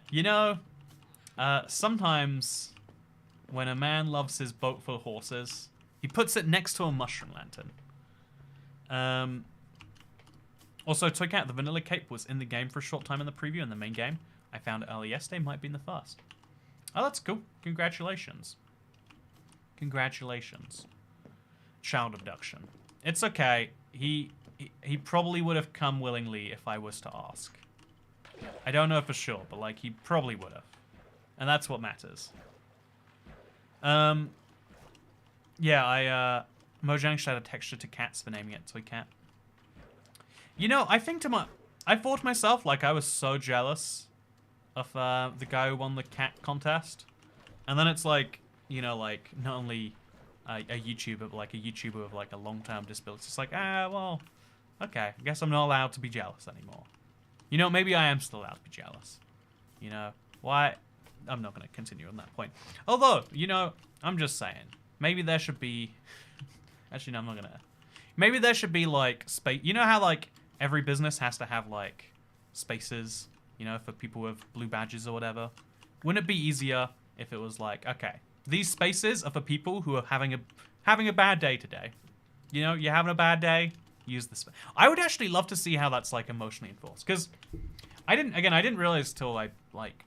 You know, sometimes when a man loves his boat full of horses, he puts it next to a mushroom lantern. Also, Toy Cat, the vanilla cape was in the game for a short time in the preview in the main game. I found it early yesterday, might be in the first. Oh, that's cool. Congratulations. Congratulations. Child abduction. It's okay. He probably would have come willingly if I was to ask. I don't know for sure, but like he probably would have. And that's what matters. Yeah, Mojang should add a texture to cats for naming it Toy Cat. You know, I thought to myself, like, I was so jealous of the guy who won the cat contest. And then it's like, you know, like, not only a YouTuber, but like a YouTuber with like a long-term disability. It's like, well, okay, I guess I'm not allowed to be jealous anymore. You know, maybe I am still allowed to be jealous. You know, why? I'm not going to continue on that point. Although, you know, I'm just saying, maybe there should be... Actually, no, I'm not going to... Maybe there should be, like, space... You know how, like, every business has to have, like, spaces, you know, for people with blue badges or whatever? Wouldn't it be easier if it was like, okay, these spaces are for people who are having a bad day today. You know, you're having a bad day, use this. I would actually love to see how that's, like, emotionally enforced. Because I didn't realize till I, like...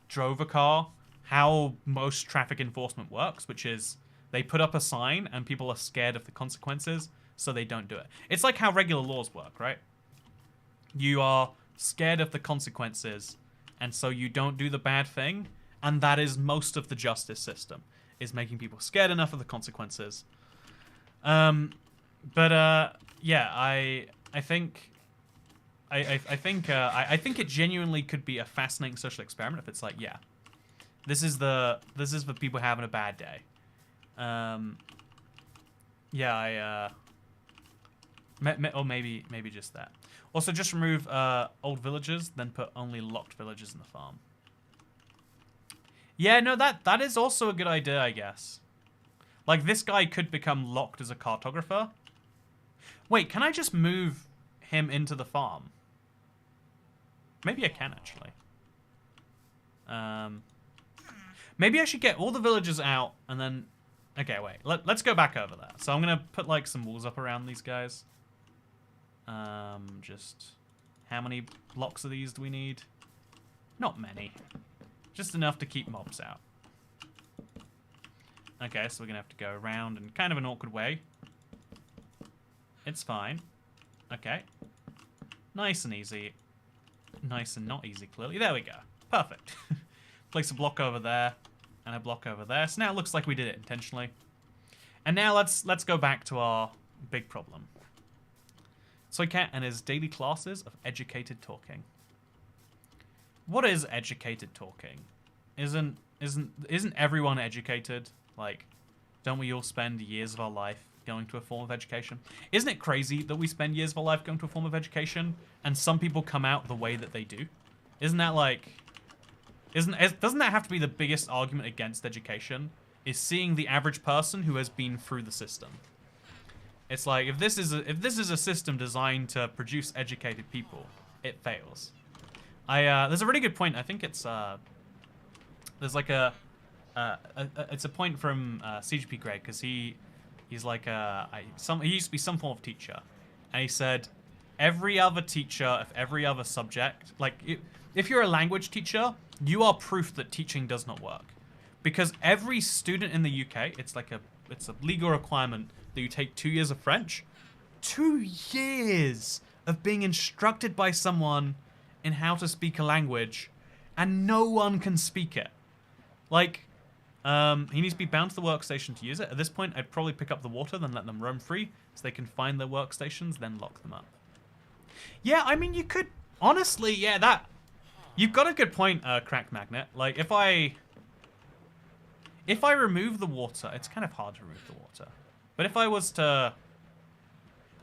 drove a car how most traffic enforcement works, which is they put up a sign and people are scared of the consequences, so they don't do it. It's like how regular laws work, right? You are scared of the consequences, and so you don't do the bad thing, and that is most of the justice system, is making people scared enough of the consequences. Yeah, I think it genuinely could be a fascinating social experiment if it's like, yeah, this is for people having a bad day. Yeah, or maybe just that. Also, just remove old villagers, then put only locked villagers in the farm. Yeah, no, that is also a good idea, I guess. Like, this guy could become locked as a cartographer. Wait, can I just move him into the farm? Maybe I can, actually. Maybe I should get all the villagers out, and then... Okay, wait. Let's go back over there. So I'm going to put, like, some walls up around these guys. Just... How many blocks of these do we need? Not many. Just enough to keep mobs out. Okay, so we're going to have to go around in kind of an awkward way. It's fine. Okay. Nice and easy. Nice and not easy, clearly. There we go. Perfect. Place a block over there and a block over there. So now it looks like we did it intentionally. And now let's go back to our big problem. Soycat and his daily classes of educated talking. What is educated talking? Isn't everyone educated? Like, don't we all spend years of our life going to a form of education? Isn't it crazy that we spend years of our life going to a form of education and some people come out the way that they do? Isn't that like... Doesn't that have to be the biggest argument against education? Is seeing the average person who has been through the system. It's like, if this is a system designed to produce educated people, it fails. There's a really good point. I think it's there's like it's a point from CGP Greg, because he's like he used to be some form of teacher, and he said every other teacher of every other subject, like if you're a language teacher, you are proof that teaching does not work. Because every student in the UK, it's a legal requirement that you take 2 years of French. 2 years of being instructed by someone in how to speak a language, and no one can speak it. Like, he needs to be bound to the workstation to use it. At this point, I'd probably pick up the water, then let them roam free, so they can find their workstations, then lock them up. Yeah, I mean, you could... Honestly, yeah, that... You've got a good point, Crack Magnet. Like, if I remove the water... It's kind of hard to remove the water. But if I was to...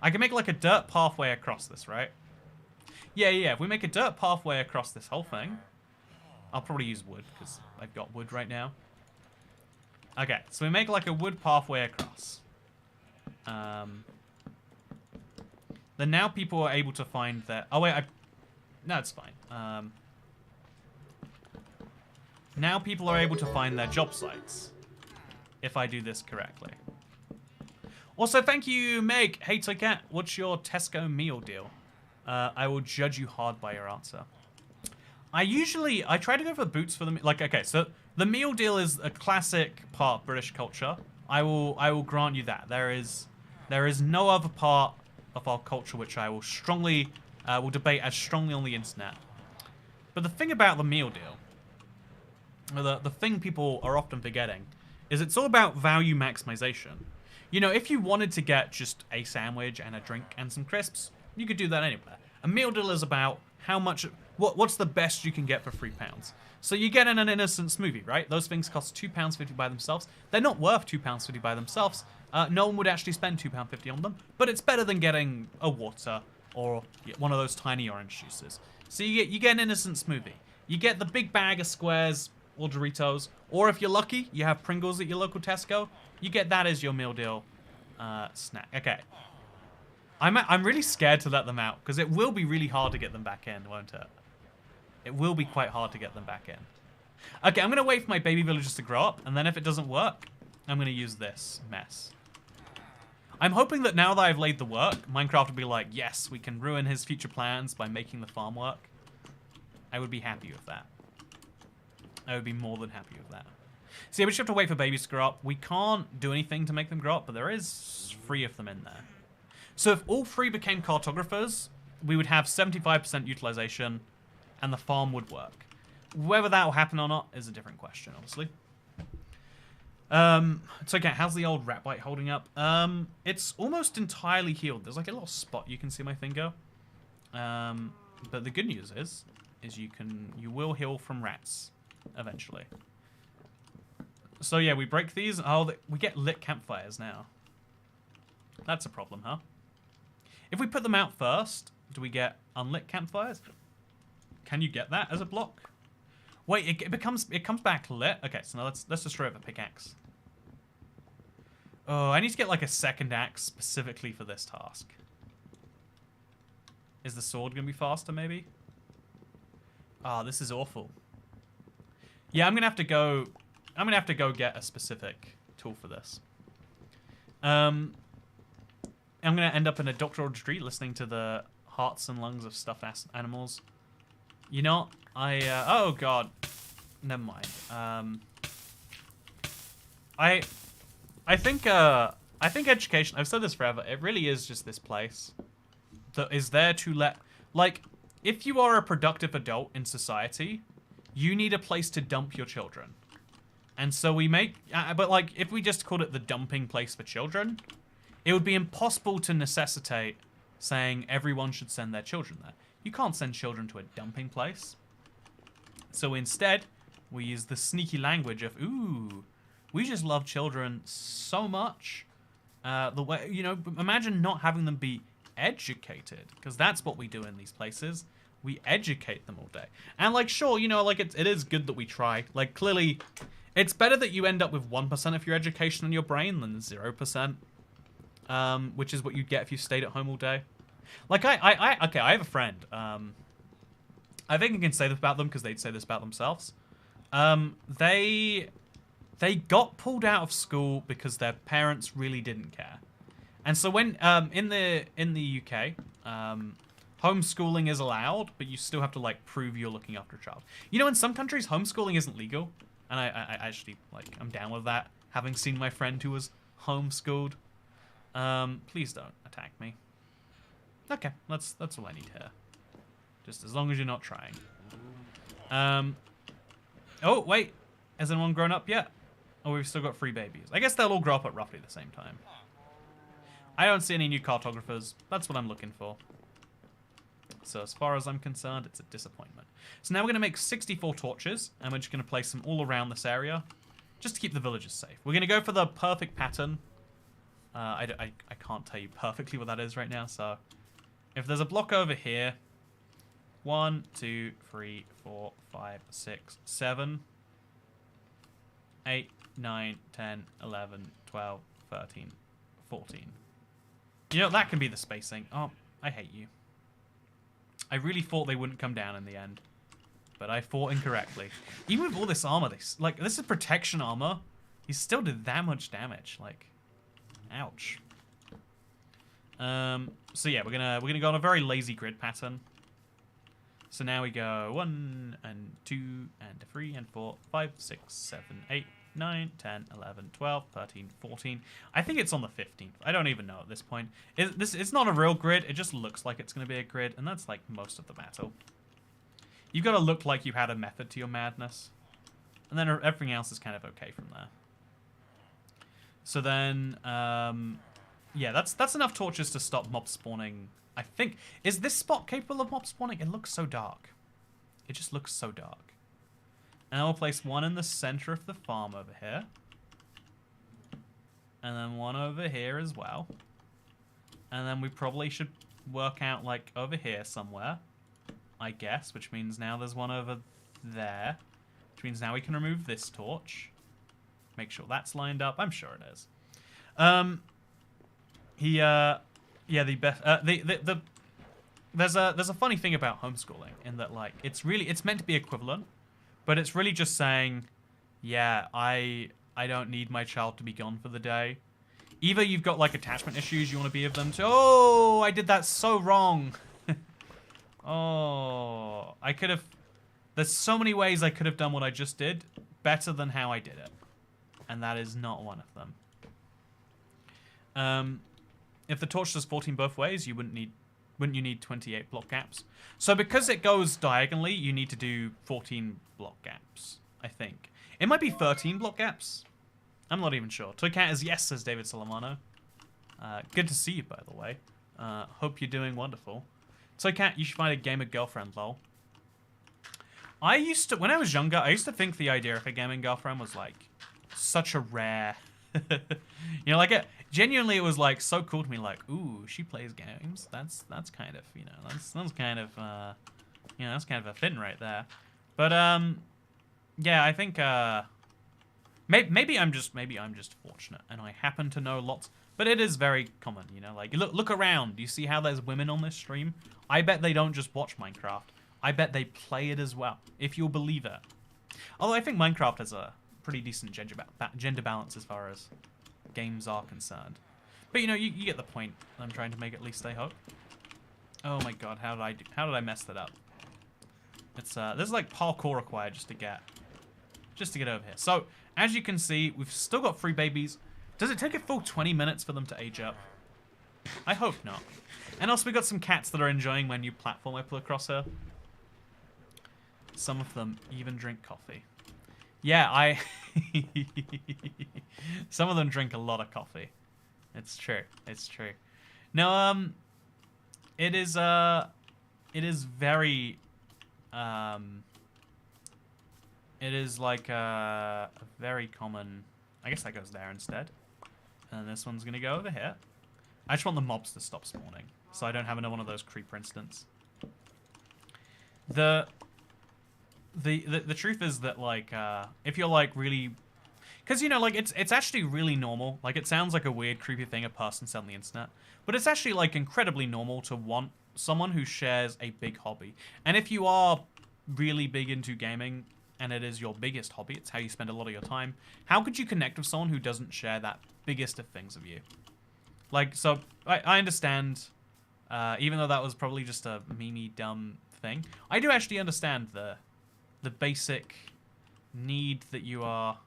I can make, like, a dirt pathway across this, right? Yeah. If we make a dirt pathway across this whole thing... I'll probably use wood, because I've got wood right now. Okay, so we make, like, a wood pathway across. Then now people are able to find their... Oh, wait, no, it's fine. Now people are able to find their job sites. If I do this correctly. Also, thank you, Meg. Hey, Toycat, what's your Tesco meal deal? I will judge you hard by your answer. I try to go for boots for the... Like, okay, so the meal deal is a classic part of British culture. I will grant you that. There is no other part of our culture which I will strongly... will debate as strongly on the internet. But the thing about the meal deal... The thing people are often forgetting is it's all about value maximization. You know, if you wanted to get just a sandwich and a drink and some crisps, you could do that anywhere. A meal deal is about how much... What's the best you can get for £3? So you get in an innocent smoothie, right? Those things cost £2.50 by themselves. They're not worth £2.50 by themselves. No one would actually spend £2.50 on them. But it's better than getting a water or one of those tiny orange juices. So you get an innocent smoothie. You get the big bag of squares or Doritos. Or if you're lucky, you have Pringles at your local Tesco. You get that as your meal deal snack. Okay. I'm really scared to let them out because it will be really hard to get them back in, won't it? It will be quite hard to get them back in. Okay, I'm going to wait for my baby villagers to grow up, and then if it doesn't work, I'm going to use this mess. I'm hoping that now that I've laid the work, Minecraft will be like, yes, we can ruin his future plans by making the farm work. I would be happy with that. I would be more than happy with that. So yeah, we just have to wait for babies to grow up. We can't do anything to make them grow up, but there is 3 of them in there. So if all 3 became cartographers, we would have 75% utilization, and the farm would work. Whether that will happen or not is a different question, obviously. It's okay. How's the old rat bite holding up? It's almost entirely healed. There's like a little spot you can see my finger. But the good news is you will heal from rats eventually. So yeah, we break these. Oh, we get lit campfires now. That's a problem, huh? If we put them out first, do we get unlit campfires? Can you get that as a block? Wait, it comes back lit. Okay, so now let's destroy it with a pickaxe. Oh, I need to get like a second axe specifically for this task. Is the sword gonna be faster, maybe? Oh, this is awful. Yeah, I'm gonna have to go get a specific tool for this. I'm gonna end up in a doctoral retreat listening to the hearts and lungs of stuffed animals. You know, oh god, never mind. I think education, I've said this forever, it really is just this place that is there to let, like, if you are a productive adult in society, you need a place to dump your children. And so we make, but like, if we just called it the dumping place for children, it would be impossible to necessitate saying everyone should send their children there. You can't send children to a dumping place. So instead, we use the sneaky language of, ooh, we just love children so much. The way, you know, imagine not having them be educated, because that's what we do in these places. We educate them all day. And like, sure, you know, like it is good that we try. Like clearly, it's better that you end up with 1% of your education in your brain than 0%, which is what you'd get if you stayed at home all day. Like okay, I have a friend. I think I can say this about them because they'd say this about themselves. They got pulled out of school because their parents really didn't care. And so when in the UK, homeschooling is allowed, but you still have to like prove you're looking after a child. You know, in some countries, homeschooling isn't legal, and I actually like I'm down with that. Having seen my friend who was homeschooled. Please don't attack me. Okay, that's all I need here. Just as long as you're not trying. Oh wait, has anyone grown up yet? Oh, we've still got 3 babies. I guess they'll all grow up at roughly the same time. I don't see any new cartographers. That's what I'm looking for. So as far as I'm concerned, it's a disappointment. So now we're going to make 64 torches, and we're just going to place them all around this area, just to keep the villagers safe. We're going to go for the perfect pattern. I can't tell you perfectly what that is right now, so if there's a block over here, 1, 2, 3, 4, 5, 6, 7, 8, 9, 10, 11, 12, 13, 14. You know, that can be the spacing. Oh, I hate you. I really thought they wouldn't come down in the end, but I thought incorrectly. Even with all this armor, this is protection armor. He still did that much damage. Like, ouch. So yeah, we're gonna go on a very lazy grid pattern. So now we go 1 and 2 and 3 and 4, 5, 6, 7, 8, 9, 10, 11, 12, 13, 14. I think it's on the 15th. I don't even know at this point. It's not a real grid. It just looks like it's going to be a grid, and that's like most of the battle. You've got to look like you had a method to your madness. And then everything else is kind of okay from there. So then, yeah, that's enough torches to stop mob spawning. I think, is this spot capable of mob spawning? It looks so dark. It just looks so dark. And I'll place 1 in the center of the farm over here. And then 1 over here as well. And then we probably should work out like over here somewhere, I guess, which means now there's 1 over there. Which means now we can remove this torch. Make sure that's lined up. I'm sure it is. Yeah, the best. There's a funny thing about homeschooling in that like it's meant to be equivalent, but it's really just saying, yeah, I don't need my child to be gone for the day. Either you've got like attachment issues, you want to be with them to. Oh, I did that so wrong. Oh, I could have. There's so many ways I could have done what I just did better than how I did it, and that is not one of them. If the torch does 14 both ways, wouldn't you need 28 block gaps? So because it goes diagonally, you need to do 14 block gaps, I think. It might be 13 block gaps. I'm not even sure. Toycat is yes, says David Salamano. Good to see you, by the way. Hope you're doing wonderful. Toycat, you should find a gamer girlfriend, lol. When I was younger, I used to think the idea of a gaming girlfriend was like such a rare... you know, like genuinely it was like so cool to me, like, ooh, she plays games. That's kind of, you know, that's kind of you know, that's kind of a thing right there. But yeah, I think maybe I'm just fortunate and I happen to know lots, but it is very common, you know, like look around. Do you see how there's women on this stream? I bet they don't just watch Minecraft. I bet they play it as well, if you'll believe it. Although I think Minecraft has a pretty decent gender balance as far as games are concerned. But you know, you get the point I'm trying to make, at least I hope. Oh my god, how did I mess that up? It's there's like parkour required just to get over here. So as you can see, we've still got 3 babies. Does it take a full 20 minutes for them to age up? I hope not. And also we got some cats that are enjoying my new platform I put across here. Some of them even drink coffee. Yeah, some of them drink a lot of coffee. It's true. It's true. No, it is very, it is like a very common, I guess that goes there instead. And this one's gonna go over here. I just want the mobs to stop spawning, so I don't have another one of those creeper instants. The truth is that like if you're like really, because you know like it's actually really normal. Like it sounds like a weird creepy thing a person said on the internet, but it's actually like incredibly normal to want someone who shares a big hobby. And if you are really big into gaming and it is your biggest hobby, it's how you spend a lot of your time, how could you connect with someone who doesn't share that biggest of things of you? Like, so I understand, even though that was probably just a memey dumb thing, I do actually understand the basic need that you are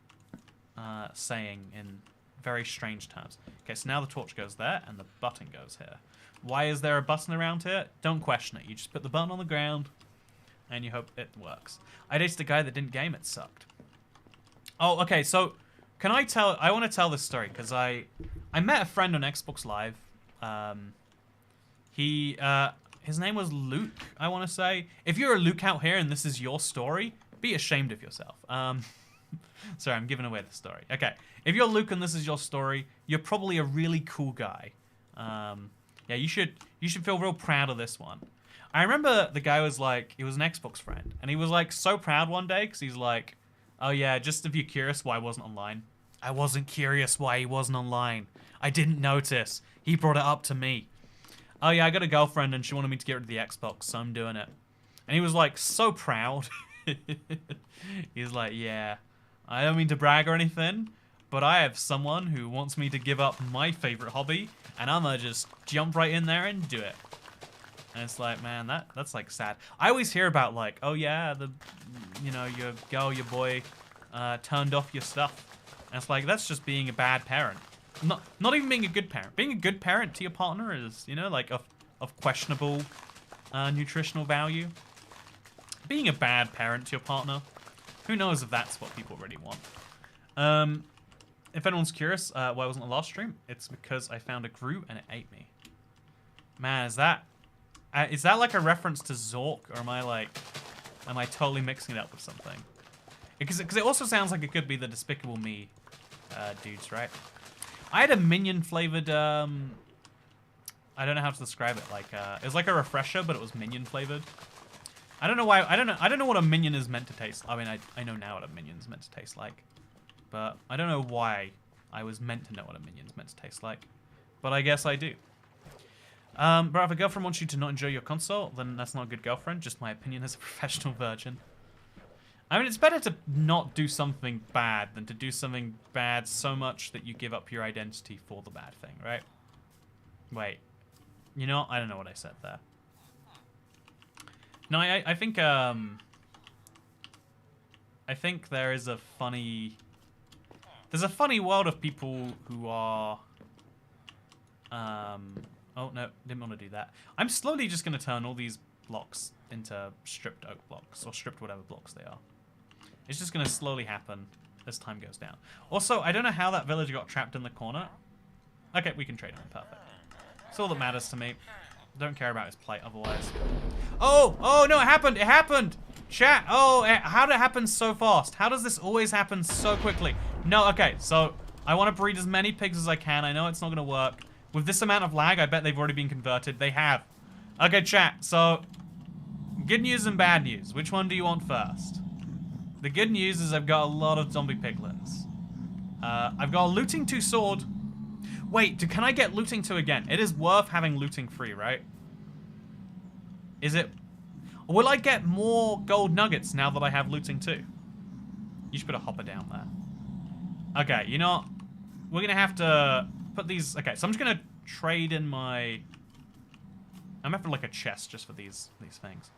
saying in very strange terms. Okay, so now the torch goes there and the button goes here. Why is there a button around here? Don't question it. You just put the button on the ground and you hope it works. I dated a guy that didn't game, it sucked. Oh, okay, so can I tell, I want to tell this story because I met a friend on Xbox Live. His name was Luke, I want to say. If you're a Luke out here and this is your story, be ashamed of yourself. Sorry, I'm giving away the story. Okay, if you're Luke and this is your story, you're probably a really cool guy. Yeah, you should feel real proud of this one. I remember the guy was like, he was an Xbox friend, and he was like so proud one day because he's like, oh yeah, just if you're curious why I wasn't online. I wasn't curious why he wasn't online. I didn't notice. He brought it up to me. Oh yeah, I got a girlfriend and she wanted me to get rid of the Xbox, so I'm doing it. And he was like so proud. He's like, yeah, I don't mean to brag or anything, but I have someone who wants me to give up my favorite hobby, and I'm gonna just jump right in there and do it. And it's like, man, that's like sad. I always hear about like, oh yeah, your girl, your boy, turned off your stuff. And it's like, that's just being a bad parent. Not even being a good parent. Being a good parent to your partner is, like of questionable nutritional value. Being a bad parent to your partner, who knows if that's what people really want. If anyone's curious why I wasn't on the last stream, it's because I found a Groot and it ate me. Man, is that like a reference to Zork, or am I totally mixing it up with something? Because it also sounds like it could be the Despicable Me dudes, right? I had a minion flavored, I don't know how to describe it. Like, it was like a refresher, but it was minion flavored. I don't know why. I don't know what a minion is meant to taste. I mean, I know now what a minion is meant to taste like, but I don't know why I was meant to know what a minion is meant to taste like. But I guess I do. But if a girlfriend wants you to not enjoy your console, then that's not a good girlfriend. Just my opinion as a professional virgin. I mean, it's better to not do something bad than to do something bad so much that you give up your identity for the bad thing, right? Wait. I don't know what I said there. No, I think there is a funny... There's a funny world of people who are... Oh, no, didn't want to do that. I'm slowly just going to turn all these blocks into stripped oak blocks, or stripped whatever blocks they are. It's just going to slowly happen as time goes down. Also, I don't know how that villager got trapped in the corner. Okay, we can trade him. Perfect. It's all that matters to me. Don't care about his plight otherwise. Oh, no, it happened. It happened. Chat. Oh, how did it happen so fast? How does this always happen so quickly? No, okay, so I want to breed as many pigs as I can. I know it's not going to work. With this amount of lag, I bet they've already been converted. They have. Okay, chat, so good news and bad news. Which one do you want first? The good news is I've got a lot of zombie piglins. I've got a looting 2 sword. Wait, can I get looting 2 again? It is worth having looting 3, right? Is it? Will I get more gold nuggets now that I have looting 2? You should put a hopper down there. Okay, you know what? We're going to have to put these... Okay, so I'm just going to trade in my... I'm after like a chest just for these things.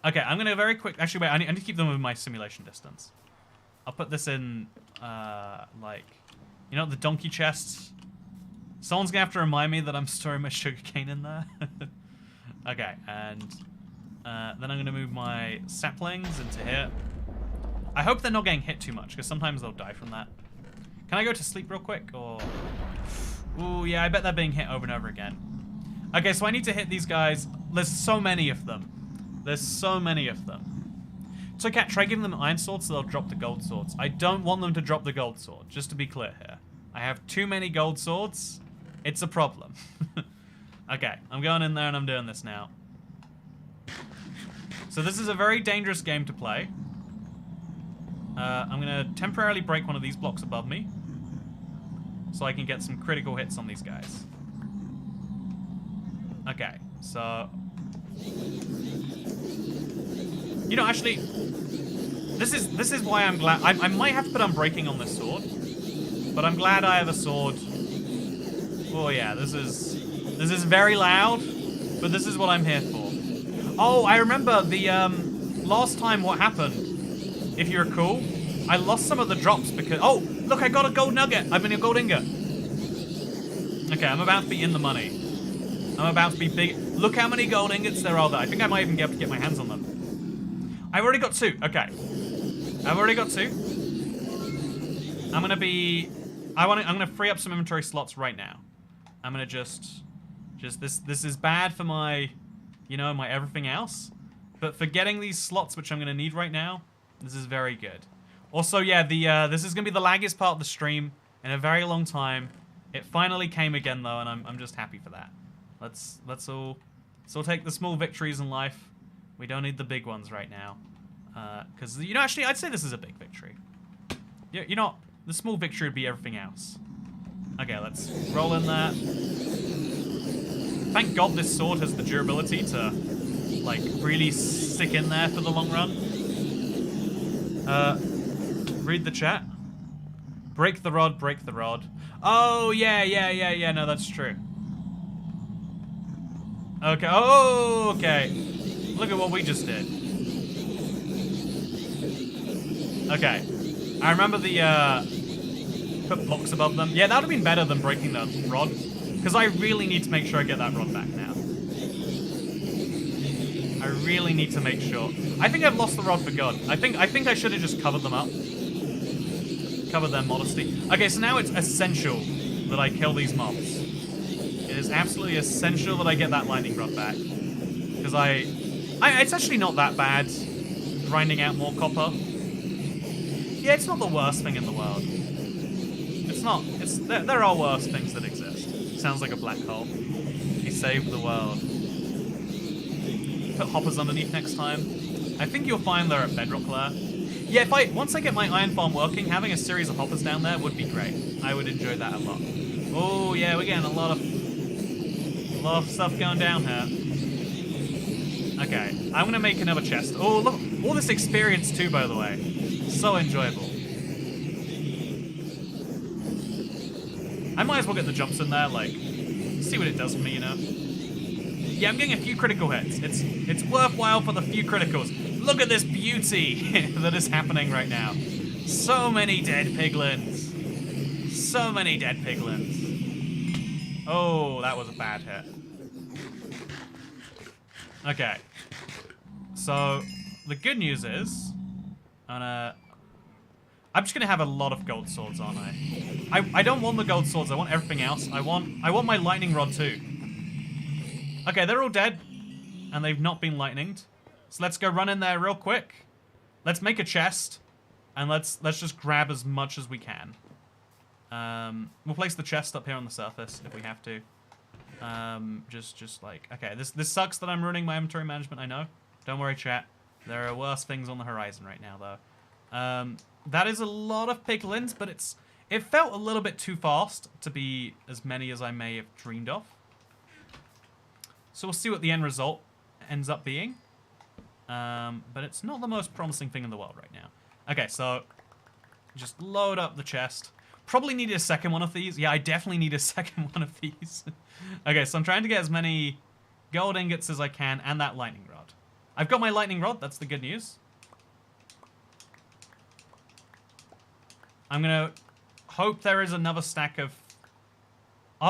Okay, I'm going to very quick... Actually, wait, I need to keep them within my simulation distance. I'll put this in, like... You know, the donkey chests? Someone's going to have to remind me that I'm storing my sugarcane in there. Okay, and then I'm going to move my saplings into here. I hope they're not getting hit too much, because sometimes they'll die from that. Can I go to sleep real quick, or... Ooh, yeah, I bet they're being hit over and over again. Okay, so I need to hit these guys. There's so many of them. There's so many of them. So, Cat, try giving them iron swords so they'll drop the gold swords. I don't want them to drop the gold sword, just to be clear here. I have too many gold swords. It's a problem. Okay, I'm going in there and I'm doing this now. So this is a very dangerous game to play. I'm going to temporarily break one of these blocks above me, so I can get some critical hits on these guys. Okay, so... You know, actually, this is why I'm glad... I might have to put unbreaking on this sword, but I'm glad I have a sword Oh yeah, this is very loud, but this is what I'm here for. Oh, I remember the last time what happened. If you recall, I lost some of the drops because oh look, I got a gold nugget. I mean a gold ingot. Okay, I'm about to be in the money. I'm about to be big. Look how many gold ingots there are there. I think I might even be able to get my hands on them. I've already got 2. Okay, I've already got 2. I'm gonna free up some inventory slots right now. I'm gonna just this is bad for my, you know, my everything else. But for getting these slots, which I'm gonna need right now, this is very good. Also, yeah, this is gonna be the laggiest part of the stream in a very long time. It finally came again though, and I'm just happy for that. Let's all take the small victories in life. We don't need the big ones right now, because you know, actually, I'd say this is a big victory. Yeah, you know, the small victory would be everything else. Okay, let's roll in that. Thank God this sword has the durability to, like, really stick in there for the long run. Read the chat. Break the rod, break the rod. Oh, yeah, no, that's true. Okay, oh, okay. Look at what we just did. Okay. I remember the, put blocks above them. Yeah, that would have been better than breaking the rod. Because I really need to make sure I get that rod back now. I really need to make sure. I think I've lost the rod for God. I think I should have just covered them up. Covered their modesty. Okay, so now it's essential that I kill these mobs. It is absolutely essential that I get that lightning rod back. Because it's actually not that bad grinding out more copper. Yeah, it's not the worst thing in the world. It's not. There are worse things that exist. Sounds like a black hole. He saved the world. Put hoppers underneath next time. I think you'll find they're at bedrock layer. Yeah, once I get my iron farm working, having a series of hoppers down there would be great. I would enjoy that a lot. Oh yeah, we're getting a lot of stuff going down here. Okay, I'm gonna make another chest. Oh look, all this experience too, by the way. So enjoyable. I might as well get the jumps in there, like, see what it does for me, you know? Yeah, I'm getting a few critical hits. It's worthwhile for the few criticals. Look at this beauty that is happening right now. So many dead piglins. So many dead piglins. Oh, that was a bad hit. Okay. So, the good news is, I'm just gonna have a lot of gold swords, aren't I? I don't want the gold swords, I want everything else. I want my lightning rod too. Okay, they're all dead. And they've not been lightninged. So let's go run in there real quick. Let's make a chest. And let's just grab as much as we can. We'll place the chest up here on the surface if we have to. Just like, okay, this sucks that I'm ruining my inventory management, I know. Don't worry, chat. There are worse things on the horizon right now, though. That is a lot of piglins, but it felt a little bit too fast to be as many as I may have dreamed of. So we'll see what the end result ends up being. But it's not the most promising thing in the world right now. Okay, so just load up the chest. Probably need a second one of these. Yeah, I definitely need a second one of these. Okay, so I'm trying to get as many gold ingots as I can and that lightning rod. I've got my lightning rod. That's the good news. I'm going to hope there is another stack of...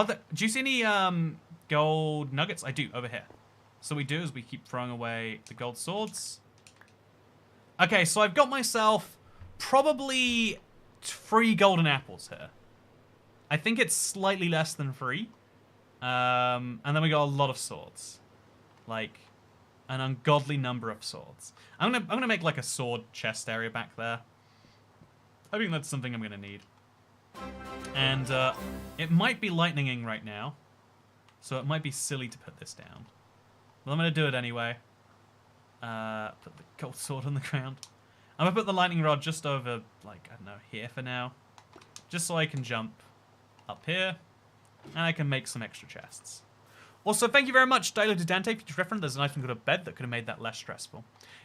Do you see any gold nuggets? I do, over here. So we do is we keep throwing away the gold swords. Okay, so I've got myself probably 3 golden apples here. I think it's slightly less than 3. And then we got a lot of swords. Like, an ungodly number of swords. I'm gonna make like a sword chest area back there. I think that's something I'm gonna need. And it might be lightninging right now. So it might be silly to put this down. But I'm going to do it anyway. Put the gold sword on the ground. I'm going to put the lightning rod just over, like, I don't know, here for now. Just so I can jump up here. And I can make some extra chests. Also, thank you very much, Diluted Dante, for your reference. There's a nice thing called a bed that could have made that less stressful.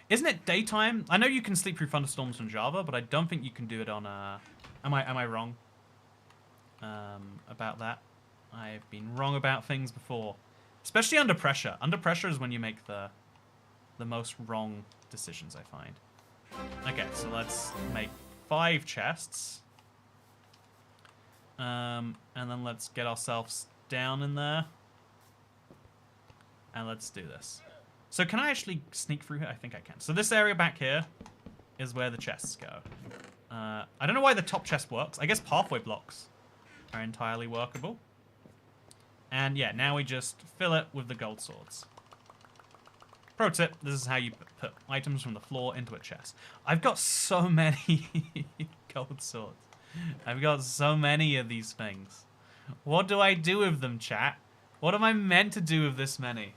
Isn't it daytime? I know you can sleep through thunderstorms on Java, but I don't think you can do it on... Am I wrong about that? I've been wrong about things before. Especially under pressure. Under pressure is when you make the most wrong decisions, I find. Okay, so let's make 5 chests. And then let's get ourselves down in there. And let's do this. So can I actually sneak through here? I think I can. So this area back here is where the chests go. I don't know why the top chest works. I guess pathway blocks are entirely workable. And yeah, now we just fill it with the gold swords. Pro tip, this is how you put items from the floor into a chest. I've got so many gold swords. I've got so many of these things. What do I do with them, chat? What am I meant to do with this many?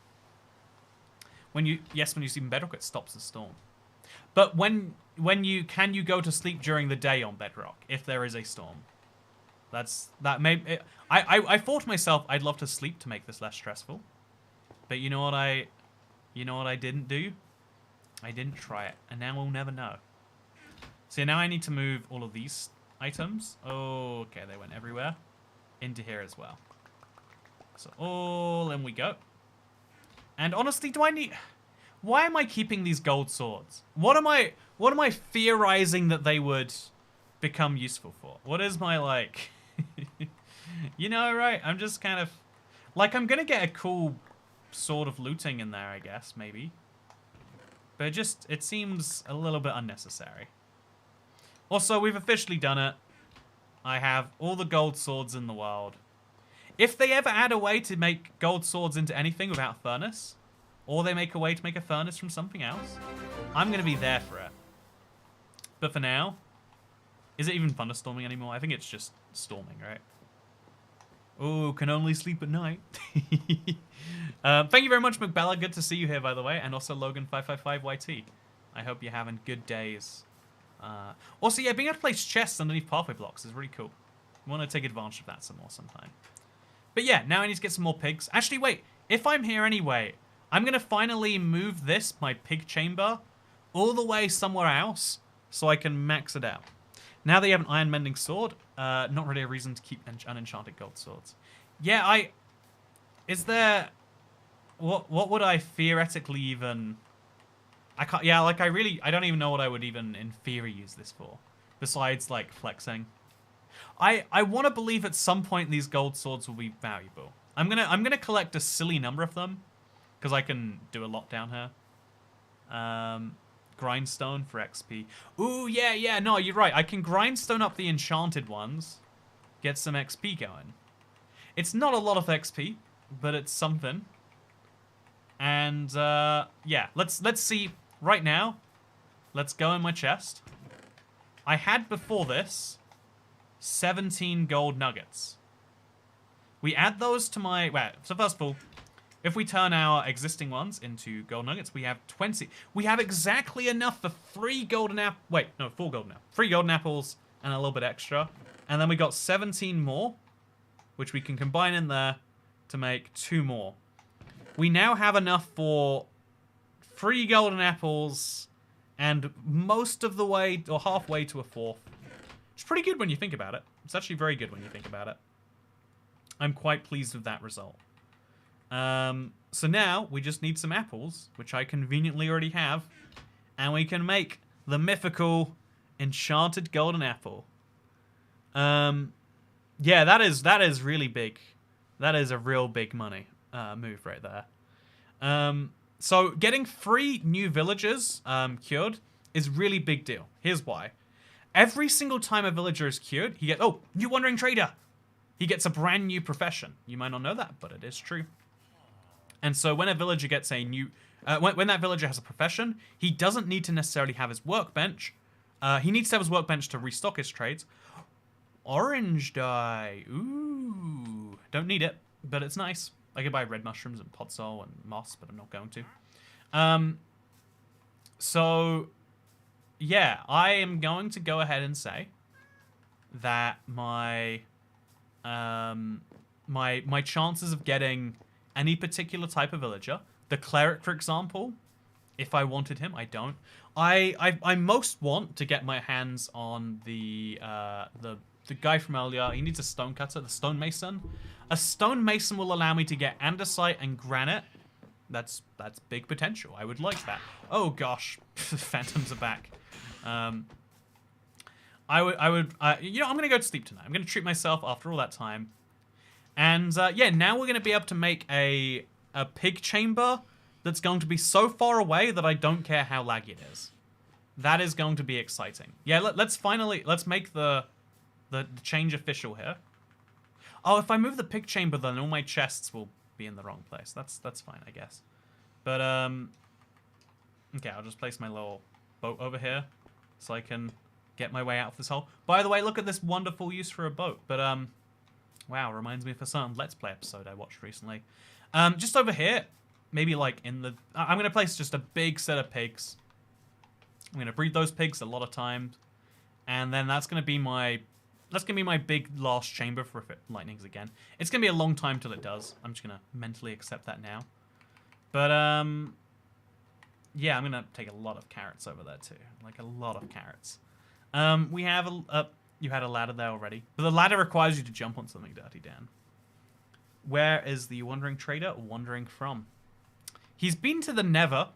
When you see bedrock, it stops the storm. But can you go to sleep during the day on bedrock if there is a storm? I thought to myself I'd love to sleep to make this less stressful. But you know what I didn't do? I didn't try it, and now we'll never know. So now I need to move all of these items. Oh, okay, they went everywhere. Into here as well. So all in we go. And honestly, why am I keeping these gold swords? What am I theorizing that they would become useful for? What is my, like... You know, right? I'm just kind of... Like, I'm gonna get a cool sort of looting in there, I guess, maybe. But it seems a little bit unnecessary. Also, we've officially done it. I have all the gold swords in the world. If they ever add a way to make gold swords into anything without furnace, or they make a way to make a furnace from something else, I'm going to be there for it. But for now, is it even thunderstorming anymore? I think it's just storming, right? Oh, can only sleep at night. Thank you very much, McBella. Good to see you here, by the way. And also Logan555YT. I hope you're having good days. Also, yeah, being able to place chests underneath pathway blocks is really cool. I want to take advantage of that some more sometime. But yeah, now I need to get some more pigs. Actually, wait. If I'm here anyway, I'm going to finally move my pig chamber, all the way somewhere else so I can max it out. Now that you have an iron mending sword, not really a reason to keep unenchanted gold swords. Yeah, is there... What would I theoretically even... I can't... Yeah, like, I don't even know what I would even, in theory, use this for. Besides, like, flexing. I want to believe at some point these gold swords will be valuable. I'm gonna collect a silly number of them, because I can do a lot down here. Grindstone for XP. Ooh, yeah, no, you're right. I can grindstone up the enchanted ones, get some XP going. It's not a lot of XP, but it's something. And yeah, let's see right now. Let's go in my chest. I had before this 17 gold nuggets. We add those to my... Well, so first of all, if we turn our existing ones into gold nuggets, we have 20. We have exactly enough for 3 golden apples. Wait, no, 4 golden apples. 3 golden apples and a little bit extra. And then we got 17 more, which we can combine in there to make 2 more. We now have enough for 3 golden apples and most of the way, or halfway to a 4th. It's pretty good when you think about it. It's actually very good when you think about it. I'm quite pleased with that result. So now we just need some apples, which I conveniently already have, and we can make the mythical enchanted golden apple. Yeah, that is really big. That is a real big money move right there. So getting 3 new villagers cured is really big deal. Here's why. Every single time a villager is cured, he gets... Oh, you wandering trader! He gets a brand new profession. You might not know that, but it is true. And so when a villager gets a new... when that villager has a profession, he doesn't need to necessarily have his workbench. He needs to have his workbench to restock his trades. Orange dye. Ooh. Don't need it, but it's nice. I could buy red mushrooms and podzol and moss, but I'm not going to. So, yeah, I am going to go ahead and say that my chances of getting any particular type of villager, the cleric, for example, if I wanted him, I don't. I most want to get my hands on the the guy from earlier, he needs a stone cutter, the stonemason. A stonemason will allow me to get andesite and granite. That's big potential. I would like that. Oh gosh, phantoms are back. I would, you know, I'm gonna go to sleep tonight. I'm gonna treat myself after all that time. And yeah, now we're gonna be able to make a pig chamber that's going to be so far away that I don't care how laggy it is. That is going to be exciting. Yeah, let's make the change official here. Oh, if I move the pig chamber, then all my chests will be in the wrong place. That's fine, I guess. But okay, I'll just place my little boat over here so I can get my way out of this hole. By the way, look at this wonderful use for a boat. But wow, reminds me of a certain Let's Play episode I watched recently. Just over here, maybe like in the, I'm gonna place just a big set of pigs. I'm gonna breed those pigs a lot of times, and then that's gonna be my big last chamber for if it lightnings again. It's gonna be a long time till it does. I'm just gonna mentally accept that now. But yeah, I'm gonna take a lot of carrots over there too, like a lot of carrots. We have you had a ladder there already, but the ladder requires you to jump on something, Dirty Dan. Where is the wandering trader wandering from? He's been to the Nether.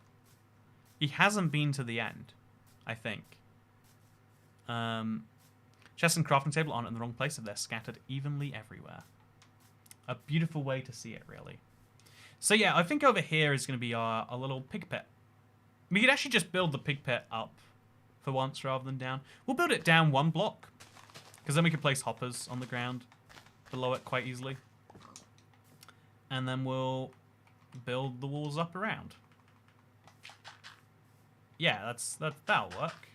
He hasn't been to the end, I think. Chest and crafting table aren't in the wrong place if they're scattered evenly everywhere. A beautiful way to see it, really. So yeah, I think over here is going to be a little pig pit. We could actually just build the pig pit up for once rather than down. We'll build it down one block, because then we can place hoppers on the ground below it quite easily. And then we'll build the walls up around. Yeah, that'll work.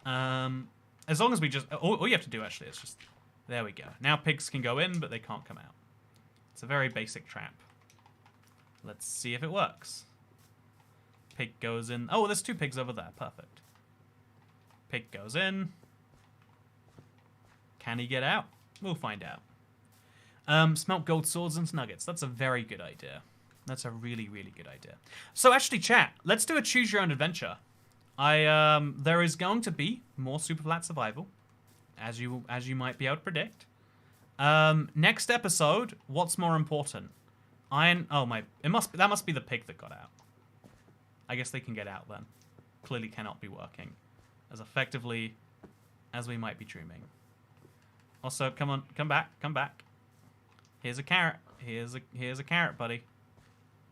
As long as we just, all you have to do actually is just, there we go. Now pigs can go in, but they can't come out. It's a very basic trap. Let's see if it works. Pig goes in. Oh, there's two pigs over there. Perfect. Pig goes in. Can he get out? We'll find out. Smelt gold swords and nuggets. That's a very good idea. That's a really, really good idea. So actually, chat, let's do a choose your own adventure. There is going to be more Superflat survival, as you might be able to predict. Next episode, what's more important? Iron. Oh my! That must be the pig that got out. I guess they can get out then. Clearly cannot be working as effectively as we might be dreaming. Also, come on, come back. Here's a carrot. Here's a carrot, buddy.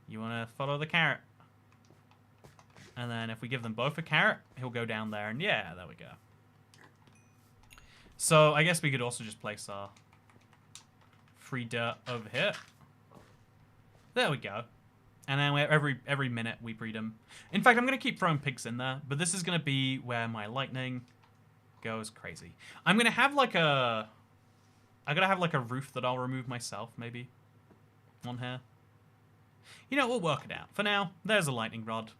You want to follow the carrot? And then if we give them both a carrot, he'll go down there. And yeah, there we go. So I guess we could also just place our free dirt over here. There we go. And then every minute we breed them. In fact, I'm going to keep throwing pigs in there. But this is going to be where my lightning goes crazy. I'm going to have like a... I'm going to have like a roof that I'll remove myself, maybe. On here. You know, we'll work it out. For now, there's a lightning rod.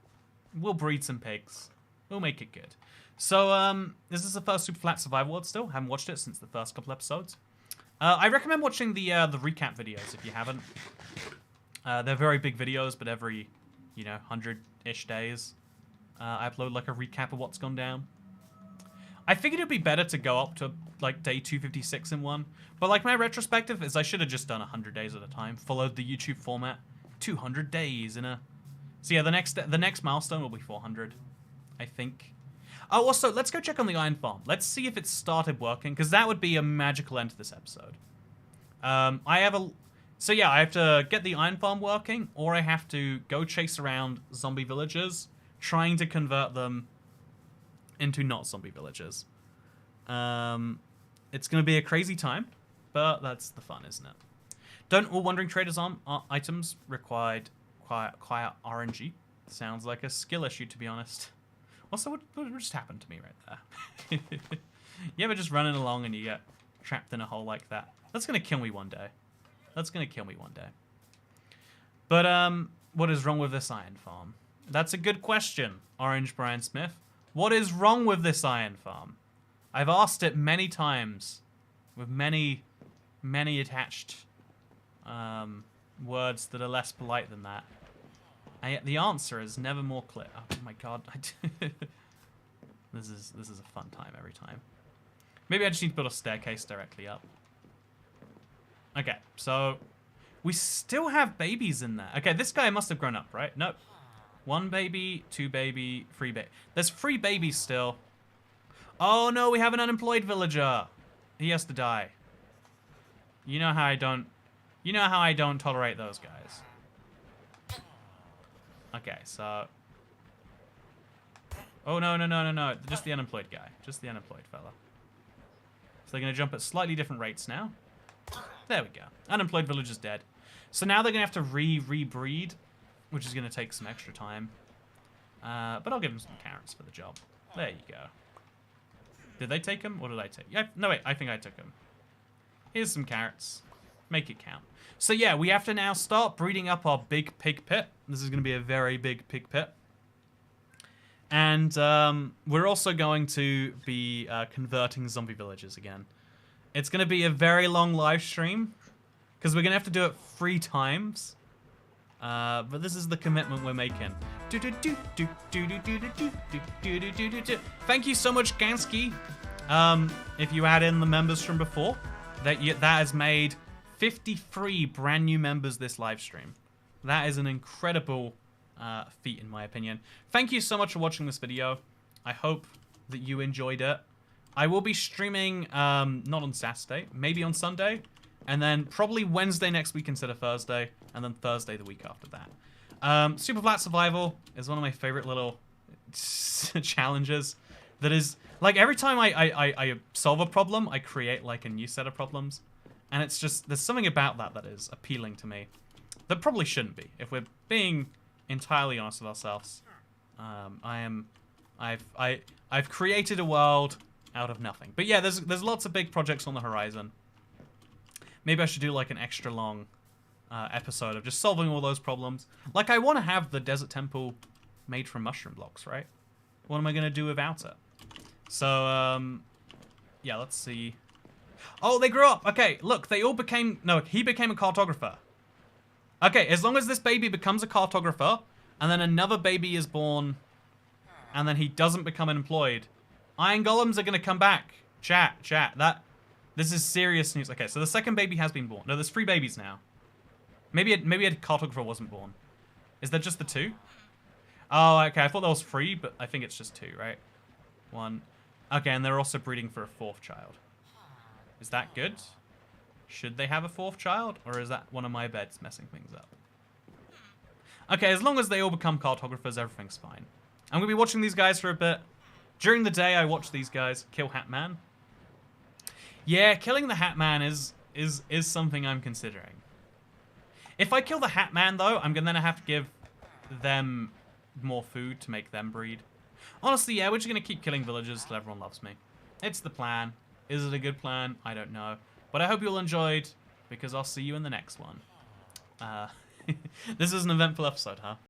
We'll breed some pigs. We'll make it good. So, this is the first Superflat survival world still. Haven't watched it since the first couple episodes. I recommend watching the recap videos if you haven't. They're very big videos, but every, 100-ish days, I upload like a recap of what's gone down. I figured it'd be better to go up to like day 256 in one, but like my retrospective is I should have just done 100 days at a time, followed the YouTube format, 200 days in a. So yeah, the next milestone will be 400, I think. Oh, also let's go check on the iron farm. Let's see if it started working, because that would be a magical end to this episode. I have to get the iron farm working, or I have to go chase around zombie villagers, trying to convert them into not zombie villagers. It's going to be a crazy time, but that's the fun, isn't it? Don't all wandering traders items require RNG? Sounds like a skill issue, to be honest. Also, what just happened to me right there? You ever just running along and you get trapped in a hole like that? That's going to kill me one day. But, what is wrong with this iron farm? That's a good question, Orange Brian Smith. What is wrong with this iron farm? I've asked it many times with many, many attached words that are less polite than that. And yet the answer is never more clear. Oh my god. This is a fun time every time. Maybe I just need to build a staircase directly up. Okay, so we still have babies in there. Okay, this guy must have grown up, right? Nope. 1 baby, 2 baby, 3 baby. There's 3 babies still. Oh no, we have an unemployed villager. He has to die. You know how I don't tolerate those guys. Okay, so oh no. Just the unemployed guy. Just the unemployed fella. So they're gonna jump at slightly different rates now. There we go. Unemployed villager's dead. So now they're gonna have to rebreed, which is gonna take some extra time. But I'll give them some carrots for the job. There you go. Did they take them, or did I take? Yeah, no wait, I think I took them. Here's some carrots. Make it count. So yeah, we have to now start breeding up our big pig pit. This is gonna be a very big pig pit. And we're also going to be converting zombie villages again. It's going to be a very long live stream because we're going to have to do it 3 times. But this is the commitment we're making. Thank you so much, Gansky. If you add in the members from before, that has made 53 brand new members this live stream. That is an incredible feat, in my opinion. Thank you so much for watching this video. I hope that you enjoyed it. I will be streaming not on Saturday, maybe on Sunday, and then probably Wednesday next week instead of Thursday, and then Thursday the week after that. Superflat Survival is one of my favorite little challenges. That is, like, every time I solve a problem, I create like a new set of problems, and it's just, there's something about that is appealing to me that probably shouldn't be, if we're being entirely honest with ourselves. I've created a world out of nothing. But yeah, there's lots of big projects on the horizon. Maybe I should do like an extra long episode of just solving all those problems. Like, I want to have the desert temple made from mushroom blocks, right? What am I going to do without it? So, yeah, let's see. Oh, they grew up. Okay, look, they all became... No, he became a cartographer. Okay, as long as this baby becomes a cartographer, and then another baby is born, and then he doesn't become employed, iron golems are going to come back. Chat. This is serious news. Okay, so the second baby has been born. No, there's 3 babies now. Maybe a cartographer wasn't born. Is that just the 2? Oh, okay, I thought there was 3, but I think it's just 2, right? 1. Okay, and they're also breeding for a 4th child. Is that good? Should they have a 4th child? Or is that one of my beds messing things up? Okay, as long as they all become cartographers, everything's fine. I'm going to be watching these guys for a bit. During the day, I watch these guys kill Hatman. Yeah, killing the Hatman is something I'm considering. If I kill the Hatman, though, I'm going to have to give them more food to make them breed. Honestly, yeah, we're just going to keep killing villagers till everyone loves me. It's the plan. Is it a good plan? I don't know. But I hope you all enjoyed, because I'll see you in the next one. This is an eventful episode, huh?